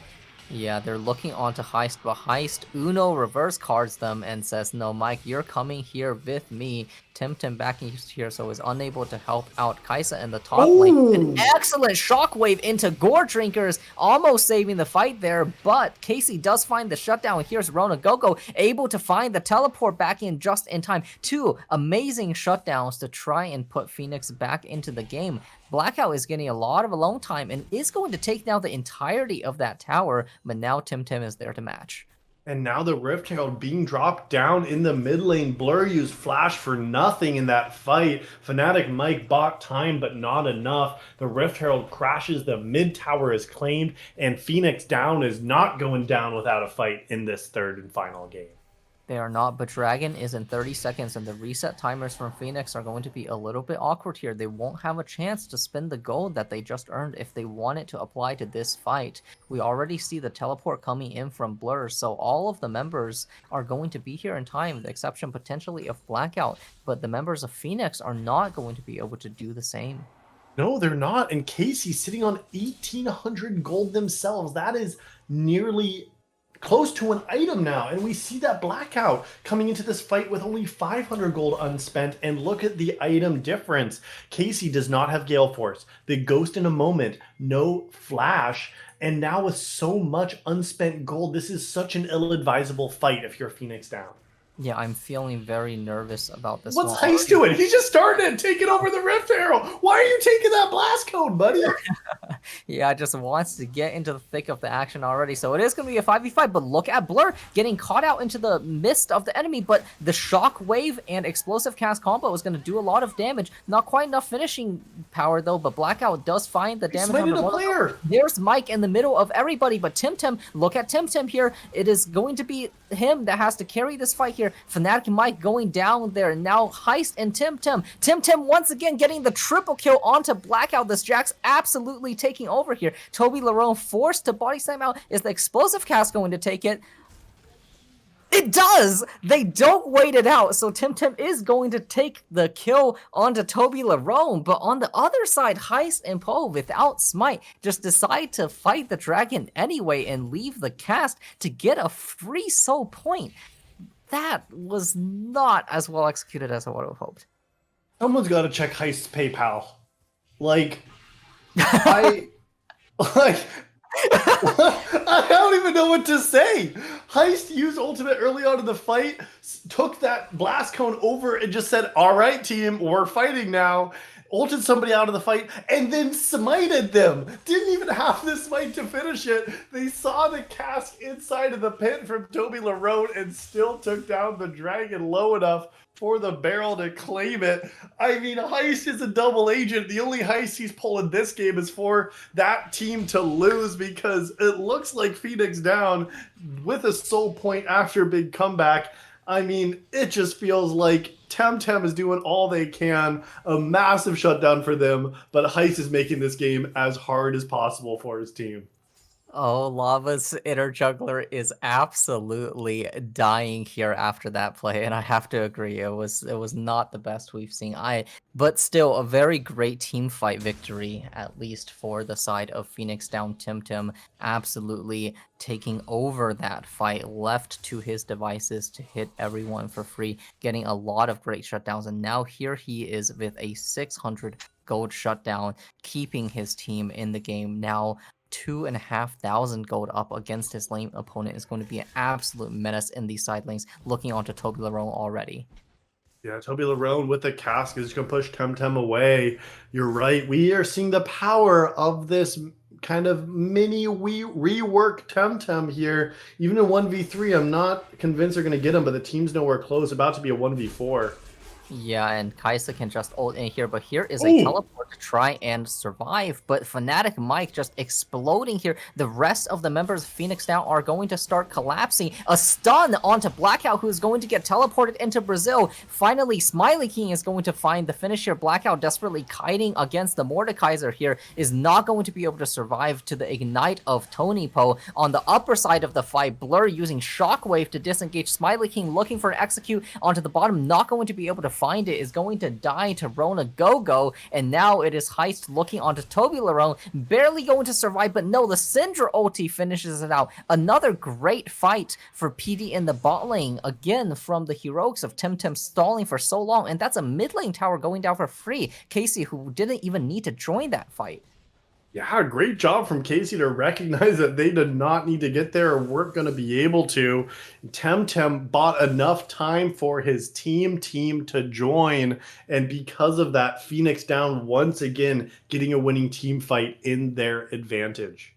Yeah, they're looking onto Heist, but Heist Uno reverse cards them and says, no, Mike, you're coming here with me. Temtem backing here, so is unable to help out Kaisa in the top lane. An excellent shockwave into Gore Drinkers, almost saving the fight there, but Casey does find the shutdown. Here's Rona Gogo, able to find the teleport back in just in time. Two amazing shutdowns to try and put Phoenix back into the game. Blackout is getting a lot of alone time and is going to take down the entirety of that tower, but now Temtem is there to match. And now the Rift Herald being dropped down in the mid lane. Blur used Flash for nothing in that fight. Fnatic Mike bought time, but not enough. The Rift Herald crashes, the mid tower is claimed, and Phoenix Down is not going down without a fight in this third and final game. They are not, but Dragon is in 30 seconds, and the reset timers from Phoenix are going to be a little bit awkward here. They won't have a chance to spend the gold that they just earned if they want it to apply to this fight. We already see the teleport coming in from Blur, so all of the members are going to be here in time, the exception potentially of Blackout, but the members of Phoenix are not going to be able to do the same. No, they're not. And Casey sitting on 1,800 gold themselves. That is nearly close to an item now, and we see that Blackout coming into this fight with only 500 gold unspent, and look at the item difference. Casey does not have Gale Force, the Ghost in a Moment, no Flash, and now with so much unspent gold, this is such an ill-advisable fight if you're Phoenix Down. Yeah, I'm feeling very nervous about this What's one. Heist doing? He just started taking over the Rift Arrow. Why are you taking that blast code, buddy? Yeah, just wants to get into the thick of the action already. So it is going to be a 5v5, but look at Blur getting caught out into the mist of the enemy, but the Shock Wave and Explosive Cast combo is going to do a lot of damage. Not quite enough finishing power, though, but Blackout does find the damage on the player. There's Mike in the middle of everybody, but Tim, look at Tim here. It is going to be him that has to carry this fight here. Fnatic Mike going down there. Now Heist and Tim once again getting the triple kill onto Blackout. This Jack's absolutely taking over here. Toby Larone forced to body slam out. Is the Explosive Cast going to take it? It does! They don't wait it out, so Tim is going to take the kill onto Toby Larone, but on the other side, Heist and Poe, without Smite, just decide to fight the dragon anyway and leave the cast to get a free soul point. That was not as well executed as I would have hoped. Someone's got to check Heist's PayPal. Like, I don't even know what to say. Heist used ultimate early on in the fight, took that blast cone over and just said, all right, team, we're fighting now. Ulted somebody out of the fight and then smited them. Didn't even have the smite to finish it. They saw the cast inside of the pit from Toby Larone and still took down the dragon low enough for the barrel to claim it. I mean, Heist is a double agent. The only heist he's pulling this game is for that team to lose, because it looks like Phoenix Down with a soul point after a big comeback. I mean, it just feels like Temtem is doing all they can, a massive shutdown for them, but Heist is making this game as hard as possible for his team. Oh, Llama's inner juggler is absolutely dying here after that play, and I have to agree, it was not the best we've seen. But still, a very great team fight victory, at least for the side of Phoenix Down. Tim absolutely taking over that fight, left to his devices to hit everyone for free, getting a lot of great shutdowns, and now here he is with a 600 gold shutdown, keeping his team in the game. Now 2,500 gold up against his lane opponent is going to be an absolute menace in these side lanes, looking onto Toby Larone already. Yeah, Toby Larone with the cask is going to push Temtem away. You're right. We are seeing the power of this kind of mini rework Temtem here. Even in 1v3, I'm not convinced they're going to get him, but the team's nowhere close. About to be a 1v4. Yeah, and Kaisa can just ult in here, but here is a teleport to try and survive, but Fnatic Mike just exploding here. The rest of the members of Phoenix Down are going to start collapsing. A stun onto Blackout, who is going to get teleported into Brazil. Finally, Smiley King is going to find the finish here. Blackout desperately kiting against the Mordekaiser here, is not going to be able to survive to the ignite of Tony Poe. On the upper side of the fight, Blur using Shockwave to disengage. Smiley King looking for an execute onto the bottom, not going to be able to find it, is going to die to Rona Go-Go, and now it is Heist looking onto Toby Larone, barely going to survive, but no, the Syndra ulti finishes it out. Another great fight for PD in the bot lane, again from the heroics of Temtem stalling for so long, and that's a mid lane tower going down for free. Casey, who didn't even need to join that fight. Yeah, great job from Casey to recognize that they did not need to get there or weren't going to be able to. Temtem bought enough time for his team to join, and because of that, Phoenix Down once again getting a winning team fight in their advantage.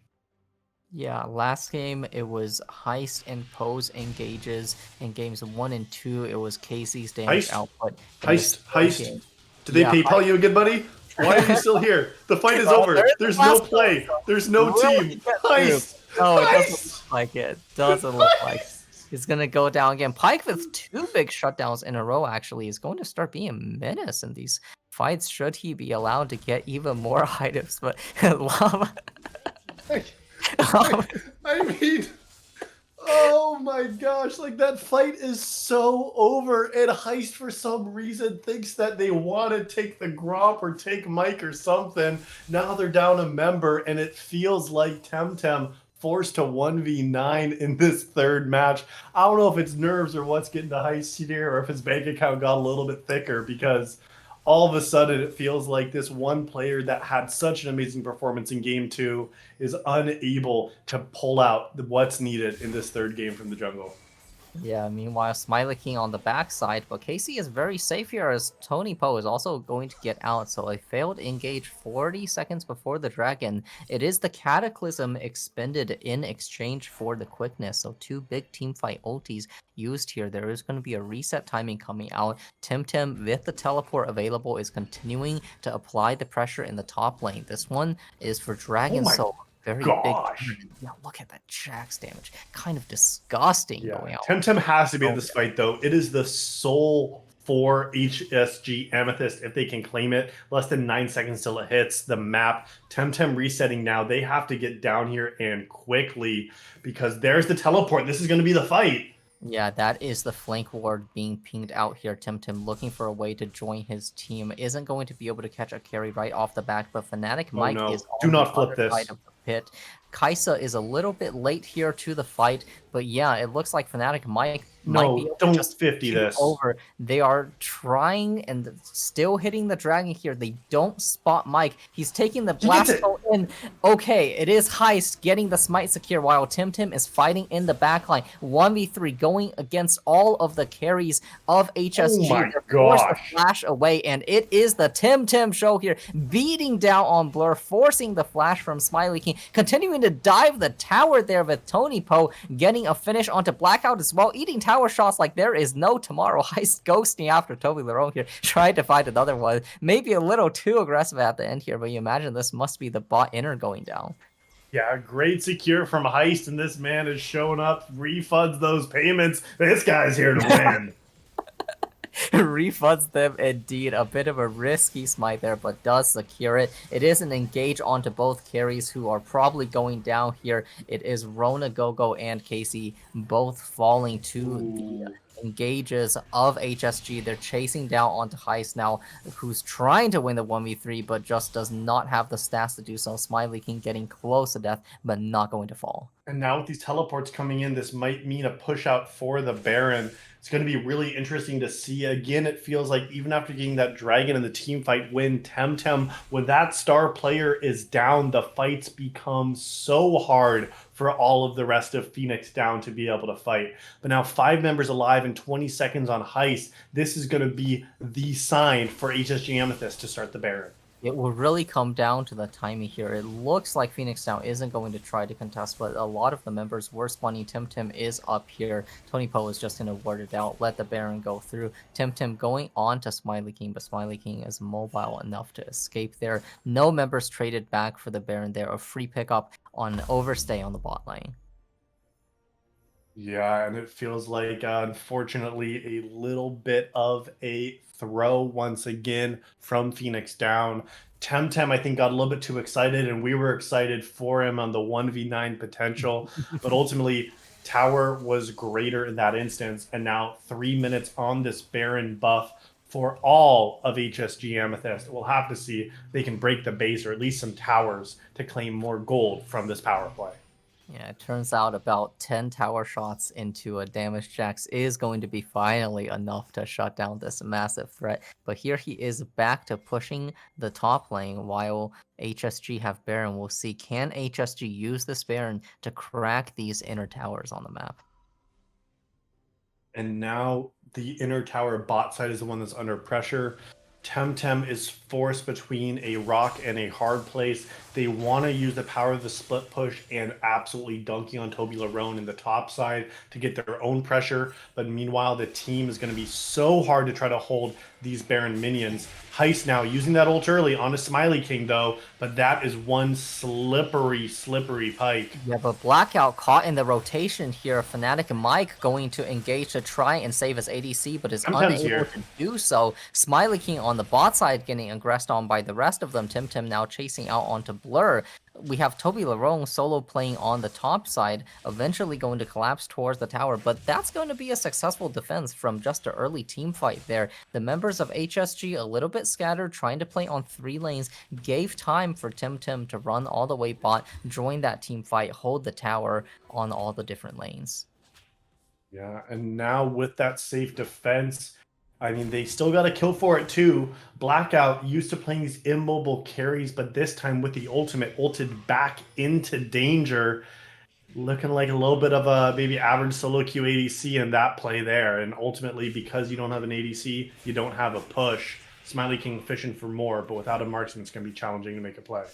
Yeah, last game it was Heist and Pose engages. In games 1 and 2, it was Casey's damage Heist, output. In this heist, third heist. game, Did they yeah, PayPal you again, buddy? Why are you Heist. still here? The fight is Oh, there over. is There's a no last one, play. There's so no will he team. get through? Heist, No, it doesn't look heist, like it. Doesn't look like it. heist. He's gonna go down again. Pike with 2 big shutdowns in a row actually is going to start being a menace in these fights should he be allowed to get even more items. But Llama, I, I, Llama I mean, oh my gosh, like that fight is so over. And Heist, for some reason, thinks that they want to take the Gromp or take Mike or something. Now they're down a member, and it feels like Temtem forced to 1v9 in this third match. I don't know if it's nerves or what's getting to Heist here, or if his bank account got a little bit thicker, because all of a sudden it feels like this one player that had such an amazing performance in game two is unable to pull out what's needed in this third game from the jungle. Yeah, meanwhile, Smiley King on the backside, but Casey is very safe here as Tony Poe is also going to get out, so a failed engage 40 seconds before the Dragon. It is the Cataclysm expended in exchange for the quickness, so 2 big teamfight ultis used here. There is going to be a reset timing coming out. Temtem, with the teleport available, is continuing to apply the pressure in the top lane. This one is for Oh Dragon, my so very big gosh. turn. Yeah, look at that Jax damage. Kind of disgusting Yeah, going out. Temtem has to be in Oh, this fight, though. It is the sole for HSG Amethyst if they can claim it. Less than 9 seconds till it hits the map. Temtem resetting now. They have to get down here and quickly because there's the teleport. This is going to be the fight. yeah, that is the flank ward being pinged out here. Temtem looking for a way to join his team. Isn't going to be able to catch a carry right off the back, but Fnatic Oh Mike no. is Do on the not flip other side this. of the pit. Kaisa is a little bit late here to the fight, but yeah, it looks like Fnatic Mike might be No, able to don't just 50 queue this. over. They are trying and still hitting the dragon here. They don't spot Mike. He's taking the He gets blast it. in. Okay, it is Heist getting the smite secure while Temtem is fighting in the backline. 1v3 going against all of the carries of Oh HSG. my They're forced to gosh. flash away, and it is the Temtem show here, beating down on Blur, forcing the flash from Smiley King, continuing to dive the tower there with Tony Poe, getting a finish onto Blackout as well, eating tower shots like there is no tomorrow. Heist ghosting after Toby Lerone here, tried to find another one. Maybe a little too aggressive at the end here, but you imagine this must be the bot inner going down. Yeah, great secure from Heist, and this man is showing up, refunds those payments. This guy's here to win. Refunds them indeed. A bit of a risky smite there, but does secure it. It is an engage onto both carries who are probably going down here. It is Rona, Gogo, and Casey both falling to the Ooh. engages of HSG. They're chasing down onto Heist now, who's trying to win the 1v3, but just does not have the stats to do so. Smiley King getting close to death, but not going to fall. And now with these teleports coming in, this might mean a push out for the Baron. It's going to be really interesting to see. Again, it feels like even after getting that Dragon in the team fight win, Temtem, when that star player is down, the fights become so hard for all of the rest of Phoenix down to be able to fight. But now 5 members alive in 20 seconds on Heist. This is going to be the sign for HSG Amethyst to start the Baron. It will really come down to the timing here. It looks like Phoenix now isn't going to try to contest, but a lot of the members were spawning. Temtem is up here. Tony Poe is just going to word it out, let the Baron go through. Temtem going on to Smiley King, but Smiley King is mobile enough to escape there. No members traded back for the Baron there. A free pickup on Overstay on the bot lane. Yeah, and it feels like, unfortunately, a little bit of a throw once again from Phoenix down. Temtem, I think, got a little bit too excited, and we were excited for him on the 1v9 potential. But ultimately, Tower was greater in that instance. And now 3 minutes on this Baron buff for all of HSG Amethyst. We'll have to see if they can break the base or at least some towers to claim more gold from this power play. Yeah, it turns out about 10 tower shots into a damage Jax is going to be finally enough to shut down this massive threat. But here he is back to pushing the top lane while HSG have Baron. We'll see, can HSG use this Baron to crack these inner towers on the map? And now the inner tower bot side is the one that's under pressure. Temtem is forced between a rock and a hard place. They want to use the power of the split push and absolutely dunking on Toby Larone in the top side to get their own pressure. But meanwhile, the team is going to be so hard to try to hold these Baron minions. Heist now using that ult early on a Smiley King though, but that is one slippery pike. Yeah, but Blackout caught in the rotation here. Fnatic and Mike going to engage to try and save his ADC, but is Temtem's unable here. to do so. Smiley King on the bot side getting aggressed on by the rest of them. Temtem now chasing out onto Blur. We have Toby Larone solo playing on the top side, eventually going to collapse towards the tower, but that's going to be a successful defense from just an early team fight there. The members of HSG a little bit scattered, trying to play on 3 lanes, gave time for Temtem to run all the way bot, join that team fight, hold the tower on all the different lanes. Yeah, and now with that safe defense, I mean, they still got a kill for it too. Blackout used to playing these immobile carries, but this time with the ultimate, ulted back into danger. Looking like a little bit of a maybe average solo queue ADC in that play there. And ultimately, because you don't have an ADC, you don't have a push. Smiley King fishing for more, but without a marksman, it's going to be challenging to make a play.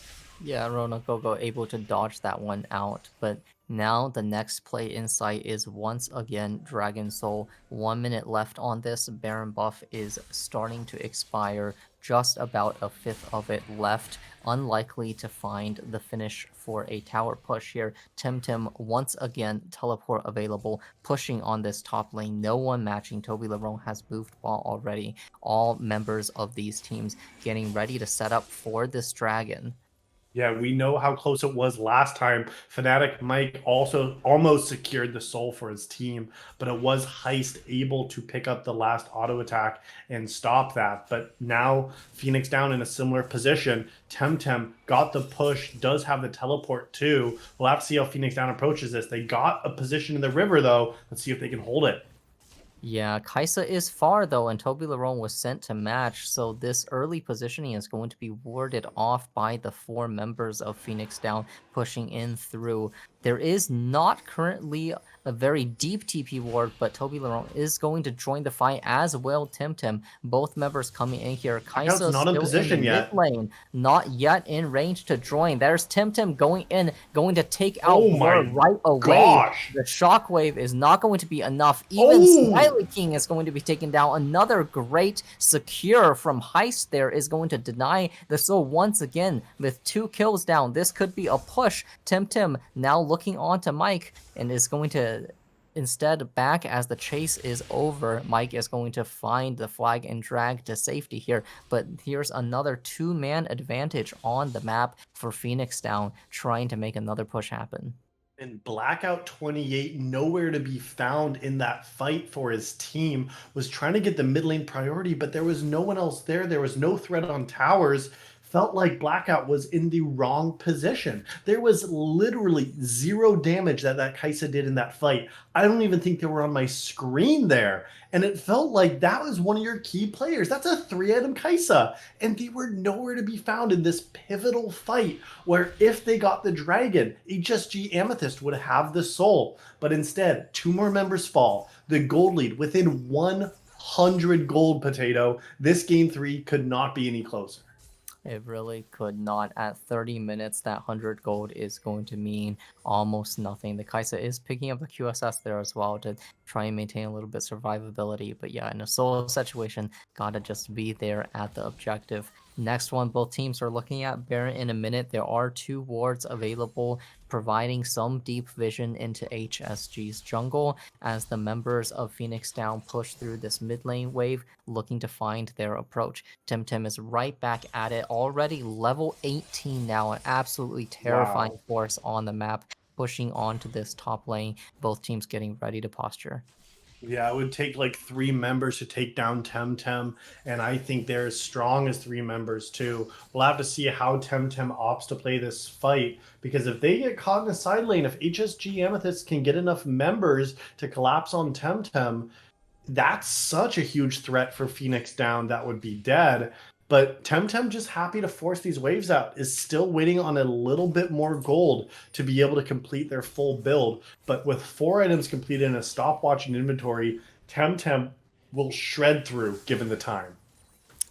Yeah, Rona Gogo able to dodge that one out, but now the next play insight is once again Dragon Soul. 1 minute left on this. Baron buff is starting to expire. Just about a fifth of it left. Unlikely to find the finish for a tower push here. Temtem once again teleport available, pushing on this top lane. No one matching. Toby Larone has moved ball already. All members of these teams getting ready to set up for this dragon. Yeah, we know how close it was last time. Fnatic Mike also almost secured the soul for his team, but it was Heist able to pick up the last auto attack and stop that. But now Phoenix down in a similar position. Temtem got the push, does have the teleport too. We'll have to see how Phoenix down approaches this. They got a position in the river though. Let's see if they can hold it. Yeah, Kaisa is far though, and Toby Larone was sent to match, so this early positioning is going to be warded off by the 4 members of Phoenix Down pushing in through. There is not currently a very deep TP ward, but Toby Larone is going to join the fight as well. Temtem, both members coming in here. Kaisa not in still position in the yet. mid lane, not yet in range to join. There's Temtem going in, going to take out Oh Blur my right away. gosh. The shockwave is not going to be enough. Even Smiley King is going to be taken down. Another great secure from Heist there is going to deny the soul once again with 2 kills down. This could be a push. Temtem now looking on to Mike and is going to instead back as the chase is over. Mike is going to find the flag and drag to safety here, but here's another 2-man advantage on the map for Phoenix Down, trying to make another push happen. And Blackout 28, nowhere to be found in that fight for his team, was trying to get the mid lane priority, but there was no one else there. There was no threat on towers. Felt like Blackout was in the wrong position. There was literally 0 damage that Kaisa did in that fight. I don't even think they were on my screen there. And it felt like that was one of your key players. That's a 3-item Kaisa. And they were nowhere to be found in this pivotal fight where if they got the dragon, HSG Amethyst would have the soul. But instead, 2 more members fall. The gold lead within 100 gold, Potato. This game 3 could not be any closer. It really could not. At 30 minutes, that 100 gold is going to mean almost nothing. The Kaisa is picking up the QSS there as well to try and maintain a little bit survivability. But yeah, in a solo situation, gotta just be there at the objective. Next one, both teams are looking at Baron in a minute. There are 2 wards available, providing some deep vision into HSG's jungle as the members of Phoenix Down push through this mid lane wave, looking to find their approach. Temtem is right back at it, already level 18 now, an absolutely terrifying force on the map, pushing onto this top lane. Both teams getting ready to posture. Yeah, it would take like 3 members to take down Temtem, and I think they're as strong as 3 members too. We'll have to see how Temtem opts to play this fight, because if they get caught in a side lane, if HSG Amethyst can get enough members to collapse on Temtem, that's such a huge threat for Phoenix Down that would be dead. But Temtem, just happy to force these waves out, is still waiting on a little bit more gold to be able to complete their full build. But with 4 items completed in a stopwatch and inventory, Temtem will shred through given the time.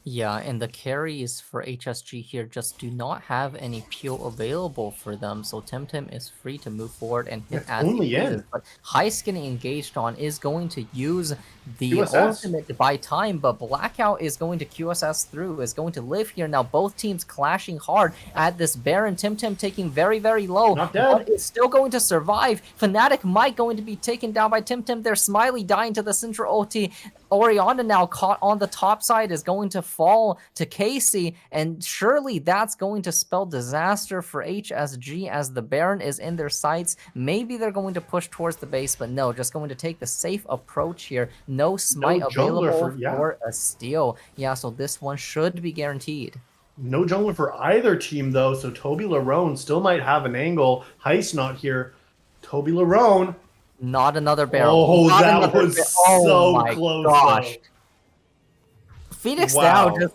Yeah, and the carries for HSG here just do not have any peel available for them, so Temtem is free to move forward and hit It's as he only pleases. in But Heist getting engaged on is going to use the QSS. ultimate to buy time, but Blackout is going to QSS through, is going to live here. Now both teams clashing hard at this Baron. Temtem taking very, very low, Not but dead. is still going to survive. Fnatic might going to be taken down by Temtem. Their Smiley dying to the central ulti. Oriana now caught on the top side is going to fall to Casey, and surely that's going to spell disaster for HSG as the Baron is in their sights. Maybe they're going to push towards the base, but no, just going to take the safe approach here. No No smite jungler available for yeah. for a steal. Yeah, so this one should be guaranteed. No jungler for either team though, so Toby Larone still might have an angle. Heist not here. Toby Larone. Not another barrel. Oh, Not that another was Oh so my close gosh. though. Phoenix now Wow. just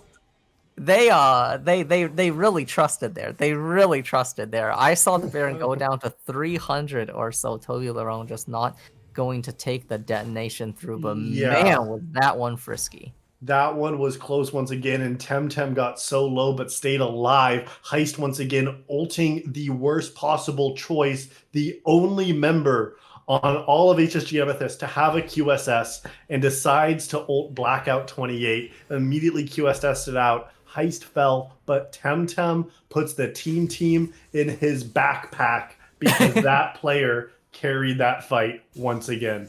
they really trusted there. They really trusted there. I saw the Baron go down to 300 or so. Toby Larone just not going to take the detonation through, but Yeah. man, was that one frisky. That one was close once again, and Temtem got so low but stayed alive. Heist once again ulting the worst possible choice, the only member on all of HSG Amethyst to have a QSS, and decides to ult Blackout 28, immediately QSS it out. Heist fell, but Temtem puts the team in his backpack because that player carried that fight once again.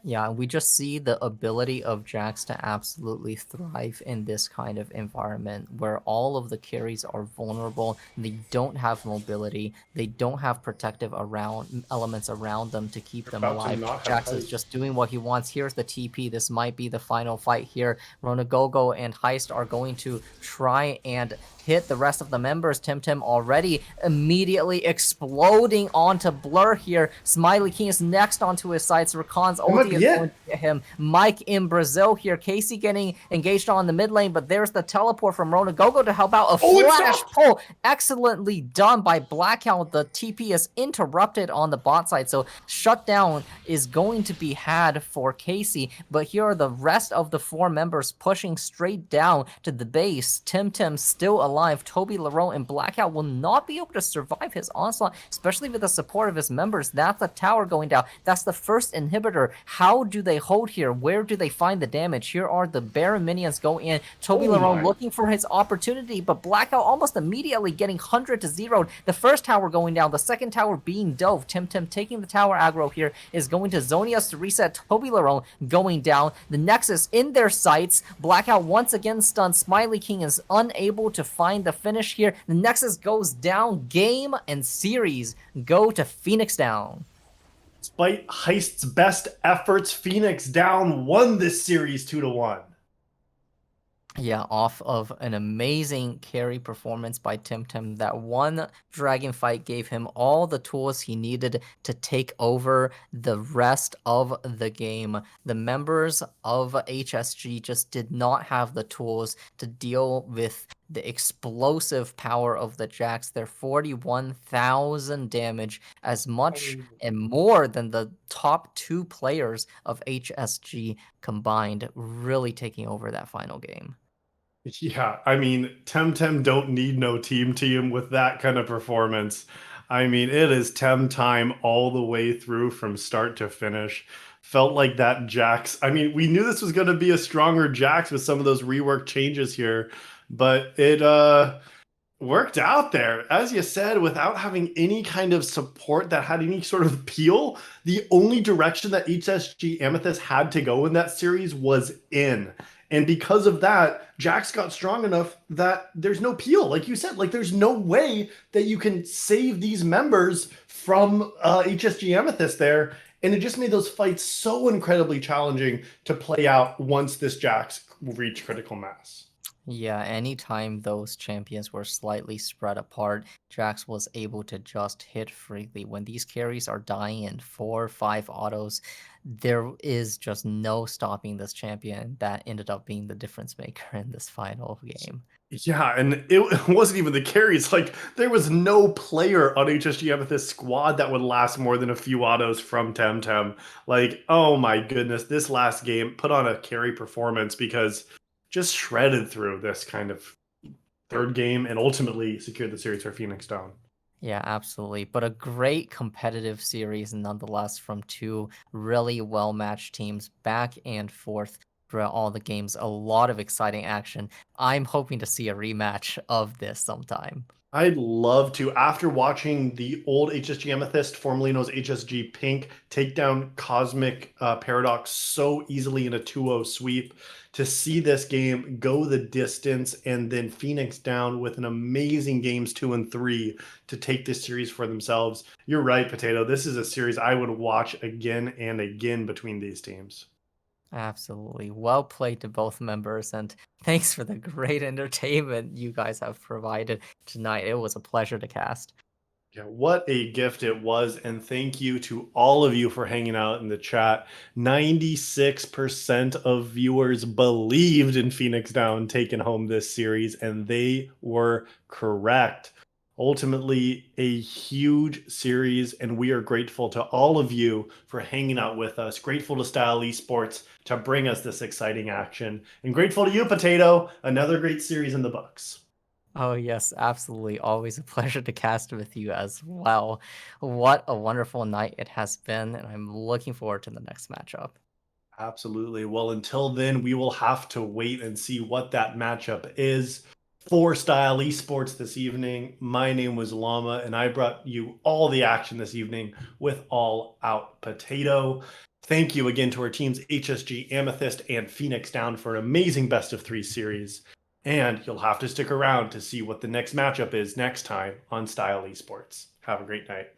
Yeah, we just see the ability of Jax to absolutely thrive in this kind of environment where all of the carries are vulnerable. They don't have mobility. They don't have protective around elements around them to keep them About to alive. not have Jax is Heist. just doing what he wants. Here's the TP. This might be the final fight here. Ronagogo and Heist are going to try and hit the rest of the members. Temtem already immediately exploding onto Blur here. Smiley King is next onto his sights. Rakan's ulti is going to get him. Mike in Brazil here. Casey getting engaged on the mid lane, but there's the teleport from Ronagogo to help out. A flash pull. Excellently done by Blackout. The TP is interrupted on the bot side, so shutdown is going to be had for Casey, but here are the rest of the four members pushing straight down to the base. Temtem still alive. Toby Larone and Blackout will not be able to survive his onslaught, especially with the support of his members. That's the tower going down. That's the first inhibitor. How do they hold here? Where do they find the damage? Here are the Baron minions go in. Toby Larone looking for his opportunity, but Blackout almost immediately getting 100 to 0. The first tower going down, the second tower being dove. Temtem taking the tower aggro here is going to Zonius to reset. Toby Larone going down. The Nexus in their sights. Blackout once again stunned. Smiley King is unable to find the finish here. The Nexus goes down. Game and series go to Phoenix down. Despite Heist's best efforts, Phoenix down won this series 2-1. Yeah, off of an amazing carry performance by Temtem. That one dragon fight gave him all the tools he needed to take over the rest of the game. The members of HSG just did not have the tools to deal with the explosive power of the Jax. Their 41,000 damage, as much and more than the top two players of HSG combined, really taking over that final game. Yeah, I mean, Temtem don't need no team with that kind of performance. I mean, it is Tem time all the way through from start to finish. Felt like that Jax. I mean, we knew this was going to be a stronger Jax with some of those rework changes here, but it worked out there. As you said, without having any kind of support that had any sort of appeal, the only direction that HSG Amethyst had to go in that series was in. And because of that, Jax got strong enough that there's no peel. Like you said, like there's no way that you can save these members from HSG Amethyst there. And it just made those fights so incredibly challenging to play out once this Jax reached critical mass. Yeah, anytime those champions were slightly spread apart, Jax was able to just hit freely. When these carries are dying in 4 or 5 autos, there is just no stopping this champion. That ended up being the difference maker in this final game. Yeah, and it wasn't even the carries. Like, there was no player on HSG Amethyst squad that would last more than a few autos from Temtem. Like, oh my goodness, this last game put on a carry performance because just shredded through this kind of third game and ultimately secured the series for Phoenix Down. Yeah, absolutely. But a great competitive series nonetheless from two really well matched teams back and forth throughout all the games. A lot of exciting action. I'm hoping to see a rematch of this sometime. I'd love to. After watching the old HSG Amethyst, formerly known as HSG Pink, take down Cosmic Paradox so easily in a 2-0 sweep, to see this game go the distance and then Phoenix Down with an amazing games 2 and 3 to take this series for themselves. You're right, Potato. This is a series I would watch again and again between these teams. Absolutely. Well played to both members, and thanks for the great entertainment you guys have provided tonight. It was a pleasure to cast. Yeah, what a gift it was. And thank you to all of you for hanging out in the chat. 96% of viewers believed in Phoenix Down taking home this series, and they were correct. Ultimately, a huge series, and we are grateful to all of you for hanging out with us. Grateful to Style Esports to bring us this exciting action. And grateful to you, Potato. Another great series in the books. Oh, yes, absolutely. Always a pleasure to cast with you as well. What a wonderful night it has been, and I'm looking forward to the next matchup. Absolutely. Well, until then, we will have to wait and see what that matchup is. For Style Esports this evening, my name was Llama, and I brought you all the action this evening with All Out Potato. Thank you again to our teams HSG, Amethyst, and Phoenix Down for an amazing best of three series. And you'll have to stick around to see what the next matchup is next time on Style Esports. Have a great night.